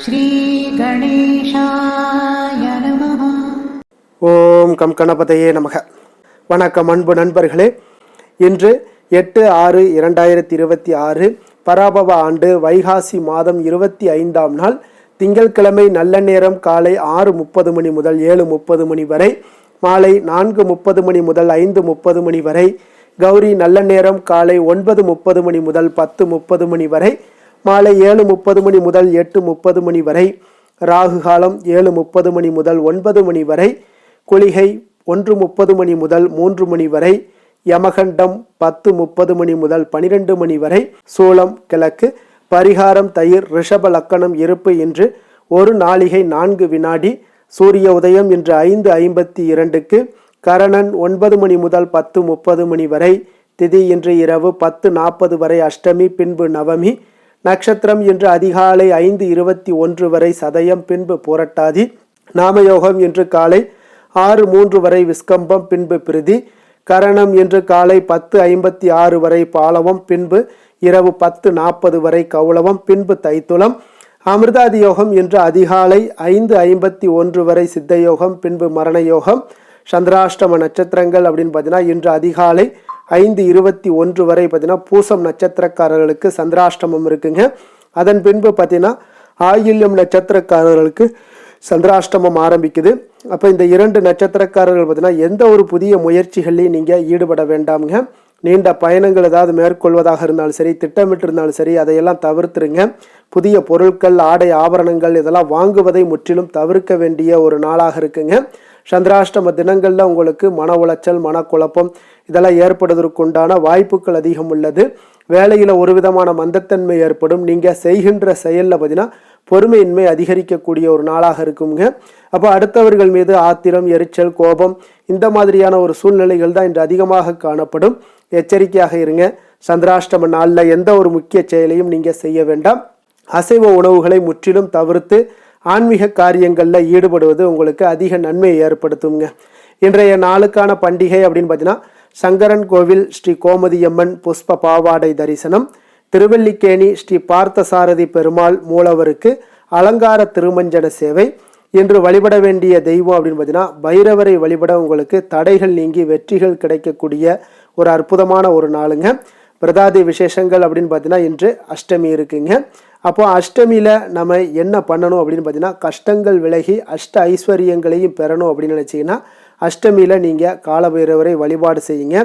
ஸ்ரீ கணேசாய நமஹ. ஓம் கம் கணபதையே நமக. வணக்கம் அன்பு நண்பர்களே. இன்று 8/6/2026 பராபவ ஆண்டு வைகாசி மாதம் 25ஆம் நாள் திங்கட்கிழமை. நல்ல நேரம் காலை 6:30 மணி முதல் 7:30 மணி வரை, மாலை 4:30 மணி முதல் 5:30 மணி வரை. கௌரி நல்ல நேரம் காலை 9:30 மணி முதல் 10:30 மணி வரை, மாலை 7:30 மணி முதல் 8:30 மணி வரை. ராகு காலம் 7:30 மணி முதல் 9 மணி வரை. குளிகை 1:30 மணி முதல் 3 மணி வரை. யமகண்டம் 10:30 மணி முதல் 12 மணி வரை. சூலம் கிழக்கு. பரிகாரம் தயிர். ரிஷப லக்கணம் இருப்பு இன்று 1 நாழிகை 4 வினாடி. சூரிய உதயம் இன்று 5:52க்கு. கரணன் 9 மணி முதல் 10:30 மணி வரை. திதி இன்று இரவு 10:40 வரை அஷ்டமி, பின்பு நவமி. நட்சத்திரம் இன்று அதிகாலை 5:21 வரை சதயம், பின்பு புரட்டாதி. நாமயோகம் இன்று காலை 6:03 வரை விஸ்கம்பம், பின்பு பிரிதி. கரணம் இன்று காலை 10:56 வரை பாலவம், பின்பு இரவு 10:40 வரை கௌளவம், பின்பு தைத்துளம். அமிர்தாதி யோகம் இன்று அதிகாலை 5:51 வரை சித்தயோகம், பின்பு மரண யோகம். சந்திராஷ்டம நட்சத்திரங்கள் அப்படின்னு பார்த்தீங்கன்னா இன்று அதிகாலை 5:21 வரை பார்த்தீங்கன்னா பூசம் நட்சத்திரக்காரர்களுக்கு சந்திராஷ்டமம் இருக்குங்க. அதன் பின்பு பார்த்தீங்கன்னா ஆயில்யம் நட்சத்திரக்காரர்களுக்கு சந்திராஷ்டமம் ஆரம்பிக்குது. அப்போ இந்த 2 நட்சத்திரக்காரர்கள் பார்த்தீங்கன்னா எந்த ஒரு புதிய முயற்சிகள்லையும் நீங்கள் ஈடுபட வேண்டாமுங்க. நீண்ட பயணங்கள் ஏதாவது மேற்கொள்வதாக இருந்தாலும் சரி, திட்டமிட்டு இருந்தாலும் சரி, அதையெல்லாம் தவிர்த்துருங்க. புதிய பொருட்கள், ஆடை, ஆபரணங்கள் இதெல்லாம் வாங்குவதை முற்றிலும் தவிர்க்க வேண்டிய ஒரு நாளாக இருக்குங்க. சந்திராஷ்டம தினங்களில் உங்களுக்கு மன உளைச்சல், மனக்குழப்பம் இதெல்லாம் ஏற்படுவதற்குண்டான வாய்ப்புகள் அதிகம் உள்ளது. வேலையில் ஒரு விதமான மந்தத்தன்மை ஏற்படும். நீங்கள் செய்கின்ற செயலில் பார்த்தீங்கன்னா பொறுமையின்மை அதிகரிக்கக்கூடிய ஒரு நாளாக இருக்குங்க. அப்போ அடுத்தவர்கள் மீது ஆத்திரம், எரிச்சல், கோபம் இந்த மாதிரியான ஒரு சூழ்நிலைகள் தான் இன்று அதிகமாக காணப்படும். எச்சரிக்கையாக இருங்க. சந்திராஷ்டம நாளில் எந்த ஒரு முக்கிய செயலையும் நீங்கள் செய்ய வேண்டாம். அசைவ உணவுகளை முற்றிலும் தவிர்த்து ஆன்மீக காரியங்களில் ஈடுபடுவது உங்களுக்கு அதிக நன்மையை ஏற்படுத்துங்க. இன்றைய நாளுக்கான பண்டிகை அப்படின்னு பார்த்தீங்கன்னா சங்கரன் கோவில் ஸ்ரீ கோமதியம்மன் புஷ்ப பாவாடை தரிசனம். திருவல்லிக்கேணி ஸ்ரீ பார்த்தசாரதி பெருமாள் மூலவருக்கு அலங்கார திருமஞ்சன சேவை. இன்று வழிபட வேண்டிய தெய்வம் அப்படின்னு பார்த்தீங்கன்னா பைரவரை வழிபட உங்களுக்கு தடைகள் நீங்கி வெற்றிகள் கிடைக்கக்கூடிய ஒரு அற்புதமான ஒரு நாளுங்க. பிரதாதி விசேஷங்கள் அப்படின்னு பார்த்தீங்கன்னா இன்று அஷ்டமி இருக்குங்க. அப்போ அஷ்டமியில் நம்ம என்ன பண்ணணும் அப்படின்னு பார்த்தீங்கன்னா கஷ்டங்கள் விலகி அஷ்ட ஐஸ்வர்யங்களையும் பெறணும் அப்படின்னு நினச்சிங்கன்னா அஷ்டமியில் நீங்கள் காலபைரவரை வழிபாடு செய்யுங்க.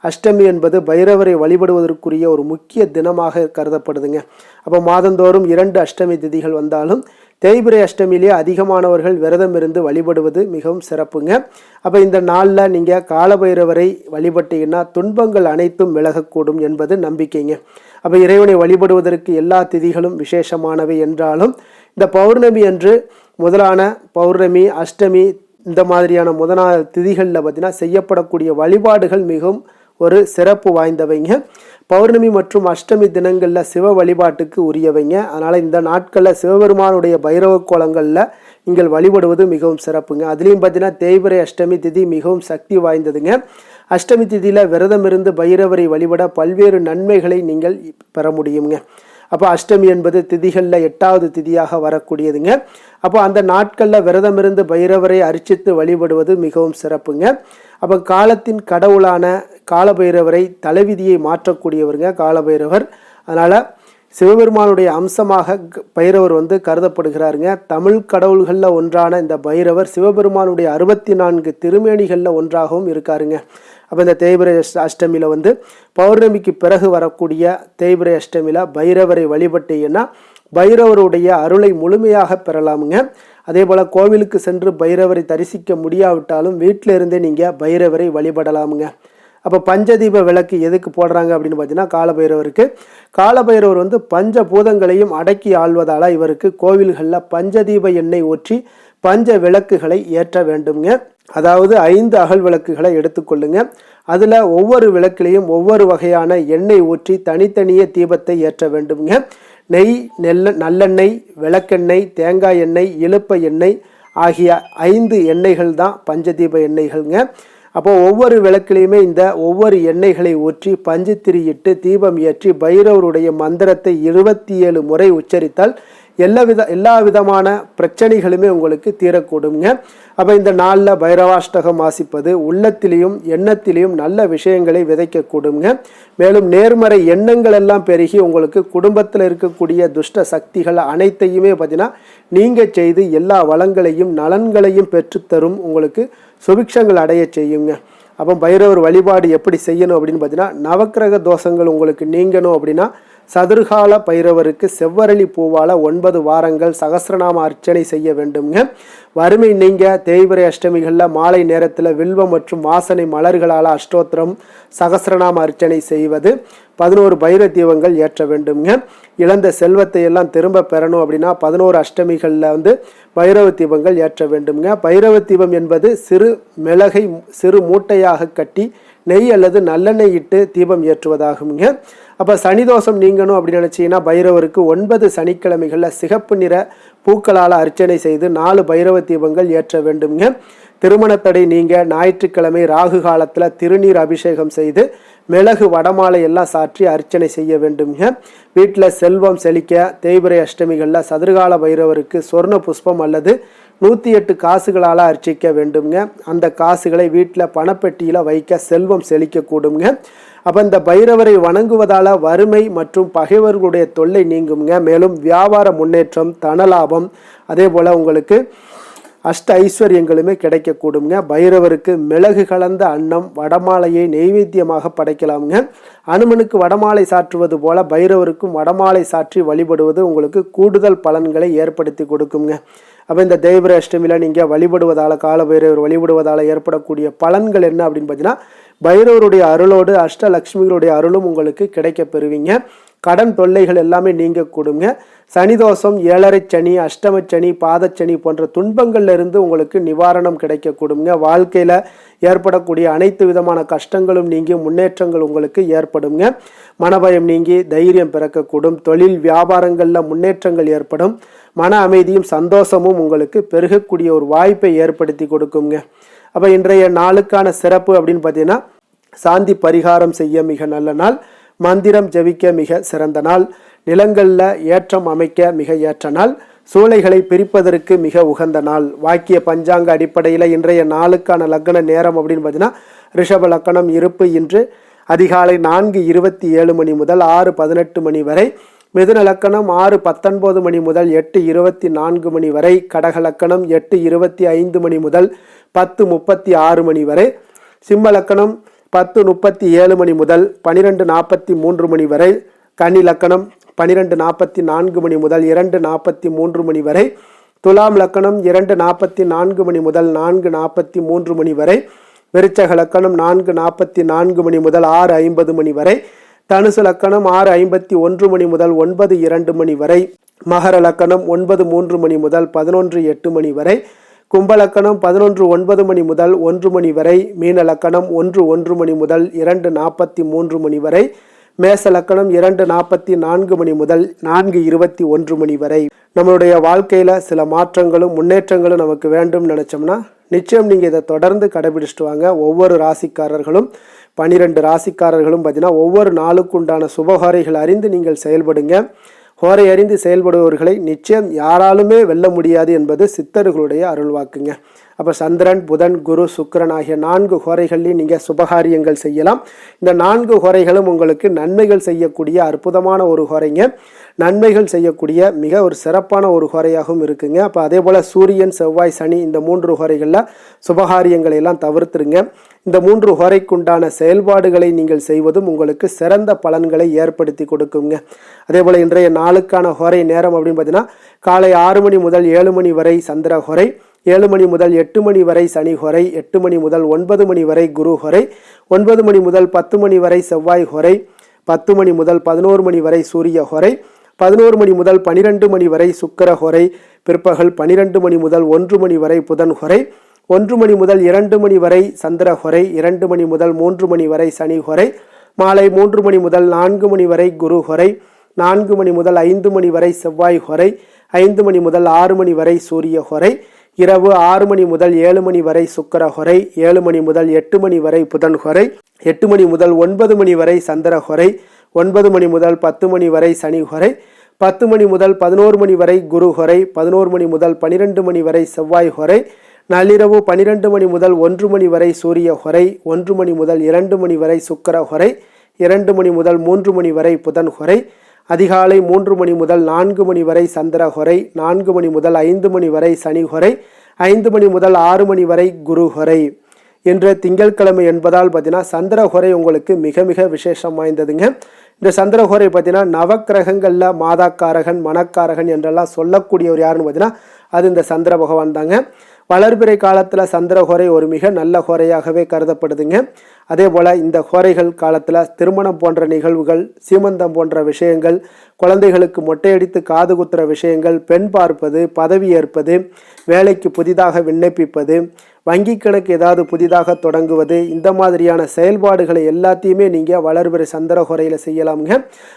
அஷ்டமி என்பது பைரவரை வழிபடுவதற்குரிய ஒரு முக்கிய தினமாக கருதப்படுதுங்க. அப்போ மாதந்தோறும் 2 அஷ்டமி திதிகள் வந்தாலும் தேய்பிரை அஷ்டமியிலே அதிகமானவர்கள் விரதம் இருந்து வழிபடுவது மிகவும் சிறப்புங்க. அப்போ இந்த நாளில் நீங்கள் காலபைரவரை வழிபட்டீங்கன்னா துன்பங்கள் அனைத்தும் விலகக்கூடும் என்பது நம்பிக்கைங்க. அப்போ இறைவனை வழிபடுவதற்கு எல்லா திதிகளும் விசேஷமானவை என்றாலும் இந்த பௌர்ணமி அன்று முதலான பௌர்ணமி, அஷ்டமி இந்த மாதிரியான முதலான திதிகளில் பார்த்தீங்கன்னா செய்யப்படக்கூடிய வழிபாடுகள் மிகவும் ஒரு சிறப்பு வாய்ந்தவைங்க. பௌர்ணமி மற்றும் அஷ்டமி தினங்களில் சிவ வழிபாட்டுக்கு உரியவைங்க. அதனால் இந்த நாட்களில் சிவபெருமானுடைய பைரவ கோலங்களில் நீங்கள் வழிபடுவது மிகவும் சிறப்புங்க. அதுலேயும் பார்த்தீங்கன்னா தேய்பிரை அஷ்டமி திதி மிகவும் சக்தி வாய்ந்ததுங்க. அஷ்டமி திதியில் விரதம் இருந்து பைரவரை வழிபட பல்வேறு நன்மைகளை நீங்கள் பெற முடியுங்க. அப்போ அஷ்டமி என்பது திதிகளில் 8வது திதியாக வரக்கூடியதுங்க. அப்போ அந்த நாட்களில் விரதம் இருந்து பைரவரை அர்ச்சித்து வழிபடுவது மிகவும் சிறப்புங்க. அப்போ காலத்தின் கடவுளான காலபைரவரை தலைவிதியை மாற்றக்கூடியவருங்க காலபைரவர். அதனால் சிவபெருமானுடைய அம்சமாக பைரவர் கருதப்படுகிறாருங்க. தமிழ் கடவுள்களில் ஒன்றான இந்த பைரவர் சிவபெருமானுடைய 64 திருமேனிகளில் ஒன்றாகவும் இருக்காருங்க. அப்போ இந்த தேய்பிரை அஷ்டமியில் பௌர்ணமிக்கு பிறகு வரக்கூடிய தேய்பிரை அஷ்டமியில் பைரவரை வழிபட்டீங்கன்னா பைரவருடைய அருளை முழுமையாக பெறலாமுங்க. அதே போல் கோவிலுக்கு சென்று பைரவரை தரிசிக்க முடியாவிட்டாலும் வீட்டில் இருந்தே நீங்கள் பைரவரை வழிபடலாமுங்க. அப்போ பஞ்சதீப விளக்கு எதுக்கு போடுறாங்க அப்படின்னு பார்த்தீங்கன்னா காலபைரவருக்கு. காலபைரவர் பஞ்சபூதங்களையும் அடக்கி ஆள்வதால் இவருக்கு கோவில்களில் பஞ்சதீப எண்ணெய் ஊற்றி பஞ்ச விளக்குகளை ஏற்ற வேண்டுங்க. அதாவது 5 அகல் விளக்குகளை எடுத்துக்கொள்ளுங்க. அதில் ஒவ்வொரு விளக்கிலையும் ஒவ்வொரு வகையான எண்ணெய் ஊற்றி தனித்தனியே தீபத்தை ஏற்ற வேண்டுங்க. நெய், நல்லெண்ணெய், விளக்கெண்ணெய், தேங்காய் எண்ணெய், இலுப்ப எண்ணெய் ஆகிய 5 எண்ணெய்கள் தான் பஞ்சதீப எண்ணெய்கள்ங்க. அப்போ ஒவ்வொரு விளக்கிலையுமே இந்த ஒவ்வொரு எண்ணெய்களை ஊற்றி பஞ்சு திரியிட்டு தீபம் ஏற்றி பைரவருடைய மந்திரத்தை 27 முறை உச்சரித்தால் எல்லா விதமான பிரச்சனைகளுமே உங்களுக்கு தீரக்கூடுங்க. அப்போ இந்த நாளில் பைரவாஷ்டகம் வாசிப்பது உள்ளத்திலையும் எண்ணத்திலையும் நல்ல விஷயங்களை விதைக்கக்கூடுங்க. மேலும் நேர்மறை எண்ணங்கள் எல்லாம் பெருகி உங்களுக்கு குடும்பத்தில் இருக்கக்கூடிய துஷ்ட சக்திகள் அனைத்தையுமே பார்த்தீங்கன்னா நீங்கள் செய்து எல்லா வளங்களையும் நலன்களையும் பெற்றுத்தரும், உங்களுக்கு சுபிக்ஷங்கள் அடைய செய்யுங்க. அப்போ பைரவர் வழிபாடு எப்படி செய்யணும் அப்படின்னு பார்த்தீங்கன்னா, நவக்கிரக தோஷங்கள் உங்களுக்கு நீங்கணும் அப்படின்னா சதுர்கால பைரவருக்கு செவ்வரளி பூவால் 9 வாரங்கள் சகஸ்ரநாம அர்ச்சனை செய்ய வேண்டுங்க. வறுமை நீங்க தேய்பிறை அஷ்டமிகளில் மாலை நேரத்தில் வில்வம் மற்றும் வாசனை மலர்களால் அஷ்டோத்திரம் சகஸ்ரநாம அர்ச்சனை செய்வது, 11 பைர தீபங்கள் ஏற்ற வேண்டுங்க. இழந்த செல்வத்தை எல்லாம் திரும்ப பெறணும் அப்படின்னா 11 அஷ்டமிகளில் பைரவ தீபங்கள் ஏற்ற வேண்டுங்க. பைரவ தீபம் என்பது சிறு மிளகை சிறு மூட்டையாக கட்டி நெய் அல்லது நல்லெண்ணெய் இட்டு தீபம் ஏற்றுவதாகுங்க. அப்போ சனி தோஷம் நீங்கணும் அப்படின்னு நினச்சிங்கன்னா பைரவருக்கு 9 சனிக்கிழமைகளில் சிகப்பு நிற பூக்களால் அர்ச்சனை செய்து 4 பைரவ தீபங்கள் ஏற்ற வேண்டுங்க. திருமணத்தடை நீங்க ஞாயிற்றுக்கிழமை ராகு காலத்தில் திருநீர் அபிஷேகம் செய்து மிளகு வடமாலை எல்லாம் சாற்றி அர்ச்சனை செய்ய வேண்டுங்க. வீட்டில் செல்வம் செழிக்க தேய்பிறை அஷ்டமிகளில் சதுர்கால பைரவருக்கு சொர்ண புஷ்பம் அல்லது 108 காசுகளால் அர்ச்சிக்க வேண்டுங்க. அந்த காசுகளை வீட்டில் பணப்பெட்டியில் வைக்க செல்வம் செழிக்க கூடுங்க. அப்போ இந்த பைரவரை வணங்குவதால் வறுமை மற்றும் பகைவர்களுடைய தொல்லை நீங்குங்க. மேலும் வியாபார முன்னேற்றம், தனலாபம், அதே போல் உங்களுக்கு அஷ்ட ஐஸ்வர்யங்களுமே கிடைக்கக்கூடுங்க. பைரவருக்கு மிளகு கலந்த அன்னம் வடமாலையை நெய்வேத்தியமாக படைக்கலாமுங்க. அனுமனுக்கு வடமாலை சாற்றுவது போல பைரவருக்கும் வடமாலை சாற்றி வழிபடுவது உங்களுக்கு கூடுதல் பலன்களை ஏற்படுத்தி கொடுக்குங்க. அப்போ இந்த தேய்பிறை அஷ்டமியில் நீங்கள் வழிபடுவதால், கால பைரவர் வழிபடுவதால் ஏற்படக்கூடிய பலன்கள் என்ன அப்படின்னு பார்த்தீங்கன்னா, பைரவருடைய அருளோடு அஷ்டலக்ஷ்மிகளுடைய அருளும் உங்களுக்கு கிடைக்க பெறுவீங்க. கடன் தொல்லைகள் எல்லாமே நீங்க கூடுங்க. சனிதோஷம், ஏழரை சனி, அஷ்டமச்சனி, பாதச்சனி போன்ற துன்பங்கள்ல இருந்து உங்களுக்கு நிவாரணம் கிடைக்க கூடுங்க. வாழ்க்கையில ஏற்படக்கூடிய அனைத்து விதமான கஷ்டங்களும் நீங்கி முன்னேற்றங்கள் உங்களுக்கு ஏற்படுங்க. மனபயம் நீங்கி தைரியம் பிறக்கக்கூடும். தொழில் வியாபாரங்கள்ல முன்னேற்றங்கள் ஏற்படும். மன அமைதியும் சந்தோஷமும் உங்களுக்கு பெருகக்கூடிய ஒரு வாய்ப்பை ஏற்படுத்தி கொடுக்குங்க. அப்போ இன்றைய நாளுக்கான சிறப்பு அப்படின்னு பார்த்தீங்கன்னா, சாந்தி பரிகாரம் செய்ய மிக நல்ல நாள், மந்திரம் ஜபிக்க மிக சிறந்த நாள், நிலங்களில் ஏற்றம் அமைக்க மிக ஏற்ற நாள், சூளைகளை பிரிப்பதற்கு மிக உகந்த நாள். வாக்கிய பஞ்சாங்க அடிப்படையில் இன்றைய நாளுக்கான லக்ன நேரம் அப்படின்னு பார்த்தீங்கன்னா, ரிஷப லக்கணம் இருப்பு இன்று அதிகாலை 4:27 மணி முதல் 6:18 மணி வரை, மிதுன லக்கணம் 6:19 மணி முதல் 8:24 மணி வரை, கடக லக்கணம் 8:25 மணி முதல் 10:36 மணி வரை, சிம்ம லக்கணம் 10:37 மணி முதல் 12:43 மணி வரை, கன்னி லக்கணம் 12:44 மணி முதல் 2:43 மணி வரை, துலாம் லக்கணம் 2:44 மணி முதல் 4:43 மணி வரை, விருச்சக லக்கணம் 4:44 மணி முதல் 6:50 மணி வரை, தனுசு லக்கணம் 6:51 மணி முதல் 9:02 மணி வரை, மகர லக்கணம் 9:03 மணி முதல் 11:08 மணி வரை, கும்பலக்கணம் 11:09 மணி முதல் 1 மணி வரை, மீன லக்கணம் 1:01 மணி முதல் 2:43 மணி வரை, மேச லக்கணம் 2:44 மணி முதல் 4:21 மணி வரை. நம்மளுடைய வாழ்க்கையில சில மாற்றங்களும் முன்னேற்றங்களும் நமக்கு வேண்டும் நினைச்சோம்னா நிச்சயம் நீங்க இதை தொடர்ந்து கடைபிடிச்சிட்டு வாங்க. ஒவ்வொரு ராசிக்காரர்களும் 12 ராசிக்காரர்களும் பார்த்தீங்கன்னா ஒவ்வொரு நாளுக்கு உண்டான சுபகாரிகள் அறிந்து நீங்கள் செயல்படுங்க. ஹோரை அறிந்து செயல்படுபவர்களை நிச்சயம் யாராலுமே வெல்ல முடியாது என்பது சித்தர்களுடைய அருள்வாக்குங்க. அப்போ சந்திரன், புதன், குரு, சுக்கிரன் ஆகிய 4 ஹோரைகள்லையும் நீங்கள் சுபகாரியங்கள் செய்யலாம். இந்த 4 ஹோரைகளும் உங்களுக்கு நன்மைகள் செய்யக்கூடிய அற்புதமான ஒரு ஹோரைங்க. நன்மைகள் செய்யக்கூடிய மிக ஒரு சிறப்பான ஒரு ஹோரையாகவும் இருக்குங்க. அப்போ அதே போல் சூரியன், செவ்வாய், சனி இந்த 3 ஹோரைகளில் சுபகாரியங்களை எல்லாம் தவிர்த்துருங்க. இந்த 3 ஹோரைக்குண்டான செயல்பாடுகளை நீங்கள் செய்வதும் உங்களுக்கு சிறந்த பலன்களை ஏற்படுத்தி கொடுக்குங்க. அதே போல் இன்றைய நாளுக்கான ஹோரை நேரம் அப்படின்னு பார்த்தீங்கன்னா, காலை 6 மணி முதல் 7 மணி வரை சந்திர ஹோரை, 7 மணி முதல் 8 மணி வரை சனி ஹோரை, 8 மணி முதல் 9 மணி வரை குரு ஹோரை, 9 மணி முதல் 10 மணி வரை செவ்வாய் ஹோரை, 10 மணி முதல் 11 மணி வரை சூரிய ஹோரை, 11 மணி முதல் 12 மணி வரை சுக்கிர ஹோரை, பிற்பகல் 12 மணி முதல் 1 மணி வரை புதன் ஹோரை, 1 மணி முதல் 2 மணி வரை சந்திர ஹோரை, 2 மணி முதல் 3 மணி வரை சனி ஹோரை, மாலை 3 மணி முதல் 4 மணி வரை குரு ஹோரை, 4 மணி முதல் 5 மணி வரை செவ்வாய் ஹோரை, 5 மணி முதல் 6 மணி வரை சூரிய ஹோரை, இரவு 6 மணி முதல் 7 மணி வரை சுக்கிர ஹொரை, 7 மணி முதல் 8 மணி வரை புதன் ஹொரை, 8 மணி முதல் 9 மணி வரை சந்திர ஹொரை, 9 மணி முதல் 10 மணி வரை சனி ஹொரை, 10 மணி முதல் 11 மணி வரை குரு ஹொரை, 11 மணி முதல் 12 மணி வரை செவ்வாய் ஹொரை, நள்ளிரவு 12 மணி முதல் 1 மணி வரை சூரிய ஹொரை, 1 மணி முதல் 2 மணி வரை சுக்கிர ஹொரை, 2 மணி முதல் 3 மணி வரை புதன் ஹொரை, அதிகாலை 3 மணி முதல் 4 மணி வரை சந்திர ஹொரை, 4 மணி முதல் 5 மணி வரை சனி ஹொரை, 5 மணி முதல் 6 மணி வரை குரு ஹொரை. இன்று திங்கட்கிழமை என்பதால் பார்த்தீங்கன்னா சந்திர ஹொரை உங்களுக்கு மிக மிக விசேஷம் வாய்ந்ததுங்க. இந்த சந்திர ஹொரை பார்த்தீங்கன்னா நவக்கிரகங்களில் மாதாக்காரகன் மனக்காரகன் என்றெல்லாம் சொல்லக்கூடியவர் யாருன்னு பார்த்தீங்கன்னா அது இந்த சந்திர பகவான் தாங்க. வளர்பிறை காலத்தில் சந்திர ஹோரை ஒரு மிக நல்ல ஹோரையாகவே கருதப்படுதுங்க. அதே போல் இந்த ஹோரைகள் காலத்தில் திருமணம் போன்ற நிகழ்வுகள், சீமந்தம் போன்ற விஷயங்கள், குழந்தைகளுக்கு மொட்டையடித்து காது குத்துற விஷயங்கள், பெண் பார்ப்பது, பதவி ஏற்பது, வேலைக்கு புதிதாக விண்ணப்பிப்பது, வங்கி கணக்கு ஏதாவது புதிதாக தொடங்குவது, இந்த மாதிரியான செயல்பாடுகளை எல்லாத்தையுமே நீங்கள் வளர்பிறை சந்திர ஹோரையில் செய்யலாமுங்க.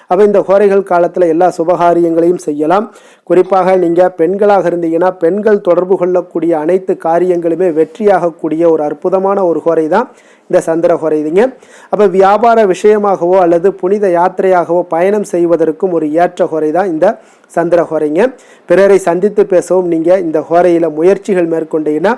அப்போ இந்த ஹோரைகள் காலத்தில் எல்லா சுபகாரியங்களையும் செய்யலாம். குறிப்பாக நீங்கள் பெண்களாக இருந்தீங்கன்னா பெண்கள் தொடர்பு கொள்ளக்கூடிய அனைத்து காரியங்களுமே வெற்றியாகக்கூடிய ஒரு அற்புதமான ஒரு ஹோரை தான் இந்த சந்திர ஹோரை இதுங்க. அப்போ வியாபார விஷயமாகவோ அல்லது புனித யாத்திரையாகவோ பயணம் செய்வதற்கும் ஒரு ஏற்ற ஹோரை தான் இந்த சந்திர ஹோரைங்க. பிறரை சந்தித்து பேசவும் நீங்கள் இந்த ஹோரையில் முயற்சிகள் மேற்கொண்டீங்கன்னா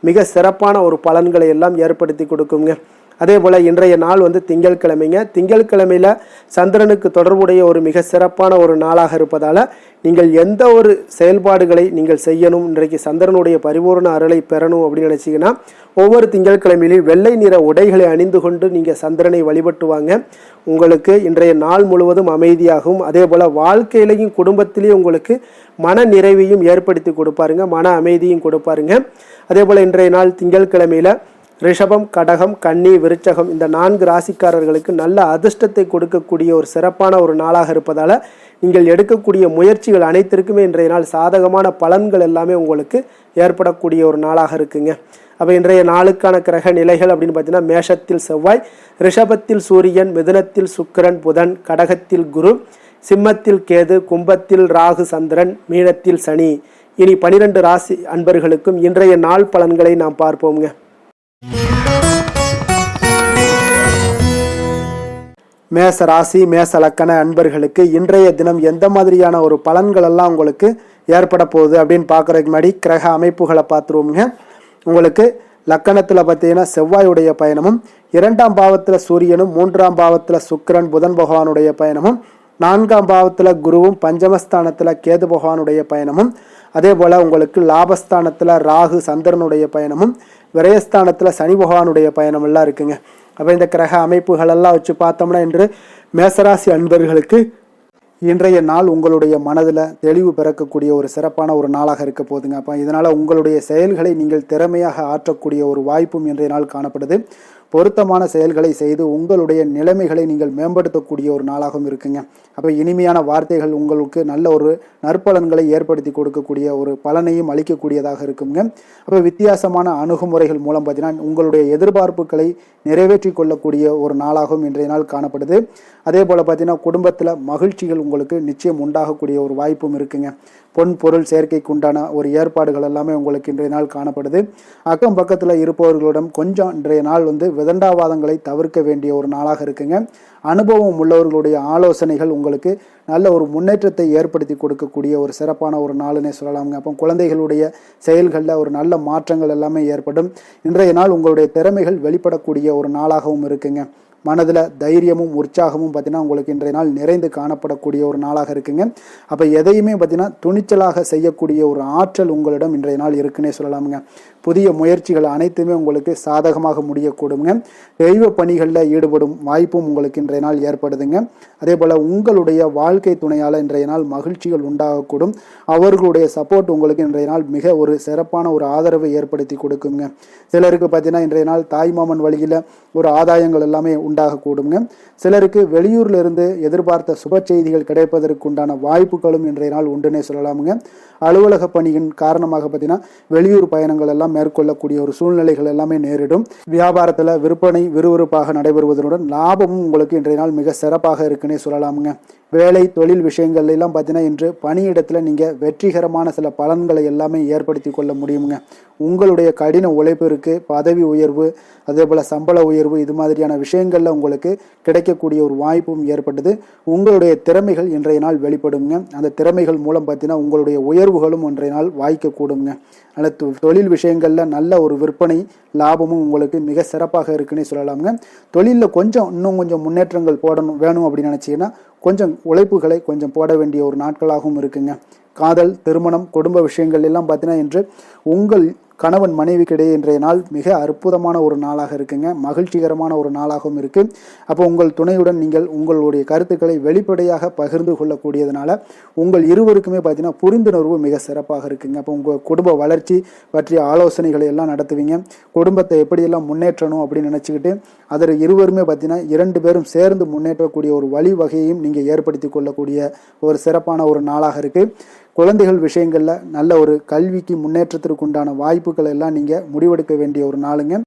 மிக சிறப்பான ஒரு பலன்களை எல்லாம் ஏற்படுத்தி கொடுக்குங்க. அதே போல் இன்றைய நாள் திங்கட்கிழமைங்க. திங்கட்கிழமையில் சந்திரனுக்கு தொடர்புடைய ஒரு மிக சிறப்பான ஒரு நாளாக இருப்பதால் நீங்கள் எந்த ஒரு செயல்பாடுகளை நீங்கள் செய்யணும், இன்றைக்கு சந்திரனுடைய பரிபூர்ண அருளை பெறணும் அப்படின்னு நினச்சிங்கன்னா ஒவ்வொரு திங்கட்கிழமையிலையும் வெள்ளை நிற உடைகளை அணிந்து கொண்டு நீங்கள் சந்திரனை வழிபட்டுவாங்க. உங்களுக்கு இன்றைய நாள் முழுவதும் அமைதியாகவும் அதே போல் வாழ்க்கையிலையும் குடும்பத்திலையும் உங்களுக்கு மன நிறைவையும் ஏற்படுத்தி கொடுப்பாருங்க, மன அமைதியும் கொடுப்பாருங்க. அதே போல் இன்றைய நாள் திங்கட்கிழமையில் ரிஷபம், கடகம், கன்னி, விருச்சகம் இந்த 4 ராசிக்காரர்களுக்கு நல்ல அதிர்ஷ்டத்தை கொடுக்கக்கூடிய ஒரு சிறப்பான ஒரு நாளாக இருப்பதால் நீங்கள் எடுக்கக்கூடிய முயற்சிகள் அனைத்திற்குமே இன்றைய நாள் சாதகமான பலன்கள் எல்லாமே உங்களுக்கு ஏற்படக்கூடிய ஒரு நாளாக இருக்குங்க. அப்போ இன்றைய நாளுக்கான கிரக நிலைகள் அப்படின்னு பார்த்தீங்கன்னா மேஷத்தில் செவ்வாய், ரிஷபத்தில் சூரியன், மிதுனத்தில் சுக்கிரன், புதன், கடகத்தில் குரு, சிம்மத்தில் கேது, கும்பத்தில் ராகு சந்திரன், மீனத்தில் சனி. இனி 12 ராசி அன்பர்களுக்கும் இன்றைய நாள் பலன்களை நாம் பார்ப்போங்க. மேச ராசி மேச லக்கண அன்பர்களுக்கு இன்றைய தினம் எந்த மாதிரியான ஒரு பலன்கள் எல்லாம் உங்களுக்கு ஏற்பட போகுது அப்படின்னு பார்க்குறதுக்கு முன்னாடி கிரக அமைப்புகளை பார்த்துருவோங்க. உங்களுக்கு லக்கணத்தில் பார்த்தீங்கன்னா செவ்வாயுடைய பயணமும், 2ஆம் பாவத்தில் சூரியனும், 3ஆம் பாவத்தில் சுக்கிரன் புதன் பகவானுடைய பயணமும், 4ஆம் பாவத்தில் குருவும், பஞ்சமஸ்தானத்தில் கேது பகவானுடைய பயணமும், அதே போல் உங்களுக்கு லாபஸ்தானத்தில் ராகு சந்திரனுடைய பயணமும், விரயஸ்தானத்தில் சனி பகவானுடைய பயணமெல்லாம் இருக்குங்க. அப்போ இந்த கிரக அமைப்புகளெல்லாம் வச்சு பார்த்தோம்னா இன்று மேசராசி அன்பர்களுக்கு இன்றைய நாள் உங்களுடைய மனதில் தெளிவு பிறக்கக்கூடிய ஒரு சிறப்பான ஒரு நாளாக இருக்க போகுதுங்க. அப்போ இதனால் உங்களுடைய செயல்களை நீங்கள் திறமையாக ஆற்றக்கூடிய ஒரு வாய்ப்பும் இன்றைய நாள் காணப்படுது. பொருத்தமான செயல்களை செய்து உங்களுடைய நிலைமைகளை நீங்கள் மேம்படுத்தக்கூடிய ஒரு நாளாகவும் இருக்குங்க. அப்போ இனிமையான வார்த்தைகள் உங்களுக்கு நல்ல ஒரு நற்பலன்களை ஏற்படுத்தி கொடுக்கக்கூடிய ஒரு பலனையும் அளிக்கக்கூடியதாக இருக்குங்க. அப்போ வித்தியாசமான அணுகுமுறைகள் மூலம் பார்த்தீங்கன்னா உங்களுடைய எதிர்பார்ப்புகளை நிறைவேற்றி கொள்ளக்கூடிய ஒரு நாளாகவும் இன்றைய நாள் காணப்படுது. அதே போல் பார்த்தீங்கன்னா குடும்பத்தில் மகிழ்ச்சிகள் உங்களுக்கு நிச்சயம் உண்டாகக்கூடிய ஒரு வாய்ப்பும் இருக்குங்க. பொன் பொருள் சேர்க்கைக்கு உண்டான ஒரு ஏற்பாடுகள் எல்லாமே உங்களுக்கு இன்றைய நாள் காணப்படுது. அக்கம் பக்கத்தில் இருப்பவர்களிடம் கொஞ்சம் இன்றைய நாள் விதண்டாவாதங்களை தவிர்க்க வேண்டிய ஒரு நாளாக இருக்குங்க. அனுபவம் உள்ளவர்களுடைய ஆலோசனைகள் உங்களுக்கு நல்ல ஒரு முன்னேற்றத்தை ஏற்படுத்தி கொடுக்கக்கூடிய ஒரு சிறப்பான ஒரு நாளுன்னே சொல்லலாமுங்க. அப்போ குழந்தைகளுடைய செயல்களில் ஒரு நல்ல மாற்றங்கள் எல்லாமே ஏற்படும். இன்றைய நாள் உங்களுடைய திறமைகள் வெளிப்படக்கூடிய ஒரு நாளாகவும் இருக்குங்க. மனதில் தைரியமும் உற்சாகமும் பார்த்தீங்கன்னா உங்களுக்கு இன்றைய நாள் நிறைந்து காணப்படக்கூடிய ஒரு நாளாக இருக்குங்க. அப்போ எதையுமே பார்த்தீங்கன்னா துணிச்சலாக செய்யக்கூடிய ஒரு ஆற்றல் உங்களிடம் இன்றைய நாள் இருக்குன்னே சொல்லலாமுங்க. புதிய முயற்சிகள் அனைத்துமே உங்களுக்கு சாதகமாக முடியக்கூடுங்க. தெய்வ பணிகளில் ஈடுபடும் வாய்ப்பும் உங்களுக்கு இன்றைய நாள் ஏற்படுதுங்க. அதே போல் உங்களுடைய வாழ்க்கை துணையால் இன்றைய நாள் மகிழ்ச்சிகள் உண்டாகக்கூடும். அவர்களுடைய சப்போர்ட் உங்களுக்கு இன்றைய நாள் மிக ஒரு சிறப்பான ஒரு ஆதரவை ஏற்படுத்தி கொடுக்குங்க. சிலருக்கு பார்த்தீங்கன்னா இன்றைய நாள் தாய்மாமன் வழியில் ஒரு ஆதாயங்கள் எல்லாமே உண்டாகக்கூடுங்க. சிலருக்கு வெளியூர்ல இருந்து எதிர்பார்த்த சுப செய்திகள் கிடைப்பதற்கு உண்டான வாய்ப்புகளும் இன்றைய நாள் உண்டுன்னே சொல்லலாமுங்க. அலுவலக பணியின் காரணமாக பார்த்தீங்கன்னா வெளியூர் பயணங்கள் எல்லாம் மேற்கொள்ளக்கூடிய ஒரு சூழ்நிலைகள் எல்லாமே நேரிடும். வியாபாரத்தில் விற்பனை விறுவிறுப்பாக நடைபெறுவதனுடன் லாபமும் உங்களுக்கு இன்றைய நாள் மிக சிறப்பாக இருக்குன்னே சொல்லலாமுங்க. வேலை தொழில் விஷயங்கள் எல்லாம் பார்த்தீங்கன்னா இன்று பணியிடத்தில் நீங்கள் வெற்றிகரமான சில பலன்களை எல்லாமே ஏற்படுத்தி கொள்ள முடியுங்க. உங்களுடைய கடின உழைப்பிற்கு பதவி உயர்வு, அதே போல் சம்பள உயர்வு, இது மாதிரியான விஷயங்களில் உங்களுக்கு கிடைக்கக்கூடிய ஒரு வாய்ப்பும் ஏற்பட்டது. உங்களுடைய திறமைகள் இன்றைய நாள் வெளிப்படுங்க. அந்த திறமைகள் மூலம் பார்த்தீங்கன்னா உங்களுடைய உயர்வுகளும் இன்றைய நாள் வாய்க்கக்கூடுங்க. அதனால் தொழில் விஷயங்களில் நல்ல ஒரு விற்பனை லாபமும் உங்களுக்கு மிக சிறப்பாக இருக்குன்னே சொல்லலாமுங்க. தொழிலில் இன்னும் கொஞ்சம் முன்னேற்றங்கள் வேணும் அப்படின்னு நினச்சிங்கன்னா கொஞ்சம் உழைப்புகளை கொஞ்சம் போட வேண்டிய ஒரு நாட்களாகவும் இருக்குங்க. காதல், திருமணம், குடும்ப விஷயங்கள் எல்லாம் பார்த்தீங்கன்னா இன்று உங்கள் கணவன் மனைவிக்கிடையே இன்றைய நாள் மிக அற்புதமான ஒரு நாளாக இருக்குங்க. மகிழ்ச்சிகரமான ஒரு நாளாகவும் இருக்கு. அப்போ உங்கள் துணையுடன் நீங்கள் உங்களுடைய கருத்துக்களை வெளிப்படையாக பகிர்ந்து கொள்ளக்கூடியதுனால உங்கள் இருவருக்குமே பார்த்தீங்கன்னா புரிந்துணர்வு மிக சிறப்பாக இருக்குங்க. அப்போ உங்கள் குடும்ப வளர்ச்சி பற்றிய ஆலோசனைகளை எல்லாம் நடத்துவீங்க. குடும்பத்தை எப்படியெல்லாம் முன்னேற்றணும் அப்படின்னு நினச்சிக்கிட்டு அதில் இருவருமே பார்த்தீங்கன்னா 2 பேரும் சேர்ந்து முன்னேற்றக்கூடிய ஒரு வழிவகையையும் நீங்கள் ஏற்படுத்தி கொள்ளக்கூடிய ஒரு சிறப்பான ஒரு நாளாக இருக்குது. குழந்தைகள் விஷயங்களில் நல்ல ஒரு கல்விக்கு முன்னேற்றத்திற்கு உண்டான வாய்ப்புகள் எல்லாம் நீங்கள் முடிவெடுக்க வேண்டிய ஒரு நாளுங்க.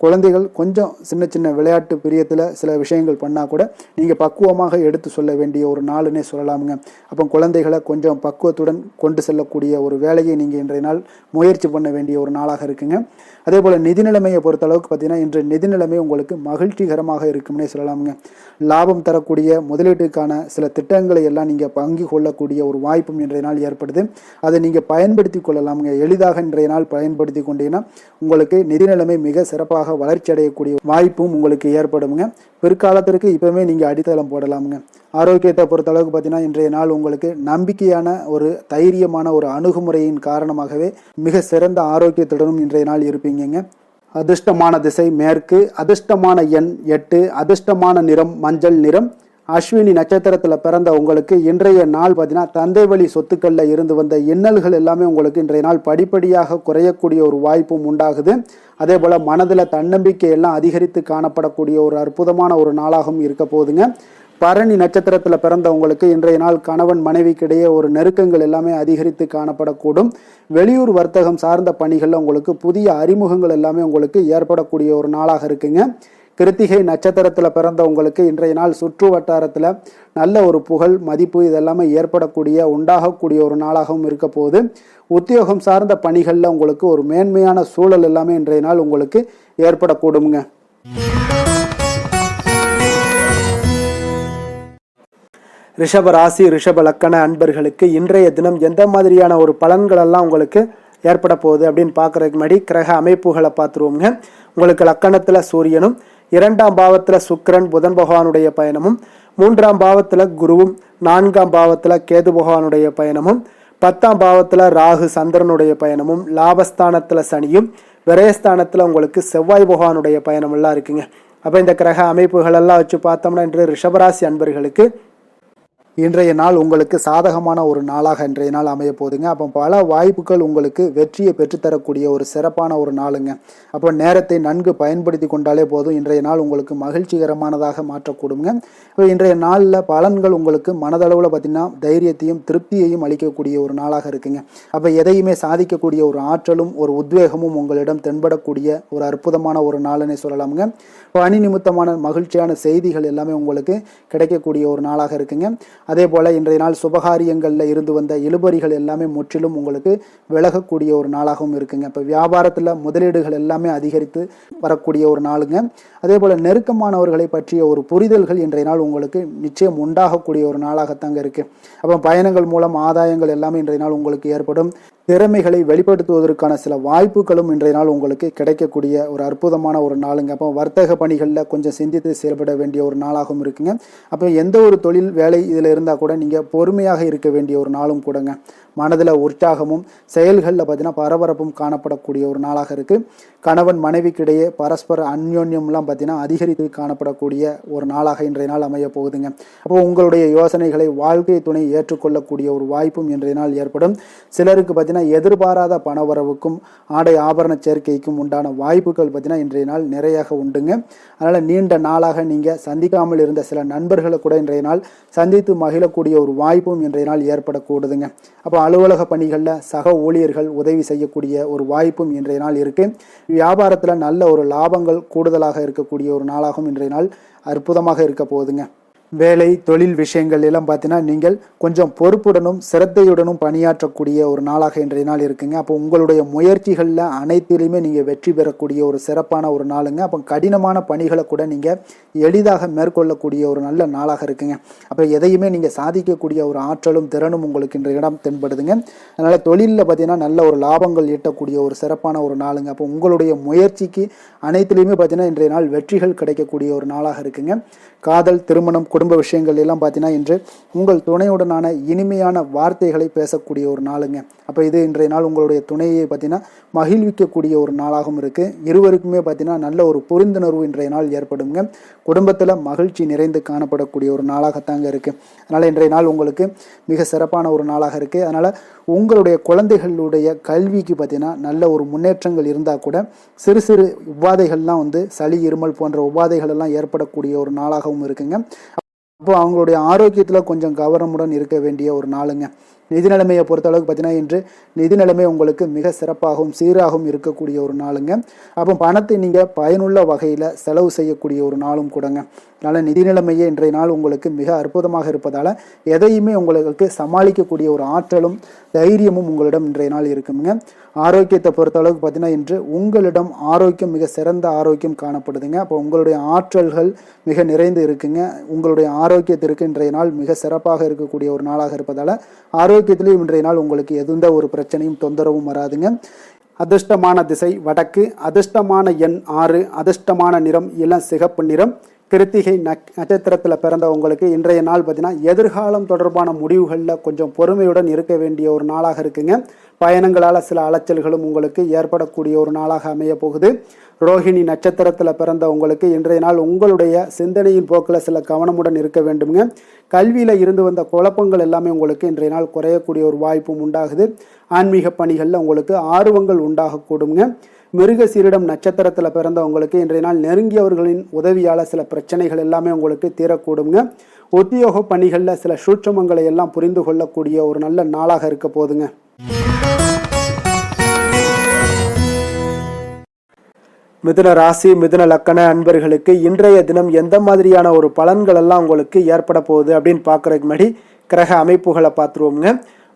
குழந்தைகள் கொஞ்சம் சின்ன சின்ன விளையாட்டு பிரியத்தில் சில விஷயங்கள் பண்ணால் கூட நீங்கள் பக்குவமாக எடுத்து சொல்ல வேண்டிய ஒரு நாளுன்னே சொல்லலாமுங்க. அப்போ குழந்தைகளை கொஞ்சம் பக்குவத்துடன் கொண்டு செல்லக்கூடிய ஒரு வேலையை நீங்கள் இன்றைய நாள் முயற்சி பண்ண வேண்டிய ஒரு நாளாக இருக்குங்க. அதே போல் நிதி நிலைமையை பொறுத்தளவுக்கு பார்த்தீங்கன்னா இன்று நிதி நிலைமை உங்களுக்கு மகிழ்ச்சிகரமாக இருக்கும்னே சொல்லலாமுங்க. லாபம் தரக்கூடிய முதலீட்டுக்கான சில திட்டங்களை எல்லாம் நீங்கள் பங்கு கொள்ளக்கூடிய ஒரு வாய்ப்பும் இன்றைய நாள் ஏற்படுது. அதை நீங்கள் பயன்படுத்தி கொள்ளலாமுங்க. எளிதாக இன்றைய நாள் பயன்படுத்தி கொண்டீங்கன்னா உங்களுக்கு நிதி நிலைமை மிக சிறப்பாக வளர்ச்சி அடையக்கூடிய வாய்ப்பும் உங்களுக்கு ஏற்படுங்க. பிற்காலத்திற்கு இப்பவுமே நீங்கள் அடித்தளம் போடலாமுங்க. ஆரோக்கியத்தை பொறுத்தளவுக்கு பார்த்தீங்கன்னா இன்றைய நாள் உங்களுக்கு நம்பிக்கையான ஒரு தைரியமான ஒரு அணுகுமுறையின் காரணமாகவே மிக சிறந்த ஆரோக்கியத்துடனும் இன்றைய நாள் இருப்பீங்க. அதிர்ஷ்டமான திசை மேற்கு, அதிர்ஷ்டமான எண் 8, அதிர்ஷ்டமான நிறம் மஞ்சள் நிறம். அஸ்வினி நட்சத்திரத்தில் பிறந்த உங்களுக்கு இன்றைய நாள் பார்த்தீங்கன்னா தந்தை வழி சொத்துக்களில் இருந்து வந்த இன்னல்கள் எல்லாமே உங்களுக்கு இன்றைய நாள் படிப்படியாக குறையக்கூடிய ஒரு வாய்ப்பும் உண்டாகுது. அதே போல் மனதில் தன்னம்பிக்கை எல்லாம் அதிகரித்து காணப்படக்கூடிய ஒரு அற்புதமான ஒரு நாளாகவும் இருக்க போகுதுங்க. பரணி நட்சத்திரத்தில் பிறந்தவங்களுக்கு இன்றைய நாள் கணவன் மனைவிக்கிடையே ஒரு நெருக்கங்கள் எல்லாமே அதிகரித்து காணப்படக்கூடும். வெளியூர் வர்த்தகம் சார்ந்த பணிகளில் உங்களுக்கு புதிய அறிமுகங்கள் எல்லாமே உங்களுக்கு ஏற்படக்கூடிய ஒரு நாளாக இருக்குங்க. கிருத்திகை நட்சத்திரத்தில் பிறந்தவங்களுக்கு இன்றைய நாள் சுற்று வட்டாரத்தில் நல்ல ஒரு புகழ் மதிப்பு இதெல்லாமே உண்டாகக்கூடிய ஒரு நாளாகவும் இருக்க போகுது. உத்தியோகம் சார்ந்த பணிகளில் உங்களுக்கு ஒரு மேன்மையான சூழல் எல்லாமே இன்றைய நாள் உங்களுக்கு ஏற்படக்கூடுங்க. ரிஷப ராசி ரிஷப லக்கண அன்பர்களுக்கு இன்றைய தினம் எந்த மாதிரியான ஒரு பலன்கள் எல்லாம் உங்களுக்கு ஏற்பட போகுது அப்படின்னு பார்க்கறதுக்கு முன்னாடி கிரக அமைப்புகளை பார்த்துருவோங்க. உங்களுக்கு லக்கணத்தில் சூரியனும், 2ஆம் பாவத்தில் சுக்கிரன் புதன் பகவானுடைய பயணமும், 3ஆம் பாவத்தில் குருவும், 4ஆம் பாவத்தில் கேது பகவானுடைய பயணமும், 10ஆம் பாவத்தில் ராகு சந்திரனுடைய பயணமும், லாபஸ்தானத்தில் சனியும், விரயஸ்தானத்தில் உங்களுக்கு செவ்வாய் பகவானுடைய பயணம் எல்லாம் இருக்குங்க. அப்போ இந்த கிரக அமைப்புகள் எல்லாம் வச்சு பார்த்தோம்னா இன்று ரிஷபராசி அன்பர்களுக்கு இன்றைய நாள் உங்களுக்கு சாதகமான ஒரு நாளாக இன்றைய நாள் அமைய போகுதுங்க. அப்போ பல வாய்ப்புகள் உங்களுக்கு வெற்றியை பெற்றுத்தரக்கூடிய ஒரு சிறப்பான ஒரு நாளுங்க. அப்போ நேரத்தை நன்கு பயன்படுத்தி கொண்டாலே போதும், இன்றைய நாள் உங்களுக்கு மகிழ்ச்சிகரமானதாக மாற்றக்கூடுங்க. இப்போ இன்றைய நாளில் பலன்கள் உங்களுக்கு மனதளவில் பார்த்திங்கன்னா தைரியத்தையும் திருப்தியையும் அளிக்கக்கூடிய ஒரு நாளாக இருக்குங்க. அப்போ எதையுமே சாதிக்கக்கூடிய ஒரு ஆற்றலும் ஒரு உத்வேகமும் உங்களிடம் தென்படக்கூடிய ஒரு அற்புதமான ஒரு நாளுன்னே சொல்லலாமுங்க. பணி நிமித்தமான மகிழ்ச்சியான செய்திகள் எல்லாமே உங்களுக்கு கிடைக்கக்கூடிய ஒரு நாளாக இருக்குங்க. அதே போல் இன்றைய நாள் சுபகாரியங்களில் இருந்து வந்த இழுபறிகள் எல்லாமே முற்றிலும் உங்களுக்கு விலகக்கூடிய ஒரு நாளாகவும் இருக்குங்க. இப்போ வியாபாரத்தில் முதலீடுகள் எல்லாமே அதிகரித்து வரக்கூடிய ஒரு நாளுங்க. அதே போல் நெருக்கமானவர்களை பற்றிய ஒரு புரிதல்கள் இன்றைய நாள் உங்களுக்கு நிச்சயம் உண்டாகக்கூடிய ஒரு நாளாகத்தாங்க இருக்குது. அப்போ பயணங்கள் மூலம் ஆதாயங்கள் எல்லாமே இன்றைய நாள் உங்களுக்கு ஏற்படும். திறமைகளை வெளிப்படுத்துவதற்கான சில வாய்ப்புகளும் இன்றைய நாள் உங்களுக்கு கிடைக்கக்கூடிய ஒரு அற்புதமான ஒரு நாளுங்க. அப்போ வர்த்தக பணிகளில் கொஞ்சம் சிந்தித்து செயல்பட வேண்டிய ஒரு நாளாகவும் இருக்குங்க. அப்போ எந்த ஒரு தொழில் வேலை இதில் இருந்தால் கூட நீங்கள் பொறுமையாக இருக்க வேண்டிய ஒரு நாளும் கூடங்க. மனதில் உற்சாகமும் செயல்களில் பார்த்தீங்கன்னா பரபரப்பும் காணப்படக்கூடிய ஒரு நாளாக இருக்குது. கணவன் மனைவிக்கிடையே பரஸ்பர அந்யோன்யம்லாம் பார்த்தீங்கன்னா அதிகரித்து காணப்படக்கூடிய ஒரு நாளாக இன்றைய நாள் அமைய போகுதுங்க. அப்போ உங்களுடைய யோசனைகளை வாழ்க்கை துணை ஏற்றுக்கொள்ளக்கூடிய ஒரு வாய்ப்பும் இன்றைய நாள் ஏற்படும். சிலருக்கு பார்த்தீங்கன்னா எதிர்பாராத பணவரவுக்கும் ஆடை ஆபரண சேர்க்கைக்கும் உண்டான வாய்ப்புகள் பார்த்தீங்கன்னா இன்றைய நாள் நிறையாக உண்டுங்க. அதனால் நீண்ட நாளாக நீங்கள் சந்திக்காமல் இருந்த சில நண்பர்களை கூட இன்றைய நாள் சந்தித்து மகிழக்கூடிய ஒரு வாய்ப்பும் இன்றைய நாள் ஏற்படக்கூடுதுங்க. அப்போ அலுவலக பணிகளில் சக ஊழியர்கள் உதவி செய்யக்கூடிய ஒரு வாய்ப்பும் இன்றைய நாள் இருக்குது. வியாபாரத்தில் நல்ல ஒரு லாபங்கள் கூடுதலாக இருக்கக்கூடிய ஒரு நாளாகவும் இன்றைய நாள் அற்புதமாக இருக்க போகுதுங்க. வேலை தொழில் விஷயங்கள் எல்லாம் பார்த்தீங்கன்னா நீங்கள் கொஞ்சம் பொறுப்புடனும் சிரத்தையுடனும் பணியாற்றக்கூடிய ஒரு நாளாக இன்றைய நாள் இருக்குங்க. அப்போ உங்களுடைய முயற்சிகளில் அனைத்திலையுமே நீங்கள் வெற்றி பெறக்கூடிய ஒரு சிறப்பான ஒரு நாளுங்க. அப்போ கடினமான பணிகளை கூட நீங்கள் எளிதாக மேற்கொள்ளக்கூடிய ஒரு நல்ல நாளாக இருக்குங்க. அப்போ எதையுமே நீங்கள் சாதிக்கக்கூடிய ஒரு ஆற்றலும் திறனும் உங்களுக்கு இன்றைய இடம் தென்படுதுங்க. அதனால் தொழிலில் பார்த்தீங்கன்னா நல்ல ஒரு லாபங்கள் ஈட்டக்கூடிய ஒரு சிறப்பான ஒரு நாளுங்க. அப்போ உங்களுடைய முயற்சிக்கு அனைத்திலையுமே பார்த்தீங்கன்னா இன்றைய நாள் வெற்றிகள் கிடைக்கக்கூடிய ஒரு நாளாக இருக்குங்க. காதல், திருமணம், குடும்ப விஷயங்கள் எல்லாம் பார்த்தீங்கன்னா இன்று உங்கள் துணையுடனான இனிமையான வார்த்தைகளை பேசக்கூடிய ஒரு நாளுங்க. அப்போ இது இன்றைய நாள் உங்களுடைய துணையை பார்த்தீங்கன்னா மகிழ்விக்கக்கூடிய ஒரு நாளாகவும் இருக்குது. இருவருக்குமே பார்த்தீங்கன்னா நல்ல ஒரு புரிந்துணர்வு இன்றைய நாள் ஏற்படுங்க. குடும்பத்தில் மகிழ்ச்சி நிறைந்து காணப்படக்கூடிய ஒரு நாளாகத்தாங்க இருக்குது. அதனால் இன்றைய நாள் உங்களுக்கு மிக சிறப்பான ஒரு நாளாக இருக்குது. அதனால் உங்களுடைய குழந்தைகளுடைய கல்விக்கு பார்த்தீங்கன்னா நல்ல ஒரு முன்னேற்றங்கள் இருந்தால் கூட சிறு சிறு உபாதைகள்லாம் சளி, இருமல் போன்ற உபாதைகள் எல்லாம் ஏற்படக்கூடிய ஒரு நாளாகவும் இருக்குங்க. அப்போ அவங்களுடைய ஆரோக்கியத்தில் கொஞ்சம் கவனமுடன் இருக்க வேண்டிய ஒரு நாளுங்க. நிதி நிலைமையை பொறுத்தளவுக்கு பார்த்தீங்கன்னா இன்று நிதி நிலைமை உங்களுக்கு மிக சிறப்பாகவும் சீராகவும் இருக்கக்கூடிய ஒரு நாளுங்க. அப்போ பணத்தை நீங்கள் பயனுள்ள வகையில் செலவு செய்யக்கூடிய ஒரு நாளும் கூடங்க. அதனால் நிதி நிலைமையே இன்றைய நாள் உங்களுக்கு மிக அற்புதமாக இருப்பதால் எதையுமே உங்களுக்கு சமாளிக்கக்கூடிய ஒரு ஆற்றலும் தைரியமும் உங்களிடம் இன்றைய நாள் இருக்குங்க. ஆரோக்கியத்தை பொறுத்தளவுக்கு பார்த்தீங்கன்னா இன்று உங்களிடம் ஆரோக்கியம் மிக சிறந்த ஆரோக்கியம் காணப்படுதுங்க. அப்போ உங்களுடைய ஆற்றல்கள் மிக நிறைந்து இருக்குங்க. உங்களுடைய ஆரோக்கியத்திற்கு இன்றைய நாள் மிக சிறப்பாக இருக்கக்கூடிய ஒரு நாளாக இருப்பதால் ஆரோக்கியத்திலையும் இன்றைய நாள் உங்களுக்கு எந்த ஒரு பிரச்சனையும் தொந்தரவும் வராதுங்க. அதிர்ஷ்டமான திசை வடக்கு, அதிர்ஷ்டமான எண் 6, அதிர்ஷ்டமான நிறம் இளம் சிகப்பு நிறம். கிருத்திகை நட்சத்திரத்தில் பிறந்த உங்களுக்கு இன்றைய நாள் பார்த்தீங்கன்னா எதிர்காலம் தொடர்பான முடிவுகளில் கொஞ்சம் பொறுமையுடன் இருக்க வேண்டிய ஒரு நாளாக இருக்குங்க. பயணங்களால் சில அலைச்சல்களும் உங்களுக்கு ஏற்படக்கூடிய ஒரு நாளாக அமைய போகுது. ரோஹிணி நட்சத்திரத்தில் பிறந்த உங்களுக்கு இன்றைய நாள் உங்களுடைய சிந்தனையின் போக்கில் சில கவனமுடன் இருக்க வேண்டுங்க. கல்வியில் இருந்து வந்த குழப்பங்கள் எல்லாமே உங்களுக்கு இன்றைய நாள் குறையக்கூடிய ஒரு வாய்ப்பும் உண்டாகுது. ஆன்மீக பணிகளில் உங்களுக்கு ஆர்வங்கள் உண்டாகக்கூடுங்க. மிருகசீரிடம் நட்சத்திரத்தில் பிறந்தவங்களுக்கு இன்றைய நாள் நெருங்கியவர்களின் உதவியால் சில பிரச்சனைகள் எல்லாமே உங்களுக்கு தீரக்கூடுங்க. உத்தியோக பணிகளில் சில சூட்சமங்களை எல்லாம் புரிந்து கொள்ளக்கூடிய ஒரு நல்ல நாளாக இருக்க போதுங்க. மிதுன ராசி, மிதுன லக்கண அன்பர்களுக்கு இன்றைய தினம் எந்த மாதிரியான ஒரு பலன்கள் எல்லாம் உங்களுக்கு ஏற்பட போகுது அப்படின்னு பார்க்குறதுக்கு முன்னாடி கிரக அமைப்புகளை பார்த்துருவோங்க.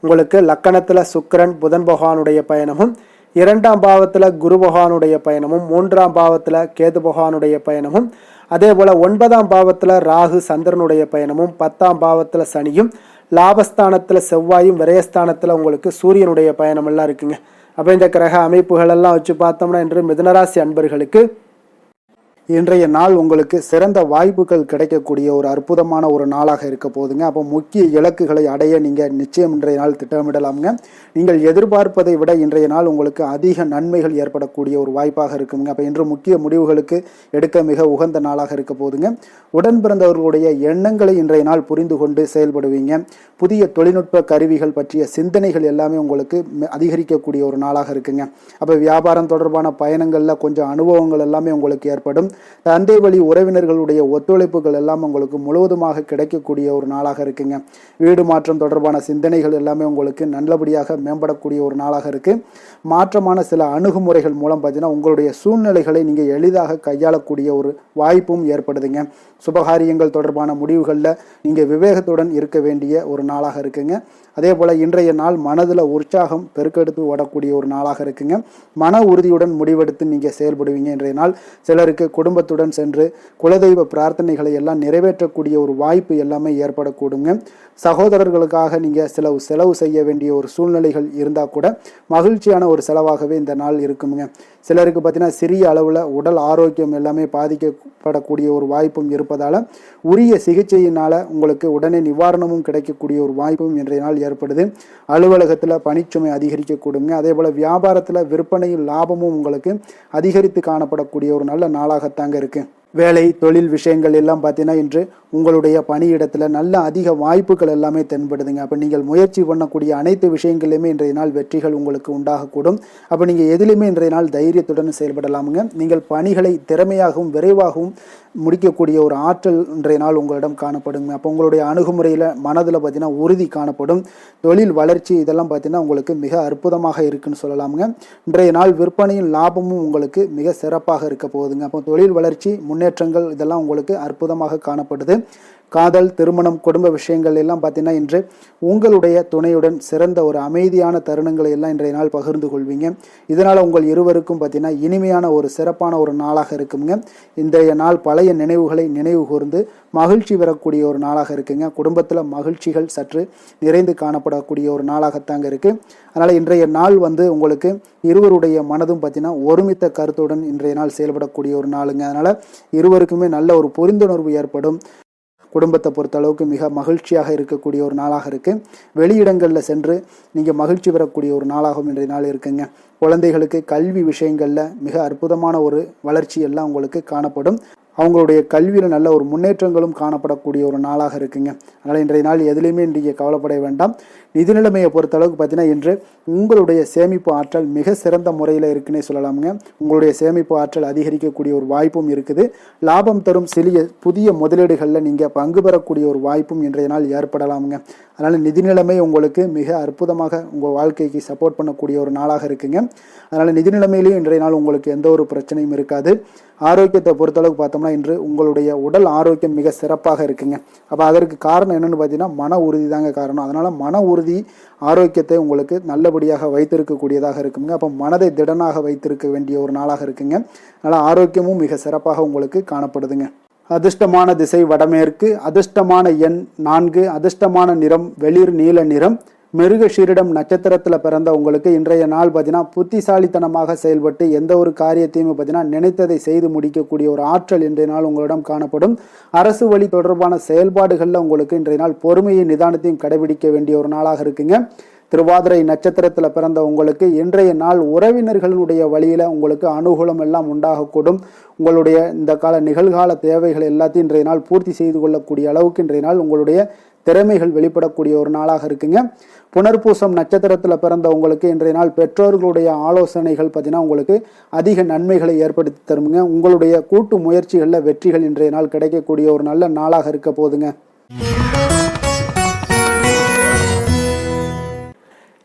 உங்களுக்கு லக்கணத்தில் சுக்கிரன் புதன் பகவானுடைய பயணமும், 2ஆம் பாவத்தில் குரு பகவானுடைய பயணமும், 3ஆம் பாவத்தில் கேது பகவானுடைய பயணமும், அதே போல் 9ஆம் பாவத்தில் ராகு சந்திரனுடைய பயணமும், 10ஆம் பாவத்தில் சனியும், லாபஸ்தானத்தில் செவ்வாயும், விரயஸ்தானத்தில் உங்களுக்கு சூரியனுடைய பயணம் எல்லாம் இருக்குங்க. அப்போ இந்த கிரக அமைப்புகள் எல்லாம் வச்சு பார்த்தோம்னா இன்று மிதுனராசி அன்பர்களுக்கு இன்றைய நாள் உங்களுக்கு சிறந்த வாய்ப்புகள் கிடைக்கக்கூடிய ஒரு அற்புதமான ஒரு நாளாக இருக்க போதுங்க. அப்போ முக்கிய இலக்குகளை அடைய நீங்கள் நிச்சயம் இன்றைய நாள் திட்டமிடலாமுங்க. நீங்கள் எதிர்பார்ப்பதை விட இன்றைய நாள் உங்களுக்கு அதிக நன்மைகள் ஏற்படக்கூடிய ஒரு வாய்ப்பாக இருக்குங்க. அப்போ இன்று முக்கிய முடிவுகளுக்கு எடுக்க மிக உகந்த நாளாக இருக்க போதுங்க. உடன் பிறந்தவர்களுடைய எண்ணங்களை இன்றைய நாள் புரிந்து கொண்டு செயல்படுவீங்க. புதிய தொழில்நுட்ப கருவிகள் பற்றிய சிந்தனைகள் எல்லாமே உங்களுக்கு அதிகரிக்கக்கூடிய ஒரு நாளாக இருக்குங்க. அப்போ வியாபாரம் தொடர்பான பயணங்களில் கொஞ்சம் அனுபவங்கள் எல்லாமே உங்களுக்கு ஏற்படும். தந்தை வழி உறவினர்களுடைய ஒத்துழைப்புகள் எல்லாம் உங்களுக்கு முழுவதுமாக கிடைக்கக்கூடிய ஒரு நாளாக இருக்குங்க. வீடு மாற்றம் தொடர்பான சிந்தனைகள் எல்லாமே உங்களுக்கு நல்லபடியாக மேம்படக்கூடிய ஒரு நாளாக இருக்கு. மாற்றமான சில அணுகுமுறைகள் மூலம் பார்த்தீங்கன்னா உங்களுடைய சூழ்நிலைகளை நீங்கள் எளிதாக கையாளக்கூடிய ஒரு வாய்ப்பும் ஏற்படுதுங்க. சுபகாரியங்கள் தொடர்பான முடிவுகளில் நீங்கள் விவேகத்துடன் இருக்க வேண்டிய ஒரு நாளாக இருக்குங்க. அதே போல் இன்றைய நாள் மனதில் உற்சாகம் பெருக்கெடுத்து ஓடக்கூடிய ஒரு நாளாக இருக்குங்க. மன உறுதியுடன் முடிவெடுத்து நீங்கள் செயல்படுவீங்க. இன்றைய நாள் சிலருக்கு குடும்பத்துடன் சென்று குலதெய்வ பிரார்த்தனைகளை எல்லாம் நிறைவேற்றக்கூடிய ஒரு வாய்ப்பு எல்லாமே ஏற்படக்கூடுங்க. சகோதரர்களுக்காக நீங்கள் செலவு செய்ய வேண்டிய ஒரு சூழ்நிலைகள் இருந்தால் கூட மகிழ்ச்சியான ஒரு செலவாகவே இந்த நாள் இருக்குங்க. சிலருக்கு பார்த்தீங்கன்னா சிறிய அளவில் உடல் ஆரோக்கியம் எல்லாமே பாதிக்கப்படக்கூடிய ஒரு வாய்ப்பும் இருப்பதால் உரிய சிகிச்சையினால் உங்களுக்கு உடனே நிவாரணமும் கிடைக்கக்கூடிய ஒரு வாய்ப்பும் இன்றைய நாள் ஏற்படுது. அலுவலகத்தில் பணிச்சுமை அதிகரிக்கக்கூடுங்க. அதே போல் வியாபாரத்தில் விற்பனையும் லாபமும் உங்களுக்கு அதிகரித்து காணப்படக்கூடிய ஒரு நல்ல நாளாகத்தாங்க இருக்குது. வேலை தொழில் விஷயங்கள் எல்லாம் பார்த்தீங்கன்னா இன்று உங்களுடைய பணியிடத்தில் நல்ல அதிக வாய்ப்புகள் எல்லாமே தென்படுதுங்க. அப்போ நீங்கள் முயற்சி பண்ணக்கூடிய அனைத்து விஷயங்களையுமே இன்றைய நாள் வெற்றிகள் உங்களுக்கு உண்டாகக்கூடும். அப்போ நீங்கள் எதிலுமே இன்றைய நாள் தைரியத்துடன் செயல்படலாமுங்க. நீங்கள் பணிகளை திறமையாகவும் விரைவாகவும் முடிக்கக்கூடிய ஒரு ஆற்றல் இன்றைய நாள் உங்களிடம் காணப்படுங்க. அப்போ உங்களுடைய அணுகுமுறையில் மனதில் பார்த்தீங்கன்னா உறுதி காணப்படும். தொழில் வளர்ச்சி இதெல்லாம் பார்த்தீங்கன்னா உங்களுக்கு மிக அற்புதமாக இருக்குன்னு சொல்லலாமுங்க. இன்றைய நாள் விற்பனையும் லாபமும் உங்களுக்கு மிக சிறப்பாக இருக்க போகுதுங்க. அப்போ தொழில் வளர்ச்சி முன்னேற்றங்கள் இதெல்லாம் உங்களுக்கு அற்புதமாக காணப்படுது. காதல் திருமணம் குடும்ப விஷயங்கள் எல்லாம் பார்த்தீங்கன்னா இன்று உங்களுடைய துணையுடன் சிறந்த ஒரு அமைதியான தருணங்களை எல்லாம் இன்றைய நாள் பகிர்ந்து கொள்வீங்க. இதனால் உங்கள் இருவருக்கும் பார்த்தீங்கன்னா இனிமையான ஒரு சிறப்பான ஒரு நாளாக இருக்குங்க. இன்றைய நாள் பழைய நினைவுகளை நினைவு கூர்ந்து மகிழ்ச்சி பெறக்கூடிய ஒரு நாளாக இருக்குங்க. குடும்பத்தில் மகிழ்ச்சிகள் சற்று நிறைந்து காணப்படக்கூடிய ஒரு நாளாகத்தாங்க இருக்குது. அதனால் இன்றைய நாள் உங்களுக்கு இருவருடைய மனதும் பார்த்தீங்கன்னா ஒருமித்த கருத்துடன் இன்றைய நாள் செயல்படக்கூடிய ஒரு நாளுங்க. அதனால் இருவருக்குமே நல்ல ஒரு புரிந்துணர்வு ஏற்படும். குடும்பத்தை பொறுத்த அளவுக்கு மிக மகிழ்ச்சியாக இருக்கக்கூடிய ஒரு நாளாக இருக்குது. வெளியிடங்களில் சென்று நீங்கள் மகிழ்ச்சி பெறக்கூடிய ஒரு நாளாகவும் இன்றைய நாள் இருக்குங்க. குழந்தைகளுக்கு கல்வி விஷயங்களில் மிக அற்புதமான ஒரு வளர்ச்சி எல்லாம் உங்களுக்கு காணப்படும். அவங்களுடைய கல்வியில் நல்ல ஒரு முன்னேற்றங்களும் காணப்படக்கூடிய ஒரு நாளாக இருக்குங்க. அதனால் இன்றைய நாள் எதுலேயுமே இன்றைக்கு கவலைப்பட வேண்டாம். நிதி நிலைமையை பொறுத்தளவுக்கு பார்த்தீங்கன்னா இன்று உங்களுடைய சேமிப்பு ஆற்றல் மிக சிறந்த முறையில் இருக்குன்னே சொல்லலாமுங்க. உங்களுடைய சேமிப்பு ஆற்றல் அதிகரிக்கக்கூடிய ஒரு வாய்ப்பும் இருக்குது. லாபம் தரும் புதிய முதலீடுகளில் நீங்கள் பங்கு பெறக்கூடிய ஒரு வாய்ப்பும் இன்றைய நாள் ஏற்படலாமுங்க. அதனால் நிதி நிலைமை உங்களுக்கு மிக அற்புதமாக உங்கள் வாழ்க்கைக்கு சப்போர்ட் பண்ணக்கூடிய ஒரு நாளாக இருக்குங்க. அதனால் நிதி நிலைமையிலையும் இன்றைய நாள் உங்களுக்கு எந்த ஒரு பிரச்சனையும் இருக்காது. ஆரோக்கியத்தை பொறுத்தளவுக்கு பார்த்தோம்னா இன்று உங்களுடைய உடல் ஆரோக்கியம் மிக சிறப்பாக இருக்குங்க. அப்போ அதற்கு காரணம் என்னென்னு பார்த்தீங்கன்னா மன உறுதி தாங்க காரணம். அதனால் மன உறுதி ஆரோக்கியத்தை உங்களுக்கு நல்லபடியாக வைத்திருக்கக்கூடியதாக இருக்குங்க. அப்போ மனதை திடனாக வைத்திருக்க வேண்டிய ஒரு நாளாக இருக்குங்க. அதனால் ஆரோக்கியமும் மிக சிறப்பாக உங்களுக்கு காணப்படுதுங்க. அதிர்ஷ்டமான திசை வடமேற்கு, அதிர்ஷ்டமான எண் 4, அதிர்ஷ்டமான நிறம் வெளிர் நீல நிறம். மிருகஷீரிடம் நட்சத்திரத்தில் பிறந்த உங்களுக்கு இன்றைய நாள் பார்த்தீங்கன்னா புத்திசாலித்தனமாக செயல்பட்டு எந்த ஒரு காரியத்தையும் பார்த்தீங்கன்னா நினைத்ததை செய்து முடிக்கக்கூடிய ஒரு ஆற்றல் இன்றைய நாள் உங்களிடம் காணப்படும். அரசு வழி தொடர்பான செயல்பாடுகளில் உங்களுக்கு இன்றைய நாள் பொறுமையும் நிதானத்தையும் கடைபிடிக்க வேண்டிய ஒரு நாளாக இருக்குங்க. திருவாதிரை நட்சத்திரத்தில் பிறந்த உங்களுக்கு இன்றைய நாள் உறவினர்களுடைய வழியில் உங்களுக்கு அனுகூலம் எல்லாம் உண்டாகக்கூடும். உங்களுடைய இந்த கால நிகழ்கால தேவைகள் எல்லாத்தையும் இன்றைய நாள் பூர்த்தி செய்து கொள்ளக்கூடிய அளவுக்கு இன்றைய நாள் உங்களுடைய திறமைகள் வெளிப்படக்கூடிய ஒரு நாளாக இருக்குங்க. புனர்பூசம் நட்சத்திரத்தில் பிறந்த உங்களுக்கு இன்றைய நாள் பெற்றோர்களுடைய ஆலோசனைகள் பார்த்தீங்கன்னா உங்களுக்கு அதிக நன்மைகளை ஏற்படுத்தி தருமுங்க. உங்களுடைய கூட்டு முயற்சிகளில் வெற்றிகள் இன்றைய நாள் கிடைக்கக்கூடிய ஒரு நல்ல நாளாக இருக்க போதுங்க.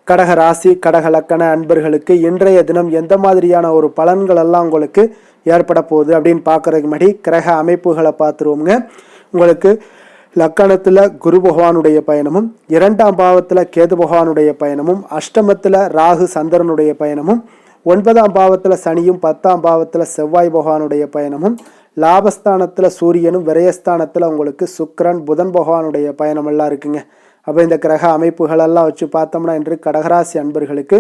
கடக ராசி கடக லக்கண அன்பர்களுக்கு இன்றைய தினம் எந்த மாதிரியான ஒரு பலன்கள் எல்லாம் உங்களுக்கு ஏற்பட போகுது அப்படின்னு பார்க்கறதுக்கு முன்னாடி கிரக அமைப்புகளை பார்த்துருவோங்க. உங்களுக்கு லக்கணத்தில் குரு பகவானுடைய பயணமும், 2ஆம் பாவத்தில் கேது பகவானுடைய பயணமும், அஷ்டமத்தில் ராகு சந்திரனுடைய பயணமும், 9ஆம் பாவத்தில் சனியும், 10ஆம் பாவத்தில் செவ்வாய் பகவானுடைய பயணமும், லாபஸ்தானத்தில் சூரியனும், விரயஸ்தானத்தில் உங்களுக்கு சுக்கிரன் புதன் பகவானுடைய பயணம் எல்லாம் இருக்குங்க. அப்போ இந்த கிரக அமைப்புகளெல்லாம் வச்சு பார்த்தோம்னா இன்று கடகராசி அன்பர்களுக்கு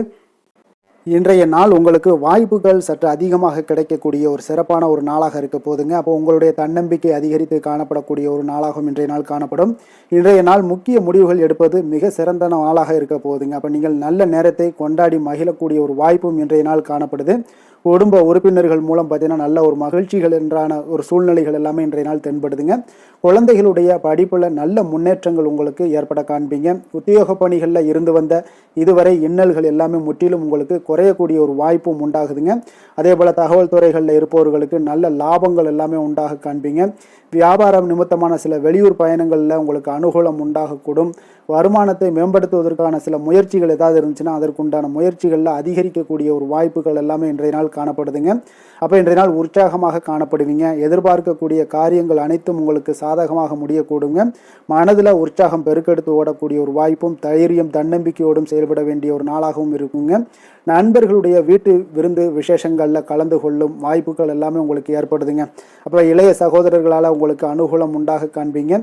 இன்றைய நாள் உங்களுக்கு வாய்ப்புகள் சற்று அதிகமாக கிடைக்கக்கூடிய ஒரு சிறப்பான ஒரு நாளாக இருக்க போதுங்க. அப்போ உங்களுடைய தன்னம்பிக்கை அதிகரித்து காணப்படக்கூடிய ஒரு நாளாகவும் இன்றைய நாள் காணப்படும். இன்றைய நாள் முக்கிய முடிவுகள் எடுப்பது மிக சிறந்த நாளாக இருக்க போதுங்க. அப்போ நீங்கள் நல்ல நேரத்தை கொண்டாடி மகிழக்கூடிய ஒரு வாய்ப்பும் இன்றைய நாள் காணப்படுது. குடும்ப உறுப்பினர்கள் மூலம் பார்த்தீங்கன்னா நல்ல ஒரு மகிழ்ச்சிகள் என்றான ஒரு சூழ்நிலைகள் எல்லாமே இன்றைய நாள் தென்படுதுங்க. குழந்தைகளுடைய படிப்பில் நல்ல முன்னேற்றங்கள் உங்களுக்கு ஏற்பட காண்பீங்க. உத்தியோக பணிகளில் இருந்து வந்த இதுவரை இன்னல்கள் எல்லாமே முற்றிலும் உங்களுக்கு குறையக்கூடிய ஒரு வாய்ப்பும் உண்டாகுதுங்க. அதே போல் தகவல் துறைகளில் இருப்பவர்களுக்கு நல்ல லாபங்கள் எல்லாமே உண்டாக காண்பீங்க. வியாபாரம் நிமித்தமான சில வெளியூர் பயணங்களில் உங்களுக்கு அனுகூலம் உண்டாகக்கூடும். வருமானத்தை மேம்படுத்துவதற்கான சில முயற்சிகள் ஏதாவது இருந்துச்சுன்னா அதற்குண்டான முயற்சிகளில் அதிகரிக்கக்கூடிய ஒரு வாய்ப்புகள் எல்லாமே இன்றைய நாள் காணப்படுதுங்க. அப்போ இன்றைய நாள் உற்சாகமாக காணப்படுவீங்க. எதிர்பார்க்கக்கூடிய காரியங்கள் அனைத்தும் உங்களுக்கு சாதகமாக முடியக்கூடுங்க. மனதில் உற்சாகம் பெருக்கெடுத்து ஓடக்கூடிய ஒரு வாய்ப்பும் தைரியம் தன்னம்பிக்கையோடும் செயல்பட வேண்டிய ஒரு நாளாகவும் இருக்குங்க. நண்பர்களுடைய வீட்டு விருந்து விசேஷங்களில் கலந்து கொள்ளும் வாய்ப்புகள் எல்லாமே உங்களுக்கு ஏற்படுதுங்க. அப்போ இளைய சகோதரர்களால் உங்களுக்கு அனுகூலம் உண்டாக காண்பீங்க.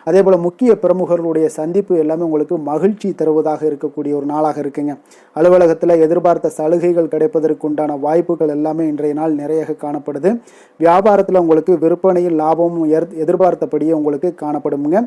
அதே போல் முக்கிய பிரமுகர்களுடைய சந்திப்பு எல்லாமே உங்களுக்கு மகிழ்ச்சி தருவதாக இருக்கக்கூடிய ஒரு நாளாக இருக்குங்க. அலுவலகத்தில் எதிர்பார்த்த சலுகைகள் கிடைப்பதற்கு உண்டான வாய்ப்புகள் எல்லாமே இன்றைய நாள் நிறைய காணப்படுது. வியாபாரத்தில் உங்களுக்கு விற்பனையில் லாபமும் எதிர்பார்த்தபடியே உங்களுக்கு காணப்படுங்க.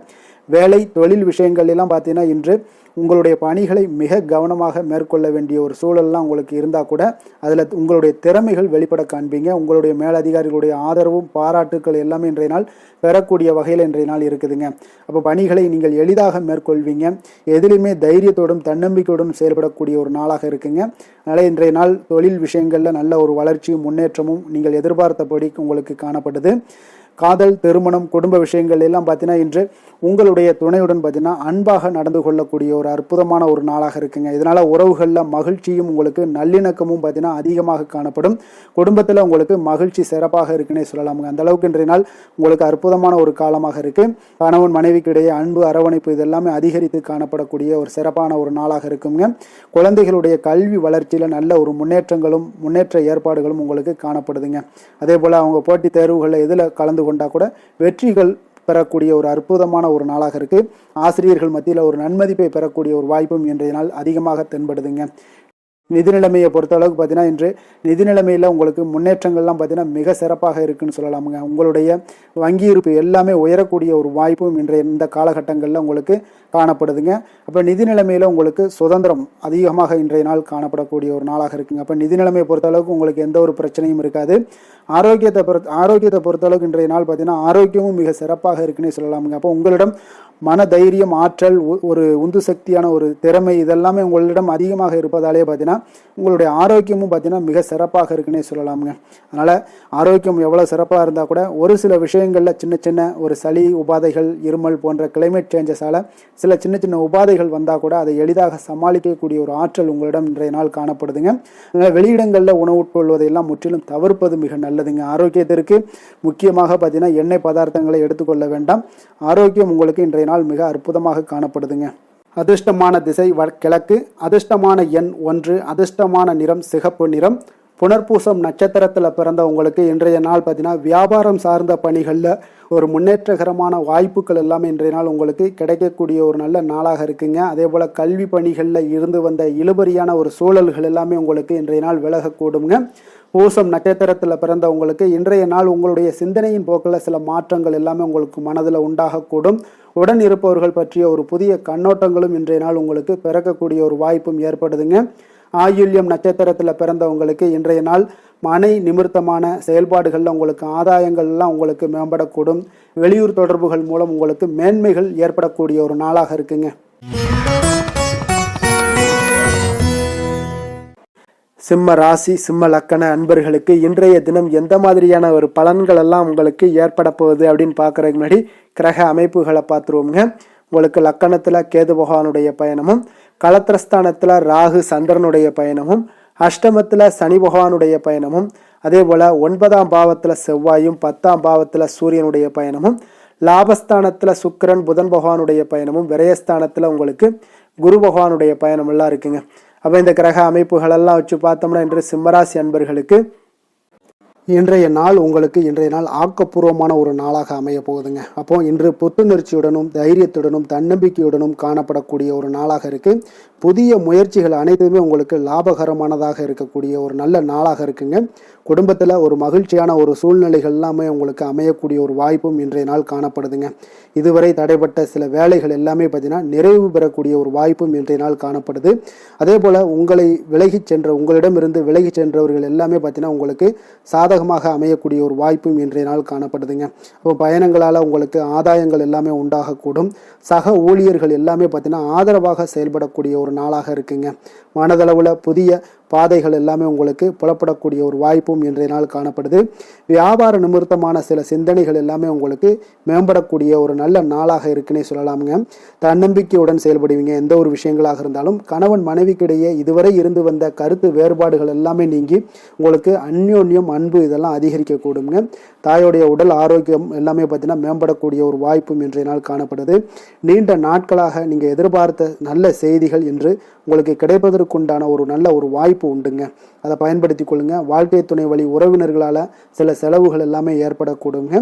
வேலை தொழில் விஷயங்கள் எல்லாம் பார்த்தீங்கன்னா இன்று உங்களுடைய பணிகளை மிக கவனமாக மேற்கொள்ள வேண்டிய ஒரு சூழல்லாம் உங்களுக்கு இருந்தால் கூட அதில் உங்களுடைய திறமைகள் வெளிப்பட காண்பீங்க. உங்களுடைய மேலதிகாரிகளுடைய ஆதரவும் பாராட்டுக்கள் எல்லாமே இன்றைய நாள் பெறக்கூடிய வகையில் இன்றைய நாள் இருக்குதுங்க. அப்போ பணிகளை நீங்கள் எளிதாக மேற்கொள்வீங்க. எதிலுமே தைரியத்தோடும் தன்னம்பிக்கையோடும் செயல்படக்கூடிய ஒரு நாளாக இருக்குங்க. அதனால் இன்றைய நாள் தொழில் விஷயங்களில் நல்ல ஒரு வளர்ச்சியும் முன்னேற்றமும் நீங்கள் எதிர்பார்த்தபடி உங்களுக்கு காணப்படுது. காதல், திருமணம், குடும்ப விஷயங்கள் எல்லாம் பார்த்தீங்கன்னா இன்று உங்களுடைய துணையுடன் பார்த்தீங்கன்னா அன்பாக நடந்து கொள்ளக்கூடிய ஒரு அற்புதமான ஒரு நாளாக இருக்குங்க. இதனால் உறவுகளில் மகிழ்ச்சியும் உங்களுக்கு நல்லிணக்கமும் பார்த்தீங்கன்னா அதிகமாக காணப்படும். குடும்பத்தில் உங்களுக்கு மகிழ்ச்சி சிறப்பாக இருக்குன்னே சொல்லலாமுங்க. அந்த அளவுக்கு இன்றைய நாள் உங்களுக்கு அற்புதமான ஒரு காலமாக இருக்குது. கணவன் மனைவிக்கு இடையே அன்பு, அரவணைப்பு இதெல்லாமே அதிகரித்து காணப்படக்கூடிய ஒரு சிறப்பான ஒரு நாளாக இருக்குங்க. குழந்தைகளுடைய கல்வி வளர்ச்சியில் நல்ல ஒரு முன்னேற்ற ஏற்பாடுகளும் உங்களுக்கு காணப்படுதுங்க. அதே போல் அவங்க போட்டித் தேர்வுகளில் எதில் கலந்து கொண்டா கூட வெற்றிகள் பெறக்கூடிய ஒரு அற்புதமான ஒரு நாளாக இருக்கு. ஆசிரியர்கள் மத்தியில் ஒரு நன்மதிப்பை பெறக்கூடிய ஒரு வாய்ப்பும் இன்றைய நாள் அதிகமாக தென்படுதுங்க. நிதி நிலைமையை பொறுத்தளவுக்கு பார்த்தீங்கன்னா இன்று நிதி நிலைமையில் உங்களுக்கு முன்னேற்றங்கள்லாம் பார்த்தீங்கன்னா மிக சிறப்பாக இருக்குன்னு சொல்லலாமுங்க. உங்களுடைய வங்கி இருப்பு எல்லாமே உயரக்கூடிய ஒரு வாய்ப்பும் இன்றைய இந்த காலகட்டங்களில் உங்களுக்கு காணப்படுதுங்க. அப்போ நிதி நிலைமையில் உங்களுக்கு சுதந்திரம் அதிகமாக இன்றைய நாள் காணப்படக்கூடிய ஒரு நாளாக இருக்குங்க. அப்போ நிதி நிலைமையை பொறுத்தளவுக்கு உங்களுக்கு எந்த ஒரு பிரச்சனையும் இருக்காது. ஆரோக்கியத்தை பொறுத்தளவுக்கு இன்றைய நாள் பார்த்தீங்கன்னா ஆரோக்கியமும் மிக சிறப்பாக இருக்குன்னே சொல்லலாமுங்க. அப்போ உங்களிடம் மன தைரியம், ஆற்றல், ஒரு உந்து சக்தியான ஒரு திறமை இதெல்லாமே உங்களிடம் அதிகமாக இருப்பதாலே பார்த்தீங்கன்னா உங்களுடைய ஆரோக்கியமும் பார்த்தீங்கன்னா மிக சிறப்பாக இருக்குன்னே சொல்லலாமுங்க. அதனால் ஆரோக்கியம் எவ்வளோ சிறப்பாக இருந்தால் கூட ஒரு சில விஷயங்களில் சின்ன ஒரு சளி உபாதைகள், இருமல் போன்ற கிளைமேட் சேஞ்சஸால் சில சின்ன உபாதைகள் வந்தால் கூட அதை எளிதாக சமாளிக்கக்கூடிய ஒரு ஆற்றல் உங்களிடம் இன்றைய நாள் காணப்படுதுங்க. அதனால் வெளியிடங்களில் உணவு உட்கொள்வதையெல்லாம் முற்றிலும் தவிர்ப்பது மிக நல்லதுங்க. ஆரோக்கியத்திற்கு முக்கியமாக பார்த்தீங்கன்னா எண்ணெய் பதார்த்தங்களை எடுத்துக்கொள்ள வேண்டாம். ஆரோக்கியம் உங்களுக்கு இன்றைய நாள் மிக அற்புதமாக காணப்படுதுங்க. அதிர்ஷ்டமான திசை கிழக்கு, அதிர்ஷ்டமான எண் 1, அதிர்ஷ்டமான நிறம் சிகப்பு நிறம். புனர்பூசம் நட்சத்திரத்தில் பிறந்த உங்களுக்கு இன்றைய நாள் பார்த்தீங்கன்னா வியாபாரம் சார்ந்த பணிகளில் ஒரு முன்னேற்றகரமான வாய்ப்புகள் எல்லாமே இன்றைய நாள் உங்களுக்கு கிடைக்கக்கூடிய ஒரு நல்ல நாளாக இருக்குங்க. அதே போல் கல்வி பணிகளில் இருந்து வந்த இழுபறியான ஒரு சூழல்கள் எல்லாமே உங்களுக்கு இன்றைய நாள் விலகக்கூடுங்க. பூசம் நட்சத்திரத்தில் பிறந்த உங்களுக்கு இன்றைய நாள் உங்களுடைய சிந்தனையின் போக்கில் சில மாற்றங்கள் எல்லாமே உங்களுக்கு மனதில் உண்டாகக்கூடும். உடன் இருப்பவர்கள் பற்றிய ஒரு புதிய கண்ணோட்டங்களும் இன்றைய நாள் உங்களுக்கு பிறக்கக்கூடிய ஒரு வாய்ப்பும் ஏற்படுதுங்க. ஆயுள்யம் நட்சத்திரத்தில் பிறந்தவங்களுக்கு இன்றைய நாள் மனை நிமித்தமான செயல்பாடுகளில் உங்களுக்கு ஆதாயங்கள்லாம் உங்களுக்கு மேம்படக்கூடும். வெளியூர் தொடர்புகள் மூலம் உங்களுக்கு மேன்மைகள் ஏற்படக்கூடிய ஒரு நாளாக இருக்குங்க. சிம்ம ராசி, சிம்ம லக்கண அன்பர்களுக்கு இன்றைய தினம் எந்த மாதிரியான ஒரு பலன்கள் எல்லாம் உங்களுக்கு ஏற்பட போகுது அப்படின்னு பார்க்குறதுக்கு முன்னாடி கிரக அமைப்புகளை பார்த்துருவோங்க. உங்களுக்கு லக்கணத்தில் கேது பகவானுடைய பயணமும், களத்திரஸ்தானத்தில் ராகு சந்திரனுடைய பயணமும், அஷ்டமத்தில் சனி பகவானுடைய பயணமும், அதே போல் 9ஆம் பாவத்தில் செவ்வாயும் 10ஆம் பாவத்தில் சூரியனுடைய பயணமும், லாபஸ்தானத்தில் சுக்கிரன் புதன் பகவானுடைய பயணமும், விரயஸ்தானத்தில் உங்களுக்கு குரு பகவானுடைய பயணம் எல்லாம் இருக்குங்க. அப்போ இந்த கிரக அமைப்புகளெல்லாம் வச்சு பார்த்தோம்னா இன்று சிம்மராசி அன்பர்களுக்கு இன்றைய நாள் உங்களுக்கு இன்றைய நாள் ஆக்கப்பூர்வமான ஒரு நாளாக அமைய போகுதுங்க. அப்போ இன்று புத்துணர்ச்சியுடனும் தைரியத்துடனும் தன்னம்பிக்கையுடனும் காணப்படக்கூடிய ஒரு நாளாக இருக்கு. புதிய முயற்சிகள் அனைத்துமே உங்களுக்கு லாபகரமானதாக இருக்கக்கூடிய ஒரு நல்ல நாளாக இருக்குங்க. குடும்பத்தில் ஒரு மகிழ்ச்சியான ஒரு சூழ்நிலைகள் எல்லாமே உங்களுக்கு அமையக்கூடிய ஒரு வாய்ப்பும் இன்றைய நாள் காணப்படுதுங்க. இதுவரை தடைப்பட்ட சில வேலைகள் எல்லாமே பார்த்தீங்கன்னா நிறைவு பெறக்கூடிய ஒரு வாய்ப்பும் இன்றைய நாள் காணப்படுது. அதே போல் உங்களிடமிருந்து விலகி சென்றவர்கள் எல்லாமே பார்த்தீங்கன்னா உங்களுக்கு சாதகமாக அமையக்கூடிய ஒரு வாய்ப்பும் இன்றைய நாள் காணப்படுதுங்க. அப்போ பயணங்களால் உங்களுக்கு ஆதாயங்கள் எல்லாமே உண்டாகக்கூடும். சக ஊழியர்கள் எல்லாமே பார்த்தீங்கன்னா ஆதரவாக செயல்படக்கூடிய ஒரு நாளாக இருக்குங்க. மனதளவில் புதிய பாதைகள் எல்லாமே உங்களுக்கு புலப்படக்கூடிய ஒரு வாய்ப்பும் இன்றைய நாள் காணப்படுது. வியாபார நிமித்தமான சில சிந்தனைகள் எல்லாமே உங்களுக்கு மேம்படக்கூடிய ஒரு நல்ல நாளாக இருக்குன்னே சொல்லலாமுங்க. தன்னம்பிக்கையுடன் செயல்படுவீங்க. எந்த ஒரு விஷயங்களாக இருந்தாலும் கணவன் மனைவிக்கிடையே இதுவரை இருந்து வந்த கருத்து வேறுபாடுகள் எல்லாமே நீங்கி உங்களுக்கு அந்யோன்யம், அன்பு இதெல்லாம் அதிகரிக்கக்கூடுங்க. தாயோடைய உடல் ஆரோக்கியம் எல்லாமே பார்த்தீங்கன்னா மேம்படக்கூடிய ஒரு வாய்ப்பும் இன்றைய நாள் காணப்படுது. நீண்ட நாட்களாக நீங்கள் எதிர்பார்த்த நல்ல செய்திகள் இன்று உங்களுக்கு கிடைப்பதற்குண்டான ஒரு நல்ல ஒரு வாய்ப்பு வாய்ப்பு உண்டுங்க. அதை பயன்படுத்தி கொள்ளுங்க. வாழ்க்கை துணை வழி உறவினர்களால் சில செலவுகள் எல்லாமே ஏற்படக்கூடுங்க.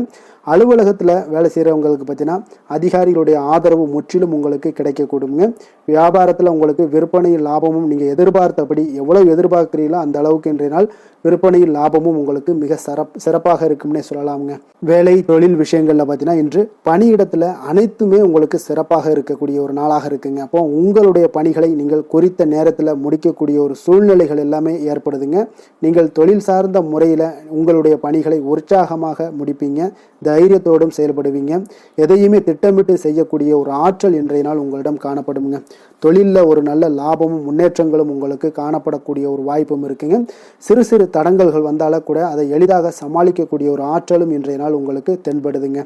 அலுவலகத்தில் வேலை செய்கிறவங்களுக்கு பார்த்தீங்கன்னா அதிகாரிகளுடைய ஆதரவு முற்றிலும் உங்களுக்கு கிடைக்கக்கூடுங்க. வியாபாரத்தில் உங்களுக்கு விற்பனையில் லாபமும் நீங்கள் எதிர்பார்த்தபடி எவ்வளவு எதிர்பார்க்கிறீங்களோ அந்த அளவுக்கு இன்றைய நாள் விற்பனையில் லாபமும் உங்களுக்கு மிக சிறப்பாக இருக்கும்னே சொல்லலாமுங்க. வேலை தொழில் விஷயங்கள்ல பார்த்தீங்கன்னா இன்று பணியிடத்துல அனைத்துமே உங்களுக்கு சிறப்பாக இருக்கக்கூடிய ஒரு நாளாக இருக்குங்க. அப்போ உங்களுடைய பணிகளை நீங்கள் குறித்த நேரத்தில் முடிக்கக்கூடிய ஒரு சூழ்நிலைகள் எல்லாமே ஏற்படுதுங்க. நீங்கள் தொழில் சார்ந்த முறையில் உங்களுடைய பணிகளை உற்சாகமாக முடிப்பீங்க, தைரியத்தோடும் செயல்படுவீங்க. எதையுமே திட்டமிட்டு செய்யக்கூடிய ஒரு ஆற்றல் இன்றைய நாள் உங்களிடம் காணப்படுங்க. தொழிலில் ஒரு நல்ல லாபமும் முன்னேற்றங்களும் உங்களுக்கு காணப்படக்கூடிய ஒரு வாய்ப்பும் இருக்குங்க. சிறு சிறு தடங்கல்கள் வந்தாலும் கூட அதை எளிதாக சமாளிக்கக்கூடிய ஒரு ஆற்றலும் இன்றைய நாள் உங்களுக்கு தென்படுதுங்க.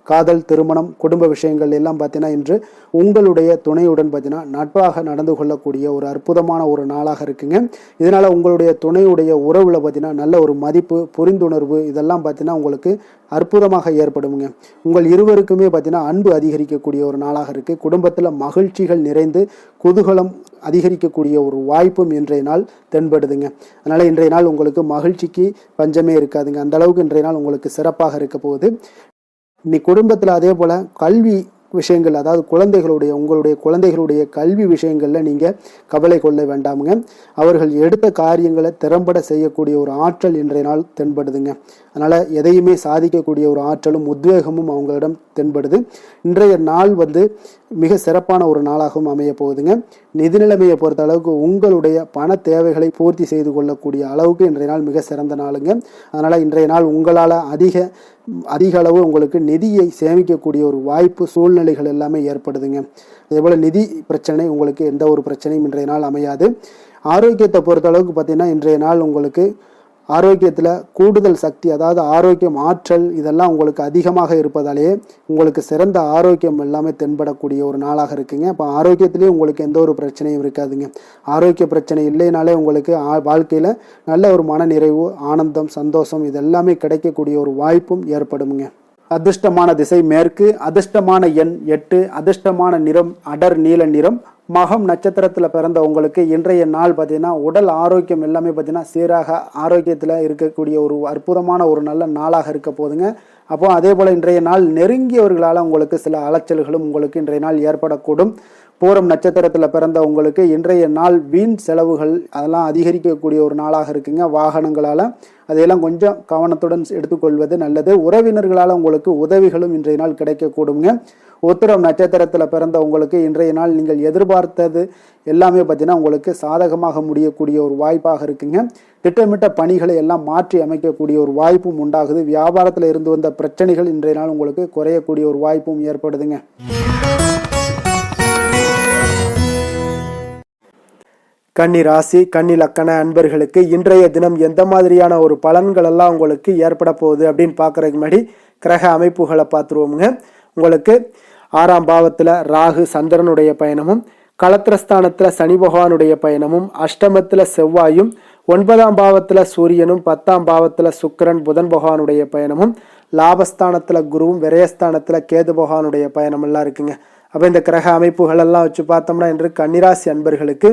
காதல், திருமணம், குடும்ப விஷயங்கள் எல்லாம் பார்த்தீங்கன்னா இன்று உங்களுடைய துணையுடன் பார்த்தீங்கன்னா நட்பாக நடந்து கொள்ளக்கூடிய ஒரு அற்புதமான ஒரு நாளாக இருக்குங்க. இதனால உங்களுடைய துணையுடைய உறவுல பார்த்தீங்கன்னா நல்ல ஒரு மதிப்பு, புரிந்துணர்வு இதெல்லாம் பார்த்தீங்கன்னா உங்களுக்கு அற்புதமாக ஏற்படுங்க. உங்கள் இருவருக்குமே பார்த்தீங்கன்னா அன்பு அதிகரிக்கக்கூடிய ஒரு நாளாக இருக்கு. குடும்பத்தில் மகிழ்ச்சிகள் நிறைந்து குதூகலம் அதிகரிக்கக்கூடிய ஒரு வாய்ப்பும் இன்றைய நாள் தென்படுதுங்க. அதனால இன்றைய நாள் உங்களுக்கு மகிழ்ச்சிக்கு பஞ்சமே இருக்காதுங்க. அந்த அளவுக்கு இன்றைய நாள் உங்களுக்கு சிறப்பாக இருக்க போகுது. இன்னைக்கு குடும்பத்தில் அதே போல் கல்வி விஷயங்கள், அதாவது உங்களுடைய குழந்தைகளுடைய கல்வி விஷயங்களில் நீங்கள் கவலை கொள்ள வேண்டாமுங்க. அவர்கள் எடுத்த காரியங்களை திறம்பட செய்யக்கூடிய ஒரு ஆற்றல் இன்றைய நாள் தென்படுதுங்க. அதனால் எதையுமே சாதிக்கக்கூடிய ஒரு ஆற்றலும் உத்வேகமும் அவங்களிடம் தென்படுது. இன்றைய நாள் மிக சிறப்பான ஒரு நாளாகவும் அமைய போகுதுங்க. நிதி நிலைமையை பொறுத்த அளவுக்கு உங்களுடைய பண தேவைகளை பூர்த்தி செய்து கொள்ளக்கூடிய அளவுக்கு இன்றைய நாள் மிக சிறந்த நாளுங்க. அதனால் இன்றைய நாள் உங்களால் அதிக அளவு உங்களுக்கு நிதியை சேமிக்கக்கூடிய ஒரு வாய்ப்பு, சூழ்நிலைகள் எல்லாமே ஏற்படுதுங்க. அதேபோல் நிதி பிரச்சனை உங்களுக்கு எந்த ஒரு பிரச்சனையும் இன்றைய நாள் அமையாது. ஆரோக்கியத்தை பொறுத்த அளவுக்கு பார்த்தீங்கன்னா இன்றைய நாள் உங்களுக்கு ஆரோக்கியத்தில் கூடுதல் சக்தி, அதாவது ஆரோக்கியம், ஆற்றல் இதெல்லாம் உங்களுக்கு அதிகமாக இருப்பதாலேயே உங்களுக்கு சிறந்த ஆரோக்கியம் எல்லாமே தென்படக்கூடிய ஒரு நாளாக இருக்குங்க. அப்போ ஆரோக்கியத்திலேயே உங்களுக்கு எந்த ஒரு பிரச்சனையும் இருக்காதுங்க. ஆரோக்கிய பிரச்சனை இல்லைனாலே உங்களுக்கு வாழ்க்கையில் நல்ல ஒரு மன நிறைவு, ஆனந்தம், சந்தோஷம் இதெல்லாமே கிடைக்கக்கூடிய ஒரு வாய்ப்பும் ஏற்படுங்க. அதிர்ஷ்டமான திசை மேற்கு, அதிர்ஷ்டமான எண் 8, அதிர்ஷ்டமான நிறம் அடர் நீல நிறம். மகம் நட்சத்திரத்தில் பிறந்த உங்களுக்கு இன்றைய நாள் பார்த்தீங்கன்னா உடல் ஆரோக்கியம் எல்லாமே பார்த்தீங்கன்னா சீராக ஆரோக்கியத்தில் இருக்கக்கூடிய ஒரு அற்புதமான ஒரு நல்ல நாளாக இருக்க போதுங்க. அப்போ அதே போல் இன்றைய நாள் நெருங்கியவர்களால் உங்களுக்கு சில அலைச்சல்களும் உங்களுக்கு இன்றைய நாள் ஏற்படக்கூடும். பூரம் நட்சத்திரத்தில் பிறந்த உங்களுக்கு இன்றைய நாள் வீண் செலவுகள் அதெல்லாம் அதிகரிக்கக்கூடிய ஒரு நாளாக இருக்குங்க. வாகனங்களால் அதையெல்லாம் கொஞ்சம் கவனத்துடன் எடுத்துக்கொள்வது நல்லது. உறவினர்களால் உங்களுக்கு உதவிகளும் இன்றைய நாள் கிடைக்கக்கூடுங்க. உத்திரம் நட்சத்திரத்தில் பிறந்த உங்களுக்கு இன்றைய நாள் நீங்கள் எதிர்பார்த்தது எல்லாமே பார்த்தீங்கன்னா உங்களுக்கு சாதகமாக முடியக்கூடிய ஒரு வாய்ப்பாக இருக்குங்க. திட்டமிட்ட பணிகளை எல்லாம் மாற்றி அமைக்கக்கூடிய ஒரு வாய்ப்பும் உண்டாகுது. வியாபாரத்தில் இருந்து வந்த பிரச்சனைகள் இன்றைய நாள் உங்களுக்கு குறையக்கூடிய ஒரு வாய்ப்பும் ஏற்படுதுங்க. கன்னி ராசி, கன்னி லக்கண அன்பர்களுக்கு இன்றைய தினம் எந்த மாதிரியான ஒரு பலன்கள் எல்லாம் உங்களுக்கு ஏற்பட போகுது அப்படின்னு பார்க்கறதுக்கு முன்னாடி கிரக அமைப்புகளை பார்த்துருவோமுங்க. உங்களுக்கு 6ஆம் பாவத்தில் ராகு சந்திரனுடைய பயணமும், களத்திரஸ்தானத்தில் சனி பகவானுடைய பயணமும், அஷ்டமத்தில் செவ்வாயும், 9ஆம் பாவத்தில் சூரியனும், 10ஆம் பாவத்தில் சுக்கிரன் புதன் பகவானுடைய பயணமும், லாபஸ்தானத்தில் குருவும், விரயஸ்தானத்தில் கேது பகவானுடைய பயணம் எல்லாம் இருக்குங்க. அப்போ இந்த கிரக அமைப்புகள் எல்லாம் வச்சு பார்த்தோம்னா இன்று கன்னிராசி அன்பர்களுக்கு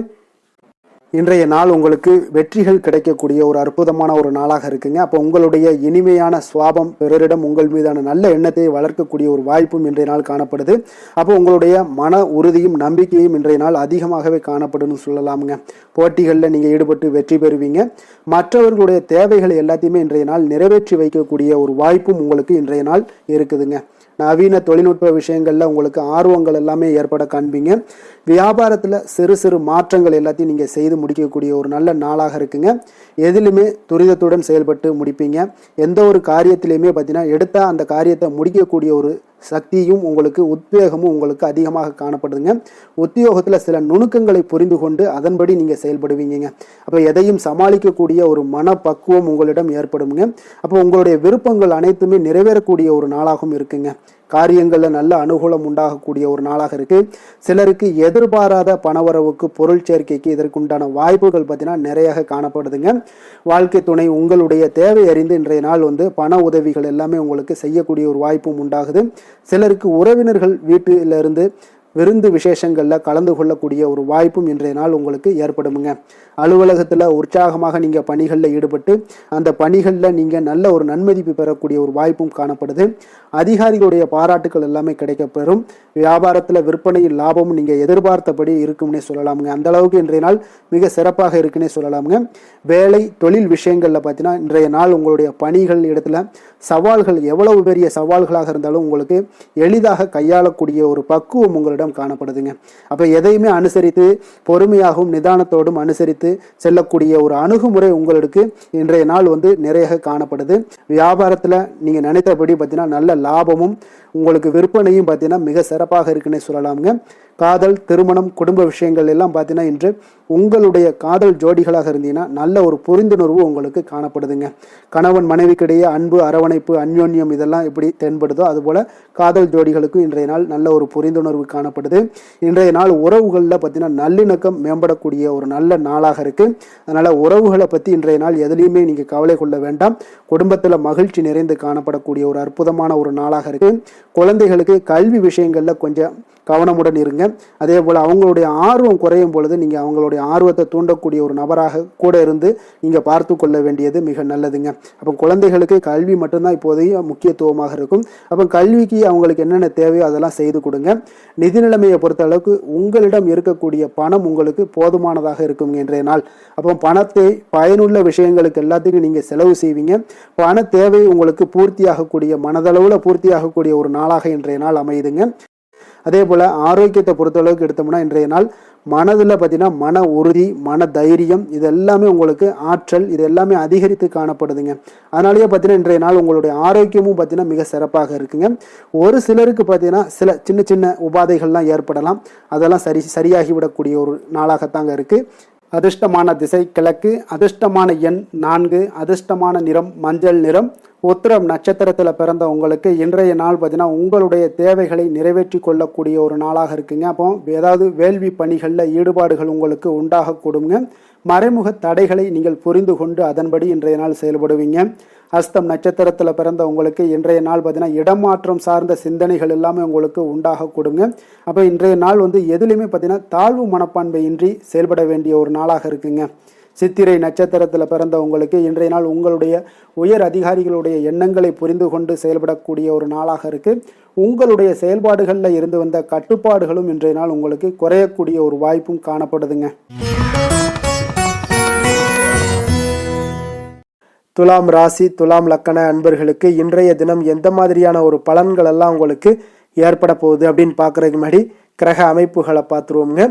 இன்றைய நாள் உங்களுக்கு வெற்றிகள் கிடைக்கக்கூடிய ஒரு அற்புதமான ஒரு நாளாக இருக்குங்க. அப்போ உங்களுடைய இனிமையான சுவாபம், பிறரிடம் உங்கள் மீதான நல்ல எண்ணத்தை வளர்க்கக்கூடிய ஒரு வாய்ப்பும் இன்றைய நாள் காணப்படுது. அப்போ உங்களுடைய மன உறுதியும் நம்பிக்கையும் இன்றைய நாள் அதிகமாகவே காணப்படும்னு சொல்லலாமுங்க. போட்டிகளில் நீங்கள் ஈடுபட்டு வெற்றி பெறுவீங்க. மற்றவர்களுடைய தேவைகளை எல்லாத்தையுமே இன்றைய நாள் நிறைவேற்றி வைக்கக்கூடிய ஒரு வாய்ப்பும் உங்களுக்கு இன்றைய நாள் இருக்குதுங்க. நவீன தொழில்நுட்ப விஷயங்களில் உங்களுக்கு ஆர்வங்கள் எல்லாமே ஏற்பட காண்பீங்க. வியாபாரத்தில் சிறு சிறு மாற்றங்கள் எல்லாத்தையும் நீங்கள் செய்து முடிக்கக்கூடிய ஒரு நல்ல நாளாக இருக்குங்க. எதிலுமே துரிதத்துடன் செயல்பட்டு முடிப்பீங்க. எந்த ஒரு காரியத்திலையுமே பார்த்தீங்கன்னா எடுத்த அந்த காரியத்தை முடிக்கக்கூடிய ஒரு சக்தியும் உங்களுக்கு உத்வேகமும் உங்களுக்கு அதிகமாக காணப்படுதுங்க. உத்தியோகத்தில் சில நுணுக்கங்களை புரிந்து கொண்டு அதன்படி நீங்கள் செயல்படுவீங்க. அப்போ எதையும் சமாளிக்கக்கூடிய ஒரு மனப்பக்குவம் உங்களிடம் ஏற்படுங்க. அப்போ உங்களுடைய விருப்பங்கள் அனைத்துமே நிறைவேறக்கூடிய ஒரு நாளாகவும் இருக்குங்க. காரியங்களில் நல்ல அனுகூலம் உண்டாகக்கூடிய ஒரு நாளாக இருக்கு. சிலருக்கு எதிர்பாராத பணவரவுக்கு, பொருள் சேர்க்கைக்கு இதற்குண்டான வாய்ப்புகள் பார்த்தீங்கன்னா நிறைய காணப்படுதுங்க. வாழ்க்கை துணை உங்களுடைய தேவை அறிந்து இன்றைய நாள் பண உதவிகள் எல்லாமே உங்களுக்கு செய்யக்கூடிய ஒரு வாய்ப்பும் உண்டாகுது. சிலருக்கு உறவினர்கள் வீட்டிலிருந்து விருந்து விசேஷங்களில் கலந்து கொள்ளக்கூடிய ஒரு வாய்ப்பும் இன்றைய நாள் உங்களுக்கு ஏற்படுமுங்க. அலுவலகத்தில் உற்சாகமாக நீங்கள் பணிகளில் ஈடுபட்டு அந்த பணிகளில் நீங்கள் நல்ல ஒரு நன்மதிப்பு பெறக்கூடிய ஒரு வாய்ப்பும் காணப்படுது. அதிகாரிகளுடைய பாராட்டுக்கள் எல்லாமே கிடைக்கப்பெறும். வியாபாரத்தில் விற்பனையில் லாபமும் நீங்கள் எதிர்பார்த்தபடி இருக்கும்னே சொல்லலாமுங்க. அந்த அளவுக்கு இன்றைய நாள் மிக சிறப்பாக இருக்குன்னே சொல்லலாமுங்க. வேலை தொழில் விஷயங்களில் பார்த்தீங்கன்னா இன்றைய நாள் உங்களுடைய பணிகள் இடத்துல சவால்கள் எவ்வளவு பெரிய சவால்களாக இருந்தாலும் உங்களுக்கு எளிதாக கையாளக்கூடிய ஒரு பக்குவம் உங்களிடம் காணப்படுதுங்க. அப்போ எதையுமே அனுசரித்து பொறுமையாகவும் நிதானத்தோடும் அனுசரித்து செல்லக்கூடிய ஒரு அணுகுமுறை உங்களுக்கு இன்றைய நாள் நிறைய காணப்படுது. வியாபாரத்தில் நீங்கள் நினைத்தபடி பார்த்தீங்கன்னா நல்ல லாபமும் உங்களுக்கு விற்பனையும் பார்த்தீங்கன்னா மிக சிறப்பாக இருக்குன்னே சொல்லலாமுங்க. காதல், திருமணம், குடும்ப விஷயங்கள் எல்லாம் பார்த்தீங்கன்னா இன்று உங்களுடைய காதல் ஜோடிகளாக இருந்தீங்கன்னா நல்ல ஒரு புரிந்துணர்வு உங்களுக்கு காணப்படுதுங்க. கணவன் மனைவிக்கிடையே அன்பு, அரவணைப்பு, அந்யோன்யம் இதெல்லாம் எப்படி தென்படுதோ அதுபோல் காதல் ஜோடிகளுக்கும் இன்றைய நாள் நல்ல ஒரு புரிந்துணர்வு காணப்படுது. இன்றைய நாள் உறவுகளில் பார்த்தீங்கன்னா நல்லிணக்கம் மேம்படக்கூடிய ஒரு நல்ல நாளாக இருக்குது. அதனால் உறவுகளை பற்றி இன்றைய நாள் எதுலேயுமே நீங்கள் கவலை கொள்ள வேண்டாம். குடும்பத்தில் மகிழ்ச்சி நிறைந்து காணப்படக்கூடிய ஒரு அற்புதமான ஒரு நாளாக இருக்குது. குழந்தைகளுக்கு கல்வி விஷயங்களில் கொஞ்சம் கவனமுடன் இருங்க. அதே போல் அவங்களுடைய ஆர்வம் குறையும் பொழுது நீங்கள் அவங்களுடைய ஆர்வத்தை தூண்டக்கூடிய ஒரு நபராக கூட இருந்து நீங்கள் பார்த்து கொள்ள வேண்டியது மிக நல்லதுங்க. அப்போ குழந்தைகளுக்கு கல்வி மட்டும்தான் இப்போதைய முக்கியத்துவமாக இருக்கும். அப்போ கல்விக்கு அவங்களுக்கு என்னென்ன தேவையோ அதெல்லாம் செய்து கொடுங்க. நிதி நிலைமையை பொறுத்த அளவுக்கு உங்களிடம் இருக்கக்கூடிய பணம் உங்களுக்கு போதுமானதாக இருக்குங்க இன்றைய நாள். அப்போ பணத்தை பயனுள்ள விஷயங்களுக்கு எல்லாத்துக்கும் நீங்கள் செலவு செய்வீங்க. பண தேவை உங்களுக்கு பூர்த்தியாகக்கூடிய மனதளவில் பூர்த்தியாகக்கூடிய ஒரு நாளாக இன்றைய நாள் அமையுதுங்க. அதே போல் ஆரோக்கியத்தை பொறுத்தளவுக்கு எடுத்தோம்னா இன்றைய நாள் மனதில் பார்த்தீங்கன்னா மன உறுதி, மன தைரியம் இது எல்லாமே உங்களுக்கு ஆற்றல் இது எல்லாமே அதிகரித்து காணப்படுதுங்க. அதனாலேயே பார்த்தீங்கன்னா இன்றைய நாள் உங்களுடைய ஆரோக்கியமும் பார்த்தீங்கன்னா மிக சிறப்பாக இருக்குங்க. ஒரு சிலருக்கு பார்த்தீங்கன்னா சில சின்ன சின்ன உபாதைகள்லாம் ஏற்படலாம். அதெல்லாம் சரியாகிவிடக்கூடிய ஒரு நாளாகத்தாங்க இருக்குது. அதிர்ஷ்டமான திசை கிழக்கு, அதிர்ஷ்டமான எண் 4, அதிர்ஷ்டமான நிறம் மஞ்சள் நிறம். உத்திரம் நட்சத்திரத்தில் பிறந்த உங்களுக்கு இன்றைய நாள் பார்த்தீங்கன்னா உங்களுடைய தேவைகளை நிறைவேற்றி கொள்ளக்கூடிய ஒரு நாளாக இருக்குங்க. அப்போ ஏதாவது வேள்வி பணிகளில் ஈடுபாடுகள் உங்களுக்கு உண்டாகக்கூடுங்க. மறைமுக தடைகளை நீங்கள் புரிந்து கொண்டு அதன்படி இன்றைய நாள் செயல்படுவீங்க. அஸ்தம் நட்சத்திரத்தில் பிறந்த உங்களுக்கு இன்றைய நாள் பார்த்தீங்கன்னா இடமாற்றம் சார்ந்த சிந்தனைகள் எல்லாமே உங்களுக்கு உண்டாகக்கூடுங்க. அப்போ இன்றைய நாள் எதுலையுமே பார்த்தீங்கன்னா தாழ்வு மனப்பான்மையின்றி செயல்பட வேண்டிய ஒரு நாளாக இருக்குங்க. சித்திரை நட்சத்திரத்தில் பிறந்த உங்களுக்கு இன்றைய நாள் உங்களுடைய உயர் அதிகாரிகளுடைய எண்ணங்களை புரிந்து கொண்டு செயல்படக்கூடிய ஒரு நாளாக இருக்குது. உங்களுடைய செயல்பாடுகளில் இருந்து வந்த கட்டுப்பாடுகளும் இன்றைய நாள் உங்களுக்கு குறையக்கூடிய ஒரு வாய்ப்பும் காணப்படுதுங்க. துலாம் ராசி, துலாம் லக்கண அன்பர்களுக்கு இன்றைய தினம் எந்த மாதிரியான ஒரு பலன்கள் எல்லாம் உங்களுக்கு ஏற்பட போகுது அப்படின்னு பார்க்குறதுக்கு முன்னாடி கிரக அமைப்புகளை பார்த்துருவோங்க.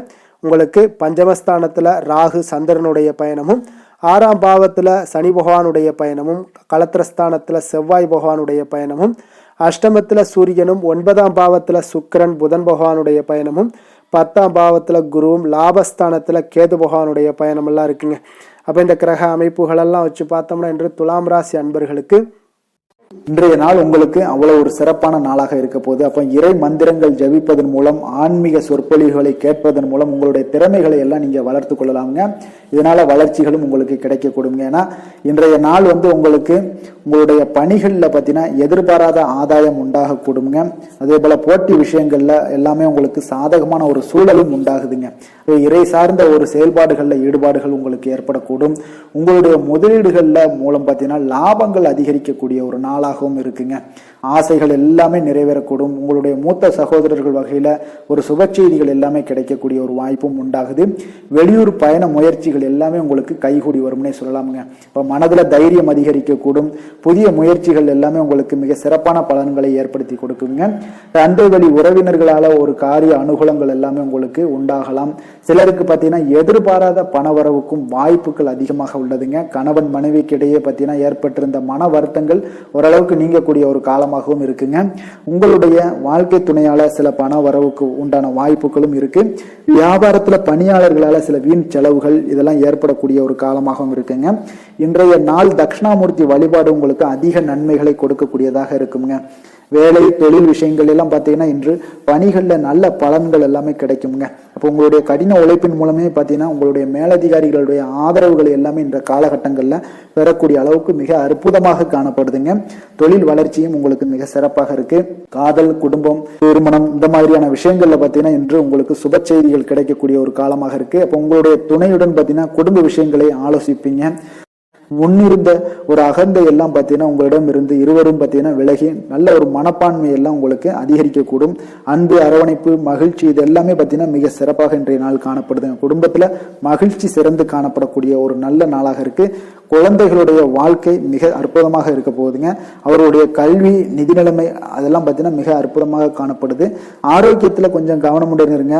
உங்களுக்கு பஞ்சமஸ்தானத்தில் ராகு சந்திரனுடைய பயணமும், 6ஆம் பாவத்தில் சனி பகவானுடைய பயணமும், களத்திரஸ்தானத்தில் செவ்வாய் பகவானுடைய பயணமும், அஷ்டமத்தில் சூரியனும், 9ஆம் பாவத்தில் சுக்கிரன் புதன் பகவானுடைய பயணமும், 10ஆம் பாவத்தில் குருவும், லாபஸ்தானத்தில் கேது பகவானுடைய பயணமெல்லாம் இருக்குங்க. அப்போ இந்த கிரக அமைப்புகளெல்லாம் வச்சு பார்த்தோம்னா இன்று துலாம் ராசி அன்பர்களுக்கு இன்றைய நாள் உங்களுக்கு அவ்வளவு ஒரு சிறப்பான நாளாக இருக்க போகுது. அப்போ இறை மந்திரங்கள் ஜபிப்பதன் மூலம், ஆன்மீக சொற்பொழிவுகளை கேட்பதன் மூலம் உங்களுடைய திறமைகளை எல்லாம் நீங்க வளர்த்து கொள்ளலாமுங்க. இதனால வளர்ச்சிகளும் உங்களுக்கு கிடைக்கக்கூடுங்க. ஏன்னா இன்றைய நாள் உங்களுக்கு உங்களுடைய பணிகளில் பார்த்தீங்கன்னா எதிர்பாராத ஆதாயம் உண்டாகக்கூடுங்க. அதே போல போட்டி விஷயங்கள்ல எல்லாமே உங்களுக்கு சாதகமான ஒரு சூழலும் உண்டாகுதுங்க. இறை சார்ந்த ஒரு செயல்பாடுகளில் ஈடுபாடுகள் உங்களுக்கு ஏற்படக்கூடும். உங்களுடைய முதலீடுகளில் மூலம் பார்த்தீங்கன்னா லாபங்கள் அதிகரிக்கக்கூடிய ஒரு நாளாகவும் இருக்குங்க. ஆசைகள் எல்லாமே நிறைவேறக்கூடும். உங்களுடைய மூத்த சகோதரர்கள் வகையில் ஒரு சுப செய்திகள் எல்லாமே கிடைக்கக்கூடிய ஒரு வாய்ப்பும் உண்டாகுது. வெளியூர் பயண முயற்சிகள் எல்லாமே உங்களுக்கு கைகூடி வரும்னே சொல்லலாமுங்க. இப்போ மனதில் தைரியம் அதிகரிக்கக்கூடும். புதிய முயற்சிகள் எல்லாமே உங்களுக்கு மிக சிறப்பான பலன்களை ஏற்படுத்தி கொடுக்குங்க. தந்தை வழி உறவினர்களால் ஒரு காரிய அனுகூலங்கள் எல்லாமே உங்களுக்கு உண்டாகலாம். சிலருக்கு பார்த்தீங்கன்னா எதிர்பாராத பணவரவுக்கும் வாய்ப்புகள் அதிகமாக உள்ளதுங்க. கணவன் மனைவிக்கு இடையே பார்த்தீங்கன்னா ஏற்பட்டிருந்த மன வருத்தங்கள் ஓரளவுக்கு நீங்கக்கூடிய ஒரு காலமாகவும் இருக்குங்க. உங்களுடைய வாழ்க்கை துணையால சில பண வரவுக்கு உண்டான வாய்ப்புகளும் இருக்கு. வியாபாரத்துல பணியாளர்களால சில வீண் செலவுகள் இதெல்லாம் ஏற்படக்கூடிய ஒரு காலமாகவும் இருக்குங்க. இன்றைய நாள் தட்சிணாமூர்த்தி வழிபாடு உங்களுக்கு அதிக நன்மைகளை கொடுக்கக்கூடியதாக இருக்குங்க. வேலை தொழில் விஷயங்கள் எல்லாம் பார்த்தீங்கன்னா இன்று பணிகளில் நல்ல பலன்கள் எல்லாமே கிடைக்குங்க. அப்போ உங்களுடைய கடின உழைப்பின் மூலமே பார்த்தீங்கன்னா உங்களுடைய மேலதிகாரிகளுடைய ஆதரவுகள் எல்லாமே இந்த காலகட்டங்களில் பெறக்கூடிய அளவுக்கு மிக அற்புதமாக காணப்படுதுங்க. தொழில் வளர்ச்சியும் உங்களுக்கு மிக சிறப்பாக இருக்கு. காதல், குடும்பம், திருமணம் இந்த மாதிரியான விஷயங்கள்ல பார்த்தீங்கன்னா இன்று உங்களுக்கு சுப செய்திகள் கிடைக்கக்கூடிய ஒரு காலமாக இருக்கு. அப்போ உங்களுடைய துணையுடன் பார்த்தீங்கன்னா குடும்ப விஷயங்களை ஆலோசிப்பீங்க. முன்னிருந்த ஒரு அகந்தை எல்லாம் பார்த்தீங்கன்னா உங்களிடம் இருந்து இருவரும் பார்த்தீங்கன்னா விலகி நல்ல ஒரு மனப்பான்மை எல்லாம் உங்களுக்கு அதிகரிக்கக்கூடும். அன்பு, அரவணைப்பு, மகிழ்ச்சி இது எல்லாமே பார்த்தீங்கன்னா மிக சிறப்பாக இன்றைய நாள் காணப்படுதுங்க. குடும்பத்துல மகிழ்ச்சி சிறந்து காணப்படக்கூடிய ஒரு நல்ல நாளாக இருக்கு. குழந்தைகளுடைய வாழ்க்கை மிக அற்புதமாக இருக்க போகுதுங்க. அவருடைய கல்வி, நிதி நிலைமை அதெல்லாம் பார்த்தீங்கன்னா மிக அற்புதமாக காணப்படுது. ஆரோக்கியத்துல கொஞ்சம் கவனமுடன் இருங்க.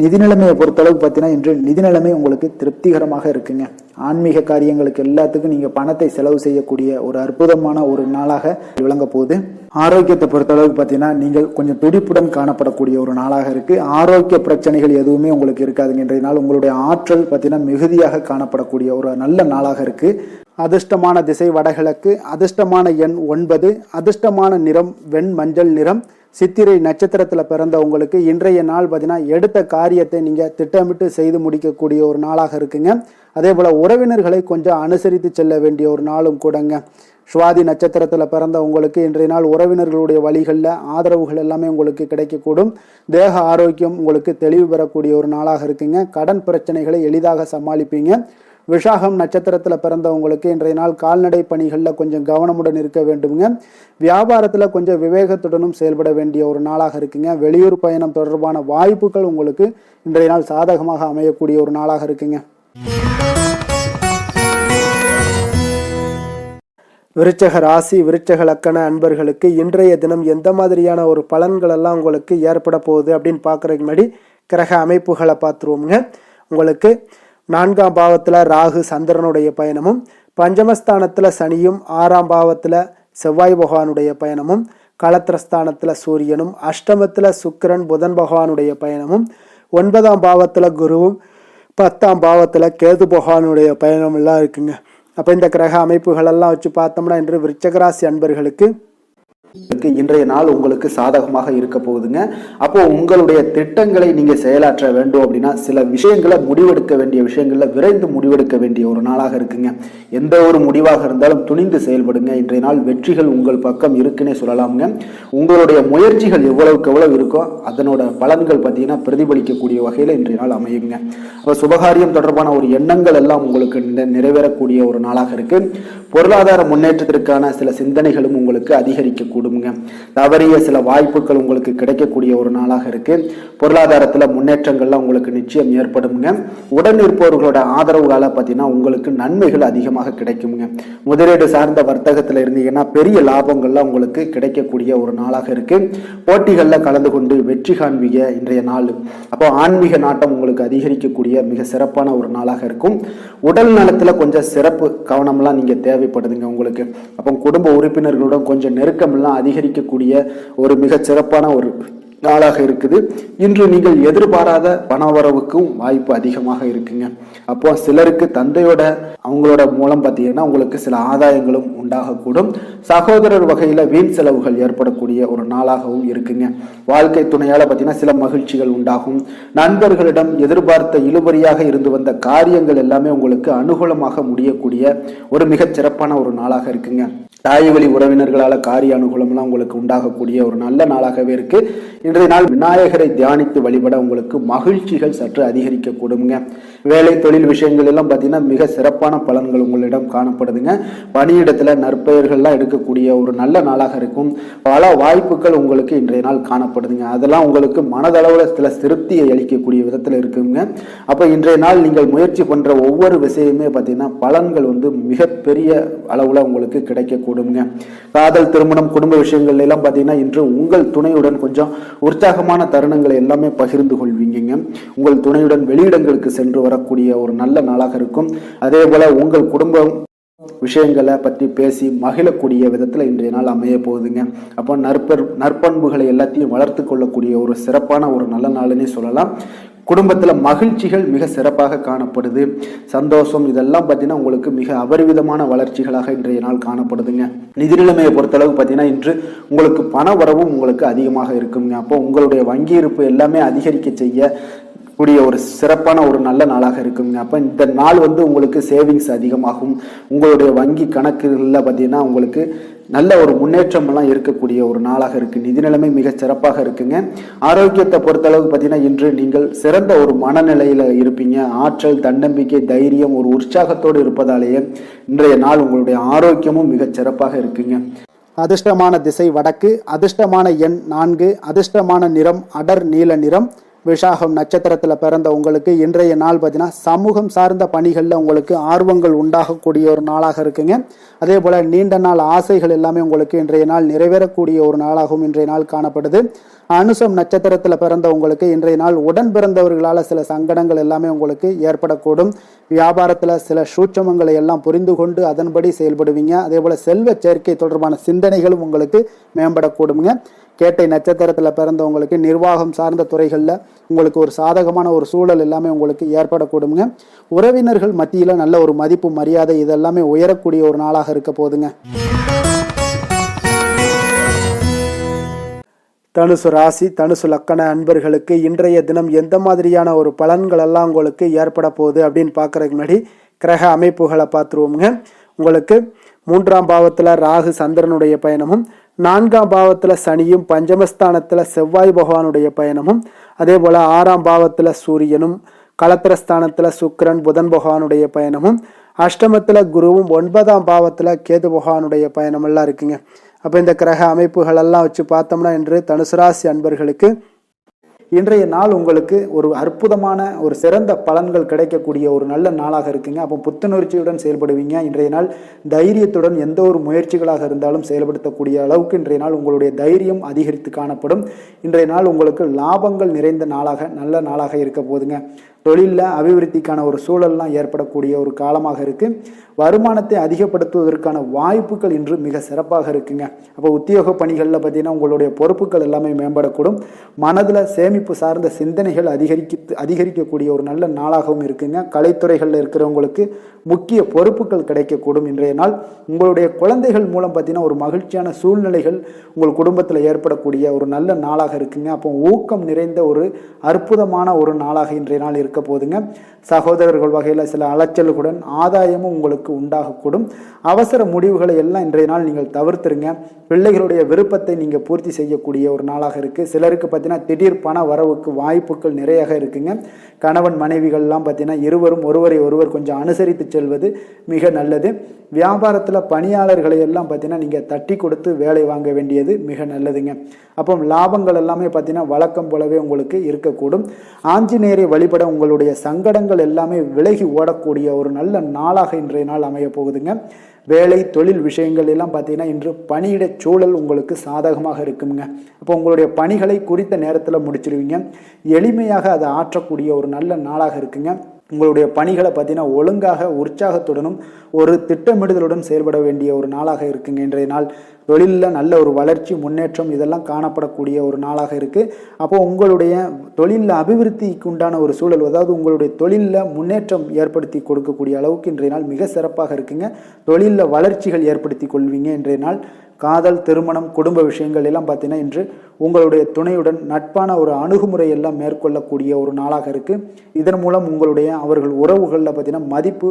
நிதி நிலைமையை பொறுத்தளவுக்கு பார்த்தீங்கன்னா இன்று நிதி நிலைமை உங்களுக்கு திருப்திகரமாக இருக்குங்க. ஆன்மீக காரியங்களுக்கு எல்லாத்துக்கும் நீங்க பணத்தை செலவு செய்யக்கூடிய ஒரு அற்புதமான ஒரு நாளாக விளங்க போகுது. ஆரோக்கியத்தை பொறுத்தளவுக்கு பார்த்தீங்கன்னா நீங்கள் கொஞ்சம் துடிப்புடன் காணப்படக்கூடிய ஒரு நாளாக இருக்கு. ஆரோக்கிய பிரச்சனைகள் எதுவுமே உங்களுக்கு இருக்காதுங்க. இன்றைய நாள் உங்களுடைய ஆற்றல் பார்த்தீங்கன்னா மிகுதியாக காணப்படக்கூடிய ஒரு நல்ல நாளாக இருக்கு. அதிர்ஷ்டமான திசை வடகிழக்கு, அதிர்ஷ்டமான எண் 9, அதிர்ஷ்டமான நிறம் வெண் மஞ்சள் நிறம். சித்திரை நட்சத்திரத்தில் பிறந்தவங்களுக்கு இன்றைய நாள் பார்த்தீங்கன்னா எடுத்த காரியத்தை நீங்கள் திட்டமிட்டு செய்து முடிக்கக்கூடிய ஒரு நாளாக இருக்குங்க. அதே போல் உறவினர்களை கொஞ்சம் அனுசரித்து செல்ல வேண்டிய ஒரு நாளும் கூடங்க. சுவாதி நட்சத்திரத்தில் பிறந்த உங்களுக்கு இன்றைய நாள் உறவினர்களுடைய வழிகளில் ஆதரவுகள் எல்லாமே உங்களுக்கு கிடைக்கக்கூடும். தேக ஆரோக்கியம் உங்களுக்கு தெளிவு பெறக்கூடிய ஒரு நாளாக இருக்குங்க. கடன் பிரச்சனைகளை எளிதாக சமாளிப்பீங்க. விஷாகம் நட்சத்திரத்தில் பிறந்தவங்களுக்கு இன்றைய நாள் கால்நடை பணிகளில் கொஞ்சம் கவனமுடன் இருக்க வேண்டுங்க. வியாபாரத்தில் கொஞ்சம் விவேகத்துடனும் செயல்பட வேண்டிய ஒரு நாளாக இருக்குங்க. வெளியூர் பயணம் தொடர்பான வாய்ப்புகள் உங்களுக்கு இன்றைய நாள் சாதகமாக அமையக்கூடிய ஒரு நாளாக இருக்குங்க. விருச்சக ராசி, விருச்சக லக்கண அன்பர்களுக்கு இன்றைய தினம் எந்த மாதிரியான ஒரு பலன்கள் எல்லாம் உங்களுக்கு ஏற்பட போகுது அப்படின்னு பார்க்குறதுக்கு முன்னாடி கிரக அமைப்புகளை பார்த்துருவோமுங்க. உங்களுக்கு 4ஆம் பாவத்தில் ராகு சந்திரனுடைய பயணமும், பஞ்சமஸ்தானத்தில் சனியும், 6ஆம் பாவத்தில் செவ்வாய் பகவானுடைய பயணமும், களத்திரஸ்தானத்தில் சூரியனும், அஷ்டமத்தில் சுக்கிரன் புதன் பகவானுடைய பயணமும், 9ஆம் பாவத்தில் குருவும், 10ஆம் பாவத்தில் கேது பகவானுடைய பயணம் எல்லாம் இருக்குங்க. அப்போ இந்த கிரக அமைப்புகளெல்லாம் வச்சு பார்த்தோம்னா இன்று விருச்சகராசி அன்பர்களுக்கு இன்றைய நாள் உங்களுக்கு சாதகமாக இருக்க போகுதுங்க. அப்போ உங்களுடைய திட்டங்களை நீங்க செயலாற்ற வேண்டும் அப்படின்னா சில விஷயங்களை முடிவெடுக்க வேண்டிய விஷயங்கள்ல விரைந்து முடிவெடுக்க வேண்டிய ஒரு நாளாக இருக்குங்க. எந்த ஒரு முடிவாக இருந்தாலும் துணிந்து செயல்படுங்க. இன்றைய நாள் வெற்றிகள் உங்கள் பக்கம் இருக்குன்னே சொல்லலாமுங்க. உங்களுடைய முயற்சிகள் எவ்வளவுக்கு எவ்வளவு இருக்கோ அதனோட பலன்கள் பார்த்தீங்கன்னா பிரதிபலிக்கக்கூடிய வகையில் இன்றைய நாள் அமையுங்க. அப்போ சுபகாரியம் தொடர்பான ஒரு எண்ணங்கள் எல்லாம் உங்களுக்கு நிறைவேறக்கூடிய ஒரு நாளாக இருக்கு. பொருளாதார முன்னேற்றத்திற்கான சில சிந்தனைகளும் உங்களுக்கு அதிகரிக்கக்கூடும். தவறிய சில வாய்ப்புகள் உங்களுக்கு கிடைக்கக்கூடிய ஒரு நாளாக இருக்கு. பொருளாதாரத்துல முன்னேற்றங்கள்லாம் உங்களுக்கு நிச்சயம் ஏற்படுங்க. உடன் இருப்பவர்களோட ஆதரவுகால பார்த்தீங்கன்னா உங்களுக்கு நன்மைகள் அதிகமாக கிடைக்குங்க. முதலீடு சார்ந்த வர்த்தகத்துல இருந்தீங்கன்னா பெரிய லாபங்கள்லாம் உங்களுக்கு கிடைக்கக்கூடிய ஒரு நாளாக இருக்கு. போட்டிகள்ல கலந்து கொண்டு வெற்றி காண்பீங்க இன்றைய நாள். அப்போ ஆன்மீக நாட்டம் உங்களுக்கு அதிகரிக்கக்கூடிய மிக சிறப்பான ஒரு நாளாக இருக்கும். உடல் நலத்துல கொஞ்சம் சிறப்பு கவனம்லாம் நீங்க தேவைப்படுதுங்க உங்களுக்கு. அப்போ குடும்ப உறுப்பினர்களுடன் கொஞ்சம் நெருக்கம் எல்லாம் அதிகரிக்கக்கூடிய ஒரு மிக சிறப்பான ஒரு நாளாக இருக்குது. இன்று நீங்கள் எதிர்பாராத பணவரவுக்கும் வாய்ப்பு அதிகமாக இருக்குங்க. அப்போ சிலருக்கு தந்தையோட அவங்களோட மூலம் பார்த்தீங்கன்னா உங்களுக்கு சில ஆதாயங்களும் உண்டாகக்கூடும். சகோதரர் வகையில வீண் செலவுகள் ஏற்படக்கூடிய ஒரு நாளாகவும் இருக்குங்க. வாழ்க்கை துணையால பார்த்தீங்கன்னா சில மகிழ்ச்சிகள் உண்டாகும். நண்பர்களிடம் எதிர்பார்த்த இழுபறியாக இருந்து வந்த காரியங்கள் எல்லாமே உங்களுக்கு அனுகூலமாக முடியக்கூடிய ஒரு மிகச் சிறப்பான ஒரு நாளாக இருக்குங்க. தாய் வழி உறவினர்களால காரிய அனுகூலம்லாம் உங்களுக்கு உண்டாகக்கூடிய ஒரு நல்ல நாளாகவே இருக்கு. இன்றைய நாள் விநாயகரை தியானித்து வழிபட உங்களுக்கு மகிழ்ச்சிகள் சற்று அதிகரிக்கக்கூடுங்க. வேலை தொழில் விஷயங்கள் எல்லாம் பார்த்தீங்கன்னா மிக சிறப்பான பலன்கள் உங்களிடம் காணப்படுதுங்க. பணியிடத்துல நற்பெயர்கள்லாம் எடுக்கக்கூடிய ஒரு நல்ல நாளாக இருக்கும். பல வாய்ப்புகள் உங்களுக்கு இன்றைய நாள் காணப்படுதுங்க. அதெல்லாம் உங்களுக்கு மனதளவுல சில திருப்தியை அளிக்கக்கூடிய விதத்துல இருக்குங்க. அப்ப இன்றைய நாள் நீங்கள் முயற்சி பண்ற ஒவ்வொரு விஷயமே பார்த்தீங்கன்னா பலன்கள் மிகப்பெரிய அளவுல உங்களுக்கு கிடைக்கக்கூடும். காதல், திருமணம், குடும்ப விஷயங்கள் எல்லாம் பார்த்தீங்கன்னா இன்று உங்கள் துணையுடன் கொஞ்சம் உற்சாகமான தருணங்களை எல்லாமே பகிர்ந்து கொள்வீங்க. உங்கள் துணையுடன் வெளியிடங்களுக்கு சென்று வரக்கூடிய ஒரு நல்ல நாளாக இருக்கும். அதே போல உங்கள் குடும்பம் விஷயங்களை பற்றி பேசி மகிழக்கூடிய விதத்துல இன்றைய நாள் அமைய போகுதுங்க. அப்போ நற்பண்புகளை எல்லாத்தையும் வளர்த்து கொள்ளக்கூடிய ஒரு சிறப்பான ஒரு நல்ல நாளுன்னே சொல்லலாம். குடும்பத்தில் மகிழ்ச்சிகள் மிக சிறப்பாக காணப்படுது. சந்தோஷம் இதெல்லாம் பார்த்தீங்கன்னா உங்களுக்கு மிக அபரிவிதமான வளர்ச்சிகளாக இன்றைய நாள் காணப்படுதுங்க. நிதி நிலைமையை பொறுத்தளவு பார்த்தீங்கன்னா இன்று உங்களுக்கு பண வரவும் உங்களுக்கு அதிகமாக இருக்குங்க. அப்போ உங்களுடைய வங்கி இருப்பு எல்லாமே அதிகரிக்க செய்ய கூடிய ஒரு சிறப்பான ஒரு நல்ல நாளாக இருக்குங்க. அப்போ இந்த நாள் உங்களுக்கு சேவிங்ஸ் அதிகமாகும். உங்களுடைய வங்கி கணக்குகளில் பார்த்தீங்கன்னா உங்களுக்கு நல்ல ஒரு முன்னேற்றம் எல்லாம் இருக்கக்கூடிய ஒரு நாளாக இருக்கு. நிதி நிலைமை மிக சிறப்பாக இருக்குங்க. ஆரோக்கியத்தை பொறுத்தளவுக்கு பார்த்தீங்கன்னா இன்று நீங்கள் சிறந்த ஒரு மனநிலையில இருப்பீங்க. ஆற்றல், தன்னம்பிக்கை, தைரியம், ஒரு உற்சாகத்தோடு இருப்பதாலேயே இன்றைய நாள் உங்களுடைய ஆரோக்கியமும் மிக சிறப்பாக இருக்குங்க. அதிர்ஷ்டமான திசை வடக்கு, அதிர்ஷ்டமான எண் 4, அதிர்ஷ்டமான நிறம் அடர் நீல நிறம். விஷாகம் நட்சத்திரத்தில் பிறந்த உங்களுக்கு இன்றைய நாள் பார்த்தீங்கன்னா சமூகம் சார்ந்த பணிகளில் உங்களுக்கு ஆர்வங்கள் உண்டாகக்கூடிய ஒரு நாளாக இருக்குங்க. அதே போல் நீண்ட நாள் ஆசைகள் எல்லாமே உங்களுக்கு இன்றைய நாள் நிறைவேறக்கூடிய ஒரு நாளாகவும் இன்றைய நாள் காணப்படுது. அனுசம் நட்சத்திரத்தில் பிறந்த உங்களுக்கு இன்றைய நாள் உடன் பிறந்தவர்களால் சில சங்கடங்கள் எல்லாமே உங்களுக்கு ஏற்படக்கூடும். வியாபாரத்தில் சில சூட்சமங்களை எல்லாம் புரிந்து கொண்டு அதன்படி செயல்படுவீங்க. அதே போல் செல்வ சேர்க்கை தொடர்பான சிந்தனைகளும் உங்களுக்கு மேம்படக்கூடுங்க. கேட்டை நட்சத்திரத்தில் பிறந்தவங்களுக்கு நிர்வாகம் சார்ந்த துறைகளில் உங்களுக்கு ஒரு சாதகமான ஒரு சூழல் எல்லாமே உங்களுக்கு ஏற்படக்கூடுங்க. உறவினர்கள் மத்தியில் நல்ல ஒரு மதிப்பு, மரியாதை இதெல்லாமே உயரக்கூடிய ஒரு நாளாக இருக்க போதுங்க. தனுசு ராசி, தனுசு லக்கண அன்பர்களுக்கு இன்றைய தினம் எந்த மாதிரியான ஒரு பலன்கள் எல்லாம் உங்களுக்கு ஏற்பட போகுது அப்படின்னு பார்க்கறதுக்கு முன்னாடி கிரக அமைப்புகளை பார்த்துருவோமுங்க. உங்களுக்கு 3ஆம் பாவத்தில் ராகு சந்திரனுடைய பயணமும், 4ஆம் பாவத்தில் சனியும், பஞ்சமஸ்தானத்தில் செவ்வாய் பகவானுடைய பயணமும், அதே போல் 6ஆம் பாவத்தில் சூரியனும், களத்திரஸ்தானத்தில் சுக்கிரன் புதன் பகவானுடைய பயணமும், அஷ்டமத்தில் குருவும், 9ஆம் பாவத்தில் கேது பகவானுடைய பயணமெல்லாம் இருக்குங்க. அப்போ இந்த கிரக அமைப்புகளெல்லாம் வச்சு பார்த்தோம்னா இன்று தனுசு ராசி அன்பர்களுக்கு இன்றைய நாள் உங்களுக்கு ஒரு அற்புதமான ஒரு சிறந்த பலன்கள் கிடைக்கக்கூடிய ஒரு நல்ல நாளாக இருக்குங்க. அப்போ புத்துணர்ச்சியுடன் செயல்படுவீங்க. இன்றைய நாள் தைரியத்துடன் எந்த ஒரு முயற்சிகளாக இருந்தாலும் செயல்படுத்தக்கூடிய அளவுக்கு இன்றைய நாள் உங்களுடைய தைரியம் அதிகரித்து காணப்படும். இன்றைய நாள் உங்களுக்கு லாபங்கள் நிறைந்த நாளாக நல்ல நாளாக இருக்க போதுங்க. தொழிலில் அபிவிருத்திக்கான ஒரு சூழல்லாம் ஏற்படக்கூடிய ஒரு காலமாக இருக்குது. வருமானத்தை அதிகப்படுத்துவதற்கான வாய்ப்புகள் இன்று மிக சிறப்பாக இருக்குங்க. அப்போ உத்தியோக பணிகளில் பார்த்தீங்கன்னா உங்களுடைய பொறுப்புகள் எல்லாமே மேம்படக்கூடும். மனதில் சேமிப்பு சார்ந்த சிந்தனைகள் அதிகரிக்கக்கூடிய ஒரு நல்ல நாளாகவும் இருக்குங்க. கலைத்துறைகளில் இருக்கிறவங்களுக்கு முக்கிய பொறுப்புகள் கிடைக்கக்கூடும். இன்றைய நாள் உங்களுடைய குழந்தைகள் மூலம் பார்த்தீங்கன்னா ஒரு மகிழ்ச்சியான சூழ்நிலைகள் உங்கள் குடும்பத்தில் ஏற்படக்கூடிய ஒரு நல்ல நாளாக இருக்குங்க. அப்போ ஊக்கம் நிறைந்த ஒரு அற்புதமான ஒரு நாளாக இன்றைய நாள் இருக்க போதுங்க. சகோதரர்கள் வகையில் சில அலைச்சல்களுடன் ஆதாயமும் உங்களுக்கு உண்டாகக்கூடும். அவசர முடிவுகளை எல்லாம் இன்றைய நாள் நீங்கள் தவிர்த்துருங்க. பிள்ளைகளுடைய விருப்பத்தை நீங்கள் பூர்த்தி செய்யக்கூடிய ஒரு நாளாக இருக்குது. சிலருக்கு பார்த்தீங்கன்னா திடீர் பண வரவுக்கு வாய்ப்புகள் நிறைய இருக்குங்க. கணவன் மனைவிகள்லாம் பார்த்தீங்கன்னா இருவரும் ஒருவரை ஒருவர் கொஞ்சம் அனுசரித்து செல்வது மிக நல்லது. வியாபாரத்தில் பணியாளர்களை எல்லாம் பார்த்தீங்கன்னா நீங்கள் தட்டி கொடுத்து வேலை வாங்க வேண்டியது மிக நல்லதுங்க. அப்போ லாபங்கள் எல்லாமே பார்த்தீங்கன்னா வழக்கம் போலவே உங்களுக்கு இருக்கக்கூடும். ஆஞ்சநேயரை வழிபட உங்களுடைய சங்கடங்கள் எல்லாமே விலகி ஓடக்கூடிய ஒரு நல்ல நாளாக இன்றைய நாள் அமைய போகுதுங்க. வேலை தொழில் விஷயங்கள் எல்லாம் பார்த்தீங்கன்னா இன்று பணியிட சூழல் உங்களுக்கு சாதகமாக இருக்குங்க. அப்போ உங்களுடைய பணிகளை குறித்த நேரத்தில் முடிச்சிடுவீங்க. எளிமையாக அதை ஆற்றக்கூடிய ஒரு நல்ல நாளாக இருக்குங்க. உங்களுடைய பணிகளை பார்த்தீங்கன்னா ஒழுங்காக உற்சாகத்துடனும் ஒரு திட்டமிடுதலுடன் செயல்பட வேண்டிய ஒரு நாளாக இருக்குங்க. இன்றைய நாள் தொழிலில் நல்ல ஒரு வளர்ச்சி, முன்னேற்றம் இதெல்லாம் காணப்படக்கூடிய ஒரு நாளாக இருக்குது. அப்போது உங்களுடைய தொழிலில் அபிவிருத்திக்கு உண்டான ஒரு சூழல், அதாவது உங்களுடைய தொழிலில் முன்னேற்றம் ஏற்படுத்தி கொடுக்கக்கூடிய அளவுக்கு இன்றைய நாள் மிக சிறப்பாக இருக்குங்க. தொழிலில் வளர்ச்சிகள் ஏற்படுத்தி கொள்வீங்க. இன்றைய நாள் காதல், திருமணம், குடும்ப விஷயங்கள் எல்லாம் பார்த்தீங்கன்னா இன்று உங்களுடைய துணையுடன் நட்பான ஒரு அணுகுமுறை எல்லாம் மேற்கொள்ளக்கூடிய ஒரு நாளாக இருக்குது. இதன் மூலம் உங்களுடைய அவர்கள் உறவுகளில் பார்த்தீங்கன்னா மதிப்பு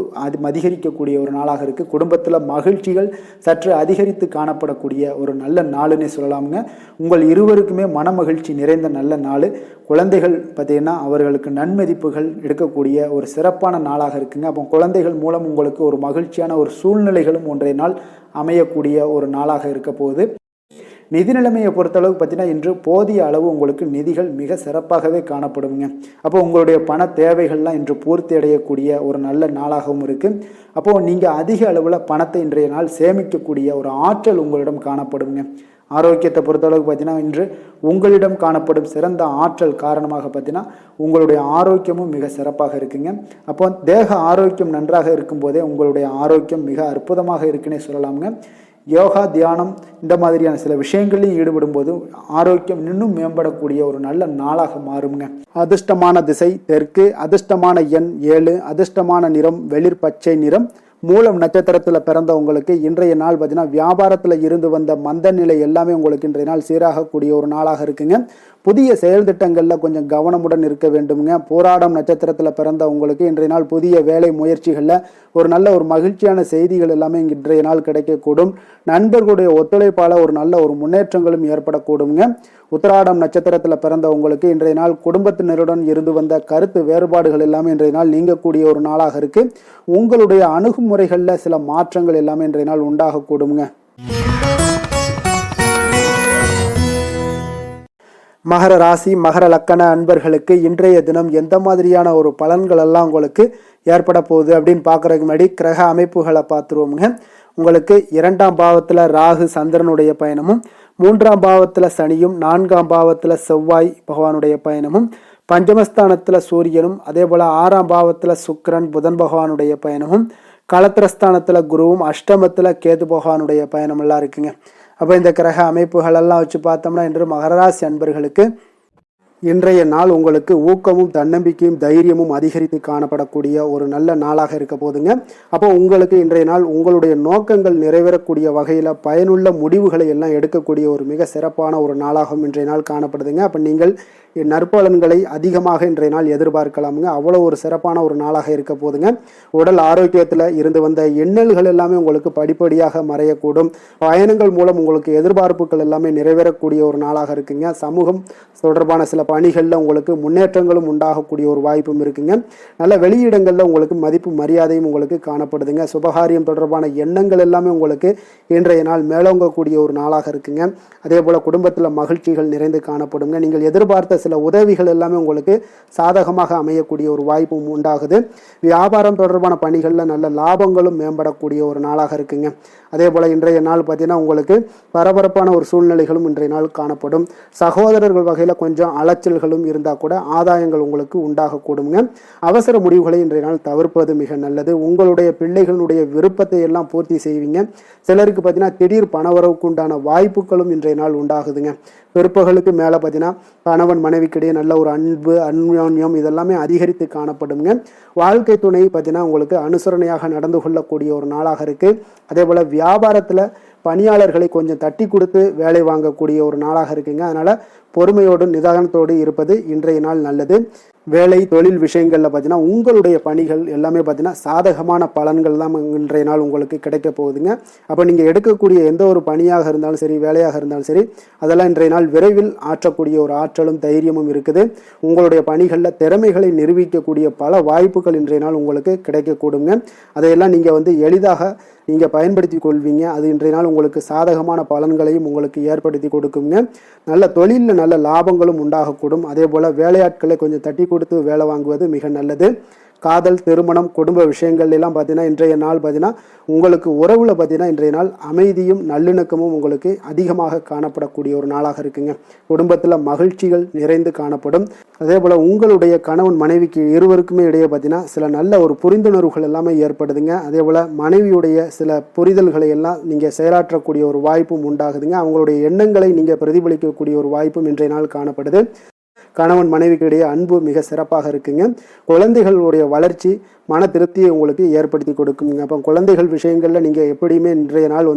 அதிகரிக்கக்கூடிய ஒரு நாளாக இருக்குது. குடும்பத்தில் மகிழ்ச்சிகள் சற்று அதிகரித்து காணப்படக்கூடிய ஒரு நல்ல நாளுன்னே சொல்லலாமுங்க. உங்கள் இருவருக்குமே மன மகிழ்ச்சி நிறைந்த நல்ல நாள். குழந்தைகள் பார்த்தீங்கன்னா அவர்களுக்கு நன்மதிப்புகள் எடுக்கக்கூடிய ஒரு சிறப்பான நாளாக இருக்குங்க. அப்போ குழந்தைகள் மூலம் உங்களுக்கு ஒரு மகிழ்ச்சியான ஒரு சூழ்நிலைகளும் ஒன்றைய நாள் அமையக்கூடிய ஒரு நாளாக இருக்க போகுது. நிதி நிலைமையை பொறுத்தளவுக்கு பார்த்தீங்கன்னா இன்று போதிய அளவு உங்களுக்கு நிதிகள் மிக சிறப்பாகவே காணப்படுங்க. அப்போ உங்களுடைய பண தேவைகள்லாம் இன்று பூர்த்தி அடையக்கூடிய ஒரு நல்ல நாளாகவும் இருக்குது. அப்போது நீங்கள் அதிக அளவில் பணத்தை இன்றைய நாள் சேமிக்கக்கூடிய ஒரு ஆற்றல் உங்களிடம் காணப்படுங்க. ஆரோக்கியத்தை பொறுத்தளவுக்கு பார்த்தீங்கன்னா இன்று உங்களிடம் காணப்படும் சிறந்த ஆற்றல் காரணமாக பார்த்தீங்கன்னா உங்களுடைய ஆரோக்கியமும் மிக சிறப்பாக இருக்குங்க. அப்போ தேக ஆரோக்கியம் நன்றாக இருக்கும்போதே உங்களுடைய ஆரோக்கியம் மிக அற்புதமாக இருக்குன்னே சொல்லலாமுங்க. யோகா, தியானம் இந்த மாதிரியான சில விஷயங்களையும் ஈடுபடும் போது ஆரோக்கியம் இன்னும் மேம்படக்கூடிய ஒரு நல்ல நாளாக மாறுங்க. அதிர்ஷ்டமான திசை தெற்கு, அதிர்ஷ்டமான எண் 7, அதிர்ஷ்டமான நிறம் வெளிர் பச்சை நிறம். மூலம் நட்சத்திரத்தில் பிறந்தவங்களுக்கு இன்றைய நாள் பார்த்தீங்கன்னா வியாபாரத்தில் இருந்து வந்த மந்த நிலை எல்லாமே உங்களுக்கு இன்றைய நாள் சீராகக்கூடிய ஒரு நாளாக இருக்குங்க. புதிய செயல் திட்டங்களில் கொஞ்சம் கவனமுடன் இருக்க வேண்டுங்க. போராடம் நட்சத்திரத்தில் பிறந்த உங்களுக்கு இன்றைய நாள் புதிய வேலை முயற்சிகளில் ஒரு நல்ல ஒரு மகிழ்ச்சியான செய்திகள் எல்லாமே இன்றைய நாள் கிடைக்கக்கூடும். நண்பர்களுடைய ஒத்துழைப்பால் ஒரு நல்ல ஒரு முன்னேற்றங்களும் ஏற்படக்கூடுங்க. உத்திராடம் நட்சத்திரத்தில் பிறந்த உங்களுக்கு இன்றைய நாள் குடும்பத்தினருடன் இருந்து வந்த கருத்து வேறுபாடுகள் எல்லாமே இன்றைய நாள் நீங்கக்கூடிய ஒரு நாளாக இருக்கு. உங்களுடைய அணுகுமுறைகளில் சில மாற்றங்கள் எல்லாமே இன்றைய நாள் உண்டாகக்கூடுங்க. மகர ராசி மகர லக்கண அன்பர்களுக்கு இன்றைய தினம் எந்த மாதிரியான ஒரு பலன்கள் எல்லாம் உங்களுக்கு ஏற்பட போகுது அப்படின்னு பார்க்குறதுக்கு முன்னாடி கிரக அமைப்புகளை பார்த்துருவோமுங்க. உங்களுக்கு 2ஆம் பாவத்தில் ராகு சந்திரனுடைய பயணமும், 3ஆம் பாவத்தில் சனியும், 4ஆம் பாவத்தில் செவ்வாய் பகவானுடைய பயணமும், பஞ்சமஸ்தானத்தில் சூரியனும், அதே போல் 6ஆம் பாவத்தில் சுக்கிரன் புதன் பகவானுடைய பயணமும், களத்திரஸ்தானத்தில் குருவும், அஷ்டமத்தில் கேது பகவானுடைய பயணம் எல்லாம் இருக்குங்க. அப்போ இந்த கிரக அமைப்புகளெல்லாம் வச்சு பார்த்தோம்னா இன்று மகராசி அன்பர்களுக்கு இன்றைய நாள் உங்களுக்கு ஊக்கமும் தன்னம்பிக்கையும் தைரியமும் அதிகரித்து காணப்படக்கூடிய ஒரு நல்ல நாளாக இருக்க போதுங்க. அப்போ உங்களுக்கு இன்றைய நாள் உங்களுடைய நோக்கங்கள் நிறைவேறக்கூடிய வகையில் பயனுள்ள முடிவுகளை எல்லாம் எடுக்கக்கூடிய ஒரு மிக சிறப்பான ஒரு நாளாகவும் இன்றைய நாள் காணப்படுதுங்க. அப்போ நீங்கள் நற்பலன்களை அதிகமாக இன்றைய நாள் எதிர்பார்க்கலாமுங்க. அவ்வளோ ஒரு சிறப்பான ஒரு நாளாக இருக்க போதுங்க. உடல் ஆரோக்கியத்தில் இருந்து வந்த எண்ணல்கள் எல்லாமே உங்களுக்கு படிப்படியாக மறையக்கூடும். பயணங்கள் மூலம் உங்களுக்கு எதிர்பார்ப்புகள் எல்லாமே நிறைவேறக்கூடிய ஒரு நாளாக இருக்குங்க. சமூகம் தொடர்பான சில பணிகளில் உங்களுக்கு முன்னேற்றங்களும் உண்டாகக்கூடிய ஒரு வாய்ப்பும் இருக்குங்க. நல்ல வெளியிடங்களில் உங்களுக்கு மதிப்பு மரியாதையும் உங்களுக்கு காணப்படுதுங்க. சுபகாரியம் தொடர்பான எண்ணங்கள் எல்லாமே உங்களுக்கு இன்றைய நாள் மேலோங்கக்கூடிய ஒரு நாளாக இருக்குங்க. அதே போல் குடும்பத்தில் மகிழ்ச்சிகள் நிறைந்து காணப்படுங்க. நீங்கள் எதிர்பார்த்த சில உதவிகள் எல்லாமே உங்களுக்கு சாதகமாக அமையக்கூடிய ஒரு வாய்ப்பும் உண்டாகுது. வியாபாரம் தொடர்பான பணிகளில் நல்ல லாபங்களும் மேம்படக்கூடிய ஒரு நாளாக இருக்குங்க. அதே போல் இன்றைய நாள் பார்த்தீங்கன்னா உங்களுக்கு பரபரப்பான ஒரு சூழ்நிலைகளும் இன்றைய நாள் காணப்படும். சகோதரர்கள் வகையில் கொஞ்சம் அலைச்சல்களும் இருந்தால் கூட ஆதாயங்கள் உங்களுக்கு உண்டாகக்கூடுங்க. அவசர முடிவுகளை இன்றைய நாள் தவிர்ப்பது மிக நல்லது. உங்களுடைய பிள்ளைகளுடைய விருப்பத்தை எல்லாம் பூர்த்தி செய்வீங்க. சிலருக்கு பார்த்தீங்கன்னா திடீர் பணவரவுக்கு உண்டான வாய்ப்புகளும் இன்றைய நாள் உண்டாகுதுங்க. பிற்பகலுக்கு மேலே பார்த்தீங்கன்னா கணவன் மனைவிக்கிடையே நல்ல ஒரு அன்பு அந்யோன்யம் இதெல்லாமே அதிகரித்து காணப்படுங்க. வாழ்க்கை துணை பார்த்தீங்கன்னா உங்களுக்கு அனுசரணையாக நடந்து கொள்ளக்கூடிய ஒரு நாளாக இருக்குது. அதே போல் வியாபாரத்தில் பணியாளர்களை கொஞ்சம் தட்டி கொடுத்து வேலை வாங்கக்கூடிய ஒரு நாளாக இருக்குங்க. அதனால் பொறுமையோடு நிதானத்தோடு இருப்பது இன்றைய நாள் நல்லது. வேலை தொழில் விஷயங்களில் பார்த்தீங்கன்னா உங்களுடைய பணிகள் எல்லாமே பார்த்தீங்கன்னா சாதகமான பலன்கள் தான் இன்றைய நாள் உங்களுக்கு கிடைக்க போகுதுங்க. அப்போ நீங்கள் எடுக்கக்கூடிய எந்த ஒரு பணியாக இருந்தாலும் சரி, வேலையாக இருந்தாலும் சரி, அதெல்லாம் இன்றைய நாள் விரைவில் ஆற்றக்கூடிய ஒரு ஆற்றலும் தைரியமும் இருக்குது. உங்களுடைய பணிகளில் திறமைகளை நிரூபிக்கக்கூடிய பல வாய்ப்புகள் இன்றைய நாள் உங்களுக்கு கிடைக்கக்கூடுங்க. அதையெல்லாம் நீங்கள் எளிதாக நீங்கள் பயன்படுத்தி கொள்வீங்க. அது இன்றைய நாள் உங்களுக்கு சாதகமான பலன்களையும் உங்களுக்கு ஏற்படுத்தி கொடுக்குங்க. நல்ல தொழிலில் நல்ல லாபங்களும் உண்டாகக்கூடும். அதே போல் வேலையாட்களை கொஞ்சம் தட்டி கொடுத்து வேலை வாங்குவது மிக நல்லது. காதல், திருமணம், குடும்ப விஷயங்கள் எல்லாம் பார்த்தீங்கன்னா இன்றைய நாள் பார்த்தீங்கன்னா உங்களுக்கு உறவில் பார்த்தீங்கன்னா இன்றைய நாள் அமைதியும் நல்லிணக்கமும் உங்களுக்கு அதிகமாக காணப்படக்கூடிய ஒரு நாளாக இருக்குங்க. குடும்பத்தில் மகிழ்ச்சிகள் நிறைந்து காணப்படும். அதே போல் உங்களுடைய கணவன் மனைவிக்கு இருவருக்குமே இடையே பார்த்தீங்கன்னா சில நல்ல ஒரு புரிந்துணர்வுகள் எல்லாமே ஏற்படுதுங்க. அதே போல் மனைவியுடைய சில புரிதல்களை எல்லாம் நீங்கள் செயலாற்றக்கூடிய ஒரு வாய்ப்பும் உண்டாகுதுங்க. அவங்களுடைய எண்ணங்களை நீங்கள் பிரதிபலிக்கக்கூடிய ஒரு வாய்ப்பும் இன்றைய நாள் காணப்படுது. கணவன் மனைவிக்கு இடையே அன்பு மிக சிறப்பாக இருக்குங்க. குழந்தைகளுடைய வளர்ச்சி மன திருப்தியை உங்களுக்கு ஏற்படுத்தி கொடுக்குங்க. அப்போ குழந்தைகள் விஷயங்களில் நீங்கள் எப்படியுமே இன்றைய நாள்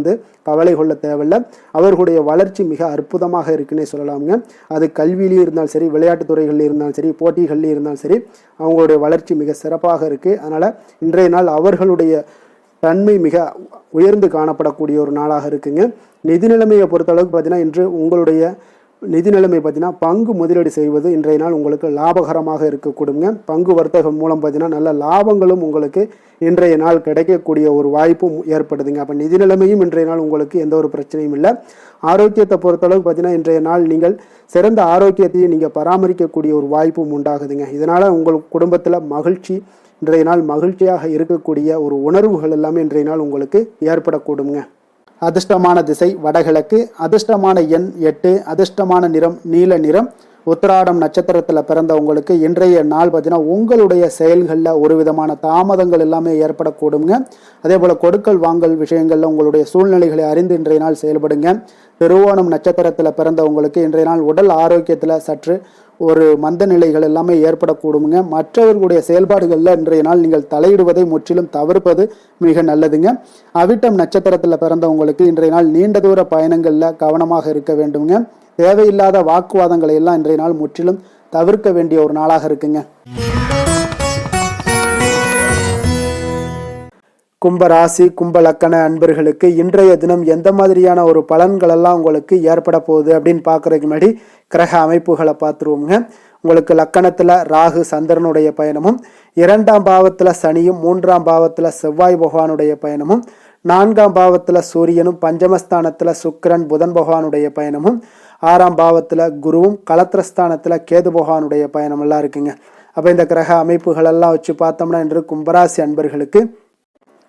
கவலை கொள்ள தேவையில்லை. அவர்களுடைய வளர்ச்சி மிக அற்புதமாக இருக்குன்னே சொல்லலாமுங்க. அது கல்வியிலையும் இருந்தாலும் சரி, விளையாட்டுத் துறைகளில் இருந்தாலும் சரி, போட்டிகளில் இருந்தாலும் சரி, அவங்களுடைய வளர்ச்சி மிக சிறப்பாக இருக்குது. அதனால் இன்றைய நாள் அவர்களுடைய தன்மை மிக உயர்ந்து காணப்படக்கூடிய ஒரு நாளாக இருக்குங்க. நிதி நிலைமையை பொறுத்தளவுக்கு பார்த்தீங்கன்னா இன்று உங்களுடைய நிதி நிலைமை பார்த்தீங்கன்னா பங்கு முதலீடு செய்வது இன்றைய நாள் உங்களுக்கு லாபகரமாக இருக்கக்கூடுங்க. பங்கு வர்த்தகம் மூலம் பார்த்தீங்கன்னா நல்ல லாபங்களும் உங்களுக்கு இன்றைய நாள் கிடைக்கக்கூடிய ஒரு வாய்ப்பும் ஏற்படுதுங்க. அப்போ நிதி நிலைமையும் இன்றைய நாள் உங்களுக்கு எந்த ஒரு பிரச்சனையும் இல்லை. ஆரோக்கியத்தை பொறுத்தளவுக்கு பார்த்தீங்கன்னா இன்றைய நாள் நீங்கள் சிறந்த ஆரோக்கியத்தையும் நீங்கள் பராமரிக்கக்கூடிய ஒரு வாய்ப்பும் உண்டாகுதுங்க. இதனால் உங்கள் குடும்பத்தில் மகிழ்ச்சி இன்றைய நாள் மகிழ்ச்சியாக இருக்கக்கூடிய ஒரு உணர்வுகள் எல்லாமே இன்றைய நாள் உங்களுக்கு ஏற்படக்கூடுங்க. அதிர்ஷ்டமான திசை வடகிழக்கு, அதிர்ஷ்டமான எண் 8, அதிர்ஷ்டமான நிறம் நீல நிறம். உத்திராடம் நட்சத்திரத்தில் பிறந்தவங்களுக்கு இன்றைய நாள் பார்த்தீங்கன்னா உங்களுடைய செயல்களில் ஒரு விதமான தாமதங்கள் எல்லாமே ஏற்படக்கூடுங்க. அதே போல் கொடுக்கல் வாங்கல் விஷயங்களில் உங்களுடைய சூழ்நிலைகளை அறிந்து இன்றைய நாள் செயல்படுங்க. திருவோணம் நட்சத்திரத்தில் பிறந்தவங்களுக்கு இன்றைய நாள் உடல் ஆரோக்கியத்தில் சற்று ஒரு மந்த நிலைகள் எல்லாமே ஏற்படக்கூடுங்க. மற்றவர்களுடைய செயல்பாடுகளில் இன்றைய நாள் நீங்கள் தலையிடுவதை முற்றிலும் தவிர்ப்பது மிக நல்லதுங்க. அவிட்டம் நட்சத்திரத்தில் பிறந்தவங்களுக்கு இன்றைய நாள் நீண்ட தூர பயணங்களில் கவனமாக இருக்க வேண்டுங்க. தேவையில்லாத வாக்குவாதங்களை எல்லாம் இன்றைய நாள் முற்றிலும் தவிர்க்க வேண்டிய ஒரு நாளாக இருக்குங்க. கும்ப ராசி கும்ப லக்கண அன்பர்களுக்கு இன்றைய தினம் எந்த மாதிரியான ஒரு பலன்கள் எல்லாம் உங்களுக்கு ஏற்பட போகுது அப்படின்னு பார்க்கறதுக்கு முன்னாடி கிரக அமைப்புகளை பார்த்துருவோங்க. உங்களுக்கு லக்கணத்தில் ராகு சந்திரனுடைய பயணமும், 2ஆம் பாவத்தில் சனியும், 3ஆம் பாவத்தில் செவ்வாய் பகவானுடைய பயணமும், 4ஆம் பாவத்தில் சூரியனும், பஞ்சமஸ்தானத்தில் சுக்கிரன் புதன் பகவானுடைய பயணமும், 6ஆம் பாவத்தில் குருவும், களத்திரஸ்தானத்தில் கேது பகவானுடைய பயணம் எல்லாம் இருக்குங்க. அப்போ இந்த கிரக அமைப்புகள் எல்லாம் வச்சு பார்த்தோம்னா இன்று கும்பராசி அன்பர்களுக்கு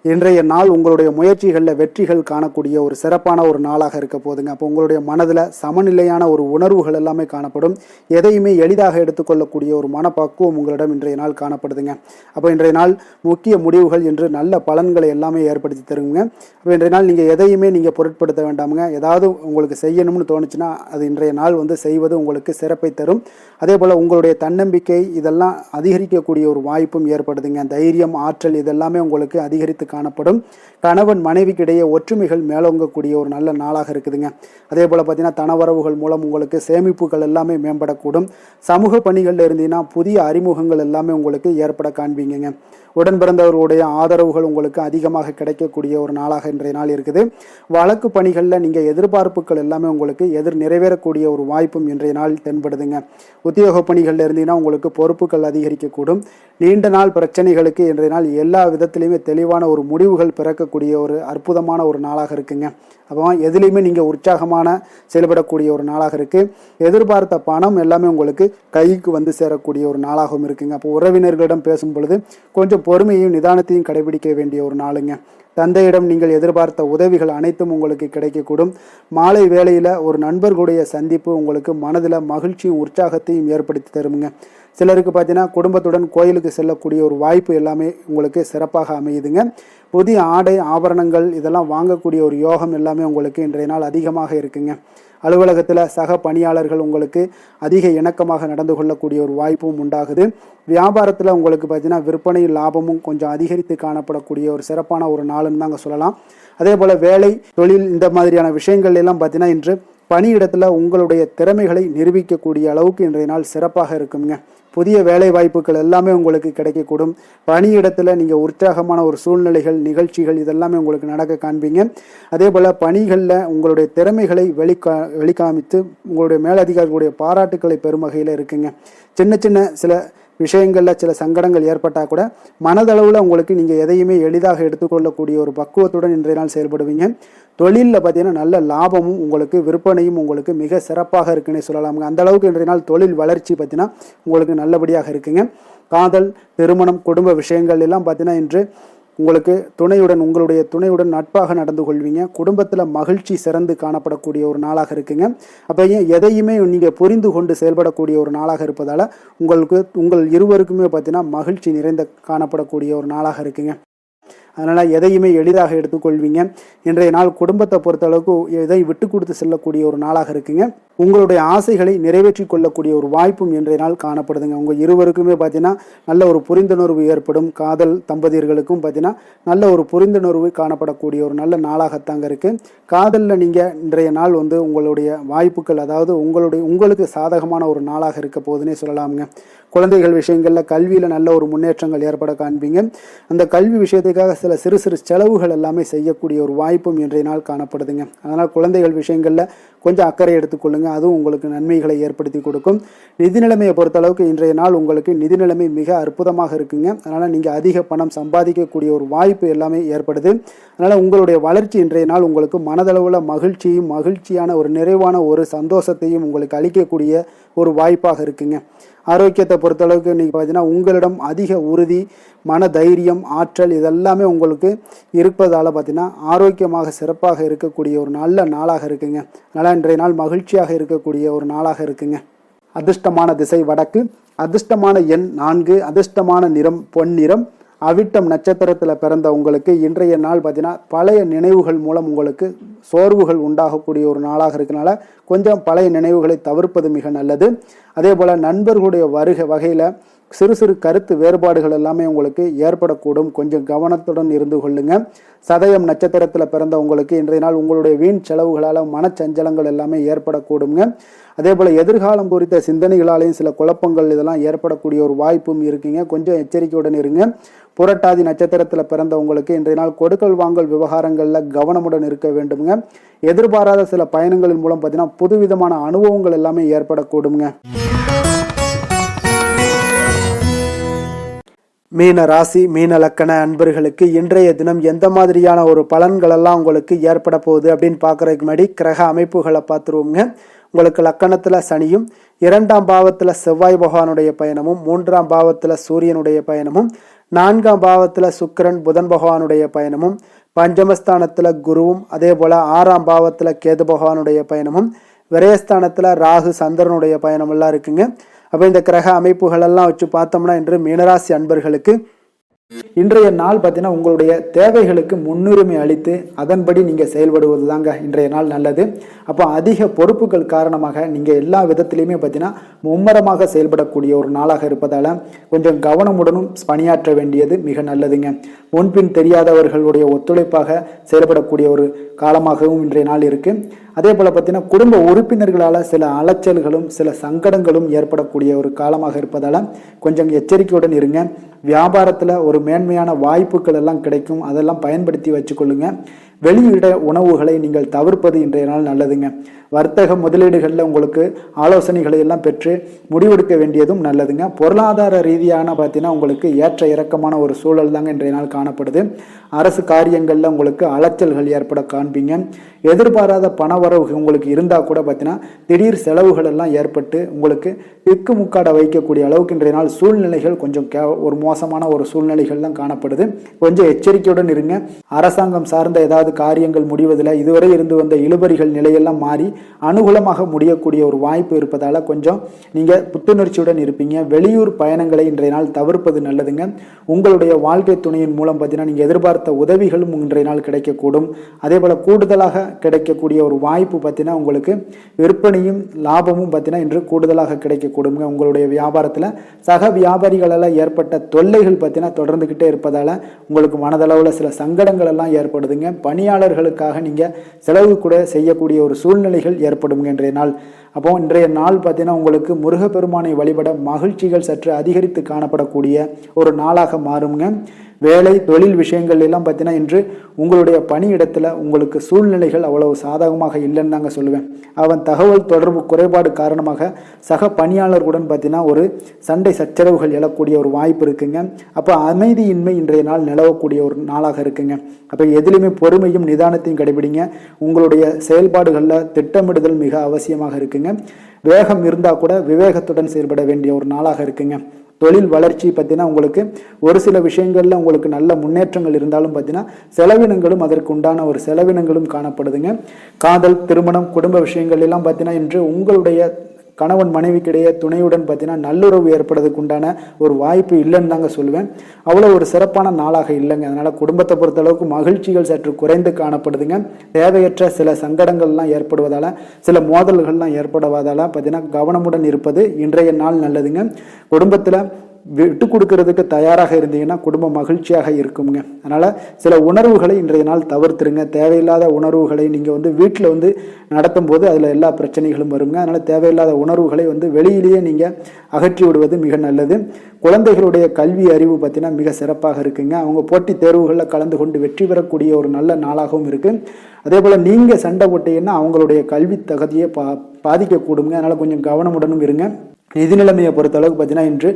இன்றைய நாள் உங்களுடைய முயற்சிகளில் வெற்றிகள் காணக்கூடிய ஒரு சிறப்பான ஒரு நாளாக இருக்க போதுங்க. அப்போ உங்களுடைய மனதில் சமநிலையான ஒரு உணர்வுகள் எல்லாமே காணப்படும். எதையுமே எளிதாக எடுத்துக்கொள்ளக்கூடிய ஒரு மனப்பக்குவம் உங்களிடம் இன்றைய நாள் காணப்படுதுங்க. அப்போ இன்றைய நாள் முக்கிய முடிவுகள் என்று நல்ல பலன்களை எல்லாமே ஏற்படுத்தி தருங்க. அப்போ இன்றைய நாள் நீங்கள் எதையுமே நீங்கள் பொருட்படுத்த வேண்டாமுங்க. ஏதாவது உங்களுக்கு செய்யணும்னு தோணுச்சுன்னா அது இன்றைய நாள் செய்வது உங்களுக்கு சிறப்பை தரும். அதே போல் உங்களுடைய தன்னம்பிக்கை இதெல்லாம் அதிகரிக்கக்கூடிய ஒரு வாய்ப்பும் ஏற்படுதுங்க. தைரியம், ஆற்றல் இதெல்லாமே உங்களுக்கு அதிகரித்து காணப்படும். கணவன் மனைவிக்கிடையே ஒற்றுமைகள் மேலோங்கக்கூடிய ஒரு நல்ல நாளாக இருக்குதுங்க. அதே போல் பார்த்தீங்கன்னா தனவரவுகள் மூலம் உங்களுக்கு சேமிப்புகள் எல்லாமே மேம்படக்கூடும். சமூக பணிகளில் இருந்தீங்கன்னா புதிய அறிமுகங்கள் எல்லாமே உங்களுக்கு ஏற்பட காண்பீங்க. உடன் பிறந்தவர்களுடைய ஆதரவுகள் உங்களுக்கு அதிகமாக கிடைக்கக்கூடிய ஒரு நாளாக இன்றைய நாள் இருக்குது. வழக்கு பணிகளில் நீங்கள் எதிர்பார்ப்புகள் எல்லாமே உங்களுக்கு நிறைவேறக்கூடிய ஒரு வாய்ப்பும் இன்றைய நாள் தென்படுதுங்க. உத்தியோக பணிகளில் இருந்தீங்கன்னா உங்களுக்கு பொறுப்புகள் அதிகரிக்கக்கூடும். நீண்ட நாள் பிரச்சனைகளுக்கு இன்றைய நாள் எல்லா விதத்திலையுமே தெளிவான ஒரு முடிவுகள் பிறக்கக்கூடிய ஒரு அற்புதமான ஒரு நாளாக இருக்குங்க. அப்போ எதுலேயுமே நீங்கள் உற்சாகமான செயல்படக்கூடிய ஒரு நாளாக இருக்குது. எதிர்பார்த்த பணம் எல்லாமே உங்களுக்கு கைக்கு சேரக்கூடிய ஒரு நாளாகவும் இருக்குங்க. அப்போ உறவினர்களிடம் பேசும் பொழுது கொஞ்சம் பொறுமையும் நிதானத்தையும் கடைபிடிக்க வேண்டிய ஒரு நாளுங்க. தந்தையிடம் நீங்கள் எதிர்பார்த்த உதவிகள் அனைத்தும் உங்களுக்கு கிடைக்கக்கூடும். மாலை வேளையில் ஒரு நண்பர்களுடைய சந்திப்பு உங்களுக்கு மனதில் மகிழ்ச்சியும் உற்சாகத்தையும் ஏற்படுத்தி தருமுங்க. சிலருக்கு பார்த்தீங்கன்னா குடும்பத்துடன் கோயிலுக்கு செல்லக்கூடிய ஒரு வாய்ப்பு எல்லாமே உங்களுக்கு சிறப்பாக அமையுதுங்க. புதிய ஆடை ஆபரணங்கள் இதெல்லாம் வாங்கக்கூடிய ஒரு யோகம் எல்லாமே உங்களுக்கு இன்றைய நாள் அதிகமாக இருக்குங்க. அலுவலகத்தில் சக பணியாளர்கள் உங்களுக்கு அதிக இணக்கமாக நடந்து கொள்ளக்கூடிய ஒரு வாய்ப்பும் உண்டாகுது. வியாபாரத்தில் உங்களுக்கு பார்த்தீங்கன்னா விற்பனை லாபமும் கொஞ்சம் அதிகரித்து காணப்படக்கூடிய ஒரு சிறப்பான ஒரு நாளுன்னு தாங்க சொல்லலாம். அதே போல் வேலை, தொழில் இந்த மாதிரியான விஷயங்கள் எல்லாம் பார்த்தீங்கன்னா இன்று பணியிடத்தில் உங்களுடைய திறமைகளை நிரூபிக்கக்கூடிய அளவுக்கு இன்றைய நாள் சிறப்பாக இருக்குங்க. புதிய வேலை வாய்ப்புகள் எல்லாமே உங்களுக்கு கிடைக்கக்கூடும். பணியிடத்தில் நீங்கள் உற்சாகமான ஒரு சூழ்நிலைகள், நிகழ்ச்சிகள் இதெல்லாமே உங்களுக்கு நடக்க காண்பீங்க. அதே போல் பணிகளில் உங்களுடைய திறமைகளை வெளிக்காமித்து உங்களுடைய மேலதிகாரிகளுடைய பாராட்டுக்களை பெறும் வகையில் இருக்குங்க. சின்ன சின்ன சில விஷயங்களில் சில சங்கடங்கள் ஏற்பட்டால் கூட மனதளவில் உங்களுக்கு நீங்கள் எதையுமே எளிதாக எடுத்துக்கொள்ளக்கூடிய ஒரு பக்குவத்துடன் இன்றைய நாள் செயல்படுவீங்க. தொழிலில் பார்த்தீங்கன்னா நல்ல லாபமும் உங்களுக்கு விற்பனையும் உங்களுக்கு மிக சிறப்பாக இருக்குன்னே சொல்லலாமுங்க. அந்த அளவுக்கு இன்றைய நாள் தொழில் வளர்ச்சி பார்த்தீங்கன்னா உங்களுக்கு நல்லபடியாக இருக்குங்க. காதல், திருமணம், குடும்ப விஷயங்கள் எல்லாம் பார்த்தீங்கன்னா இன்று உங்களுக்கு உங்களுடைய துணையுடன் நட்பாக நடந்து கொள்வீங்க. குடும்பத்தில் மகிழ்ச்சி சிறந்து காணப்படக்கூடிய ஒரு நாளாக இருக்குங்க. அப்போ எதையுமே நீங்கள் புரிந்து கொண்டு செயல்படக்கூடிய ஒரு நாளாக இருப்பதால் உங்கள் இருவருக்குமே பார்த்தீங்கன்னா மகிழ்ச்சி நிறைந்த காணப்படக்கூடிய ஒரு நாளாக இருக்குங்க. அதனால் எதையுமே எளிதாக எடுத்துக்கொள்வீங்க. இன்றைய நாள் குடும்பத்தை பொறுத்தளவுக்கு எதை விட்டு கொடுத்து செல்லக்கூடிய ஒரு நாளாக இருக்குங்க. உங்களுடைய ஆசைகளை நிறைவேற்றி கொள்ளக்கூடிய ஒரு வாய்ப்பும் இன்றைய நாள் காணப்படுதுங்க. உங்கள் இருவருக்குமே பார்த்தீங்கன்னா நல்ல ஒரு புரிந்துணர்வு ஏற்படும். காதல் தம்பதியர்களுக்கும் பார்த்தீங்கன்னா நல்ல ஒரு புரிந்துணர்வு காணப்படக்கூடிய ஒரு நல்ல நாளாகத்தாங்க இருக்குது. காதலில் நீங்கள் இன்றைய நாள் உங்களுடைய வாய்ப்புகள், அதாவது உங்களுக்கு சாதகமான ஒரு நாளாக இருக்க போதுன்னே சொல்லலாமுங்க. குழந்தைகள் விஷயங்களில் கல்வியில் நல்ல ஒரு முன்னேற்றங்கள் ஏற்பட காண்பீங்க. அந்த கல்வி விஷயத்துக்காக சில சிறு சிறு செலவுகள் எல்லாமே செய்யக்கூடிய ஒரு வாய்ப்பும் இன்றைய நாள் காணப்படுதுங்க. அதனால் குழந்தைகள் விஷயங்களில் கொஞ்சம் அக்கறை எடுத்துக்கொள்ளுங்க. அதுவும் உங்களுக்கு நன்மைகளை ஏற்படுத்தி கொடுக்கும். நிதி நிலைமையை பொறுத்தளவுக்கு இன்றைய நாள் உங்களுக்கு நிதி நிலைமை மிக அற்புதமாக இருக்குங்க. அதனால் நீங்கள் அதிக பணம் சம்பாதிக்கக்கூடிய ஒரு வாய்ப்பு எல்லாமே ஏற்படுது. அதனால் உங்களுடைய வளர்ச்சி இன்றைய நாள் உங்களுக்கு மனதளவில் மகிழ்ச்சியான ஒரு நிறைவான ஒரு சந்தோஷத்தையும் உங்களுக்கு அளிக்கக்கூடிய ஒரு வாய்ப்பாக இருக்குங்க. ஆரோக்கியத்தை பொறுத்தளவுக்கு நீங்கள் பார்த்தீங்கன்னா உங்களிடம் அதிக உறுதி, மன தைரியம், ஆற்றல் இதெல்லாமே உங்களுக்கு இருப்பதால் பார்த்தீங்கன்னா ஆரோக்கியமாக சிறப்பாக இருக்கக்கூடிய ஒரு நல்ல நாளாக இருக்குங்க. அதனால் இன்றைய நாள் மகிழ்ச்சியாக இருக்கக்கூடிய ஒரு நாளாக இருக்குங்க. அதிர்ஷ்டமான திசை வடக்கு, அதிர்ஷ்டமான எண் 4, அதிர்ஷ்டமான நிறம் பொன்னிறம். அவிட்டம் நட்சத்திரத்தில் பிறந்த உங்களுக்கு இன்றைய நாள் பார்த்தீங்கன்னா பழைய நினைவுகள் மூலம் உங்களுக்கு சோர்வுகள் உண்டாகக்கூடிய ஒரு நாளாக இருக்கனால கொஞ்சம் பழைய நினைவுகளை தவிர்ப்பது மிக நல்லது. அதே போல் நண்பர்களுடைய வகையில் சிறு சிறு கருத்து வேறுபாடுகள் எல்லாமே உங்களுக்கு ஏற்படக்கூடும். கொஞ்சம் கவனத்துடன் இருந்து கொள்ளுங்க. சதயம் நட்சத்திரத்தில் பிறந்த உங்களுக்கு இன்றைய நாள் உங்களுடைய வீண் செலவுகளால் மனச்சஞ்சலங்கள் எல்லாமே ஏற்படக்கூடுங்க. அதே போல் எதிர்காலம் குறித்த சிந்தனைகளாலேயும் சில குழப்பங்கள் இதெல்லாம் ஏற்படக்கூடிய ஒரு வாய்ப்பும் இருக்குங்க. கொஞ்சம் எச்சரிக்கையுடன் இருங்க. புரட்டாதி நட்சத்திரத்தில் பிறந்த உங்களுக்கு இன்றைய நாள் கொடுக்கல் வாங்கல் விவகாரங்களில் கவனமுடன் இருக்க வேண்டுங்க. எதிர்பாராத சில பயணங்களின் மூலம் பார்த்தீங்கன்னா புதுவிதமான அனுபவங்கள் எல்லாமே ஏற்படக்கூடுங்க. மீன ராசி மீன லக்கண அன்பர்களுக்கு இன்றைய தினம் எந்த மாதிரியான ஒரு பலன்கள் எல்லாம் உங்களுக்கு ஏற்பட போகுது அப்படின்னு பார்க்கறதுக்கு முன்னாடி கிரக அமைப்புகளை பார்த்துருவோங்க. உங்களுக்கு லக்கணத்தில் சனியும், 2ஆம் பாவத்தில் செவ்வாய் பகவானுடைய பயணமும், 3ஆம் பாவத்தில் சூரியனுடைய பயணமும், 4ஆம் பாவத்தில் சுக்கிரன் புதன் பகவானுடைய பயணமும், பஞ்சமஸ்தானத்தில் குருவும், அதே போல் 6ஆம் பாவத்தில் கேது பகவானுடைய பயணமும், விரயஸ்தானத்தில் ராகு சந்திரனுடைய பயணம் எல்லாம் இருக்குங்க. அப்போ இந்த கிரக அமைப்புகள் எல்லாம் வச்சு பார்த்தோம்னா இன்று மீனராசி அன்பர்களுக்கு இன்றைய நாள் பார்த்தீங்கன்னா உங்களுடைய தேவைகளுக்கு முன்னுரிமை அளித்து அதன்படி நீங்கள் செயல்படுவது தாங்க இன்றைய நாள் நல்லது. அப்போ அதிக பொறுப்புகள் காரணமாக நீங்கள் எல்லா விதத்திலையுமே பார்த்தீங்கன்னா மும்மரமாக செயல்படக்கூடிய ஒரு நாளாக இருப்பதால் கொஞ்சம் கவனமுடனும் பணியாற்ற வேண்டியது மிக நல்லதுங்க. முன்பின் தெரியாதவர்களுடைய ஒத்துழைப்பாக செயல்படக்கூடிய ஒரு காலமாகவும் இன்றைய நாள் இருக்குது. அதே போல் பார்த்தீங்கன்னா குடும்ப உறுப்பினர்களால் சில அலைச்சல்களும் சில சங்கடங்களும் ஏற்படக்கூடிய ஒரு காலமாக இருப்பதால் கொஞ்சம் எச்சரிக்கையுடன் இருங்க. வியாபாரத்தில் ஒரு மேன்மையான வாய்ப்புகள் எல்லாம் கிடைக்கும், அதெல்லாம் பயன்படுத்தி வச்சுக்கொள்ளுங்க. வெளியிட உணவுகளை நீங்கள் தவிர்ப்பது இன்றைய நாள் நல்லதுங்க. வர்த்தக முதலீடுகளில் உங்களுக்கு ஆலோசனைகளை எல்லாம் பெற்று முடிவெடுக்க வேண்டியதும் நல்லதுங்க. பொருளாதார ரீதியான பார்த்தீங்கன்னா உங்களுக்கு ஏற்ற இறக்கமான ஒரு சூழல் தாங்க இன்றைய நாள் காணப்படுது. அரசு காரியங்களில் உங்களுக்கு அலைச்சல்கள் ஏற்பட காண்பீங்க. எதிர்பாராத பணவரவு உங்களுக்கு இருந்தால் கூட பார்த்தீங்கன்னா திடீர் செலவுகள் எல்லாம் ஏற்பட்டு உங்களுக்கு திக்குமுக்காட வைக்கக்கூடிய அளவுக்கு இன்றைய நாள் சூழ்நிலைகள் கொஞ்சம் ஒரு மோசமான ஒரு சூழ்நிலைகள் தான் காணப்படுது. கொஞ்சம் எச்சரிக்கையுடன் இருங்க. அரசாங்கம் சார்ந்த ஏதாவது காரியங்கள் முடிவதில் இதுவரை இருந்து வந்த இழுபறிகள் நிலையெல்லாம் மாறி அனுகூலமாக முடியக்கூடிய ஒரு வாய்ப்பு இருப்பதால் கொஞ்சம் நீங்கள் புத்துணர்ச்சியுடன் இருப்பீங்க. வெளியூர் பயணங்களை இன்றைய நாள் தவிர்ப்பது நல்லதுங்க. உங்களுடைய வாழ்க்கை துணையின் மூலம் பார்த்தீங்கன்னா நீங்கள் எதிர்பார்த்த உதவிகளும் இன்றைய நாள் கிடைக்கக்கூடும். அதே போல் கூடுதலாக கிடைக்கக்கூடிய ஒரு வாய்ப்பு பார்த்தீங்கன்னா உங்களுக்கு விற்பனையும் லாபமும் பார்த்தீங்கன்னா இன்று கூடுதலாக கிடைக்கக்கூடுங்க. உங்களுடைய வியாபாரத்தில் சக வியாபாரிகளால் ஏற்பட்ட தொல்லைகள் பார்த்தீங்கன்னா தொடர்ந்துக்கிட்டே இருப்பதால் உங்களுக்கு மனதளவில் சில சங்கடங்கள் எல்லாம் ஏற்படுதுங்க. பணியாளர்களுக்காக நீங்கள் செலவு கூட செய்யக்கூடிய ஒரு சூழ்நிலைகள் ஏற்படும் இன்றைய நாள். அப்போ இன்றைய நாள் பார்த்தீங்கன்னா உங்களுக்கு முருகப்பெருமானை வழிபட மகிழ்ச்சிகள் சற்று அதிகரித்து காணப்படக்கூடிய ஒரு நாளாக மாறுங்க. வேலை தொழில் விஷயங்கள் எல்லாம் பார்த்தீங்கன்னா இன்று உங்களுடைய பணியிடத்தில் உங்களுக்கு சூழ்நிலைகள் அவ்வளவு சாதகமாக இல்லைன்னு தாங்க சொல்லுவேன். அவன் தகவல் தொடர்பு குறைபாடு காரணமாக சக பணியாளர்களுடன் பார்த்தீங்கன்னா ஒரு சண்டை சச்சரவுகள் எழக்கூடிய ஒரு வாய்ப்பு இருக்குங்க. அப்போ அமைதியின்மை இன்றைய நாள் நிலவக்கூடிய ஒரு நாளாக இருக்குங்க. அப்போ எதிலுமே பொறுமையும் நிதானத்தையும் கடைபிடிங்க. உங்களுடைய செயல்பாடுகளில் திட்டமிடுதல் மிக அவசியமாக இருக்குங்க. வேகம் இருந்தால் கூட விவேகத்துடன் செயல்பட வேண்டிய ஒரு நாளாக இருக்குங்க. தொழில் வளர்ச்சி பார்த்தீங்கன்னா உங்களுக்கு ஒரு சில விஷயங்களில் உங்களுக்கு நல்ல முன்னேற்றங்கள் இருந்தாலும் பார்த்தீங்கன்னா செலவினங்களும் அதற்கு உண்டான ஒரு செலவினங்களும் காணப்படுதுங்க. காதல், திருமணம், குடும்ப விஷயங்கள் எல்லாம் பார்த்தீங்கன்னா இன்று உங்களுடைய கணவன் மனைவிக்கிடையே துணையுடன் பார்த்தீங்கன்னா நல்லுறவு ஏற்படுறதுக்கு உண்டான ஒரு வாய்ப்பு இல்லைன்னு தாங்க சொல்லுவேன். அவ்வளோ ஒரு சிறப்பான நாளாக இல்லைங்க. அதனால் குடும்பத்தை பொறுத்தளவுக்கு மகிழ்ச்சிகள் சற்று குறைந்து காணப்படுதுங்க. தேவையற்ற சில சங்கடங்கள்லாம் ஏற்படுவதால் சில மோதல்கள்லாம் ஏற்படுவதால் பார்த்தீங்கன்னா கவனமுடன் இருப்பது இன்றைய நாள் நல்லதுங்க. குடும்பத்தில் விட்டு கொடுக்கறதுக்கு தயாராக இருந்தீங்கன்னா குடும்பம் மகிழ்ச்சியாக இருக்குங்க. அதனால் சில உணர்வுகளை இன்றைய நாள் தவிர்த்துருங்க. தேவையில்லாத உணர்வுகளை நீங்கள் வீட்டில் நடத்தும் போது அதில் எல்லா பிரச்சனைகளும் வருங்க. அதனால் தேவையில்லாத உணர்வுகளை வெளியிலேயே நீங்கள் அகற்றி விடுவது மிக நல்லது. குழந்தைகளுடைய கல்வி அறிவு பார்த்தீங்கன்னா மிக சிறப்பாக இருக்குங்க. அவங்க போட்டித் தேர்வுகளில் கலந்து கொண்டு வெற்றி பெறக்கூடிய ஒரு நல்ல நாளாகவும் இருக்குது. அதே போல் நீங்கள் சண்டை போட்டீங்கன்னா அவங்களுடைய கல்வி தகுதியை பாதிக்கக்கூடுங்க. அதனால் கொஞ்சம் கவனமுடனும் இருங்க. நிதி நிலைமையை பொறுத்தளவுக்கு பார்த்தீங்கன்னா இன்று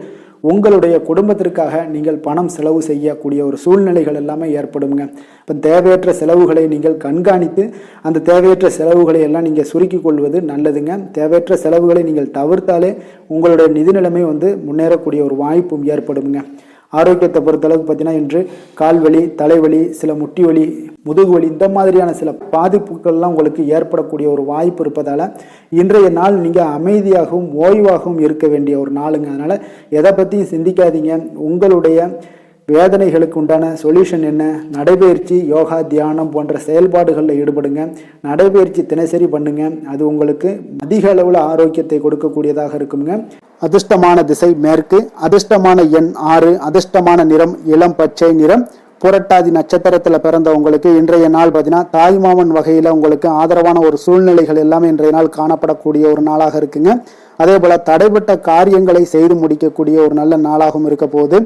உங்களுடைய குடும்பத்திற்காக நீங்கள் பணம் செலவு செய்யக்கூடிய ஒரு சூழ்நிலைகள் எல்லாமே ஏற்படுங்க. இப்போ தேவையற்ற செலவுகளை நீங்கள் கண்காணித்து அந்த தேவையற்ற செலவுகளை எல்லாம் நீங்கள் சுருக்கிக் கொள்வது நல்லதுங்க. தேவையற்ற செலவுகளை நீங்கள் தவிர்த்தாலே உங்களுடைய நிதி நிலைமை முன்னேறக்கூடிய ஒரு வாய்ப்பும் ஏற்படுங்க. ஆரோக்கியத்தை பொறுத்தளவுக்கு பார்த்தீங்கன்னா இன்று கால்வலி, தலைவலி, சில முட்டி வலி, முதுகு வலி இந்த மாதிரியான சில பாதிப்புகள்லாம் உங்களுக்கு ஏற்படக்கூடிய ஒரு வாய்ப்பு இருப்பதால் இன்றைய நாள் நீங்கள் அமைதியாகவும் ஓய்வாகவும் இருக்க வேண்டிய ஒரு நாளுங்க. அதனால் எதை பற்றியும் சிந்திக்காதீங்க. உங்களுடைய வேதனைகளுக்கு உண்டான சொல்யூஷன் என்ன? நடைபயிற்சி, யோகா, தியானம் போன்ற செயல்பாடுகளில் ஈடுபடுங்க. நடைபயிற்சி தினசரி பண்ணுங்க. அது உங்களுக்கு அதிக அளவில் ஆரோக்கியத்தை கொடுக்கக்கூடியதாக இருக்குங்க. அதிர்ஷ்டமான திசை மேற்கு, அதிர்ஷ்டமான எண் 6, அதிர்ஷ்டமான நிறம் இளம் பச்சை நிறம். புரட்டாதி நட்சத்திரத்தில் பிறந்தவங்களுக்கு இன்றைய நாள் பார்த்தீங்கன்னா தாய்மாமன் வகையில் உங்களுக்கு ஆதரவான ஒரு சூழ்நிலைகள் எல்லாமே இன்றைய நாள் காணப்படக்கூடிய ஒரு நாளாக இருக்குங்க. அதே போல தடைப்பட்ட காரியங்களை செய்து முடிக்கக்கூடிய ஒரு நல்ல நாளாகவும் இருக்க போகுது.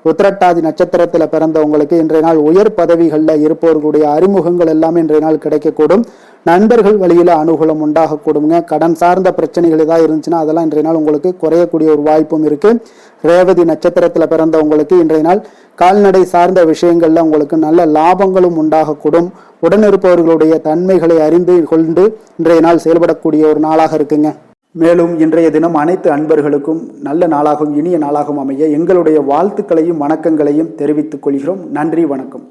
உத்திரட்டாதி நட்சத்திரத்தில் பிறந்தவங்களுக்கு இன்றைய நாள் உயர் பதவிகளில் இருப்பவர்களுடைய அறிமுகங்கள் எல்லாமே இன்றைய நாள் கிடைக்கக்கூடும். நண்பர்கள் வழியில் அனுகூலம் உண்டாகக்கூடுங்க. கடன் சார்ந்த பிரச்சனைகள் ஏதாவது இருந்துச்சுன்னா அதெல்லாம் இன்றைய நாள் உங்களுக்கு குறையக்கூடிய ஒரு வாய்ப்பும் இருக்கு. ரேவதி நட்சத்திரத்தில் பிறந்தவங்களுக்கு இன்றைய நாள் கால்நடை சார்ந்த விஷயங்கள்ல உங்களுக்கு நல்ல லாபங்களும் உண்டாகக்கூடும். உடனிருப்பவர்களுடைய தன்மைகளை அறிந்து கொண்டு இன்றைய நாள் செயல்படக்கூடிய ஒரு நாளாக இருக்குங்க. மேலும் இன்றைய தினம் அனைத்து அன்பர்களுக்கும் நல்ல நாளாகவும் இனிய நாளாகவும் அமைய எங்களுடைய வாழ்த்துக்களையும் வணக்கங்களையும் தெரிவித்துக் கொள்கிறோம். நன்றி, வணக்கம்.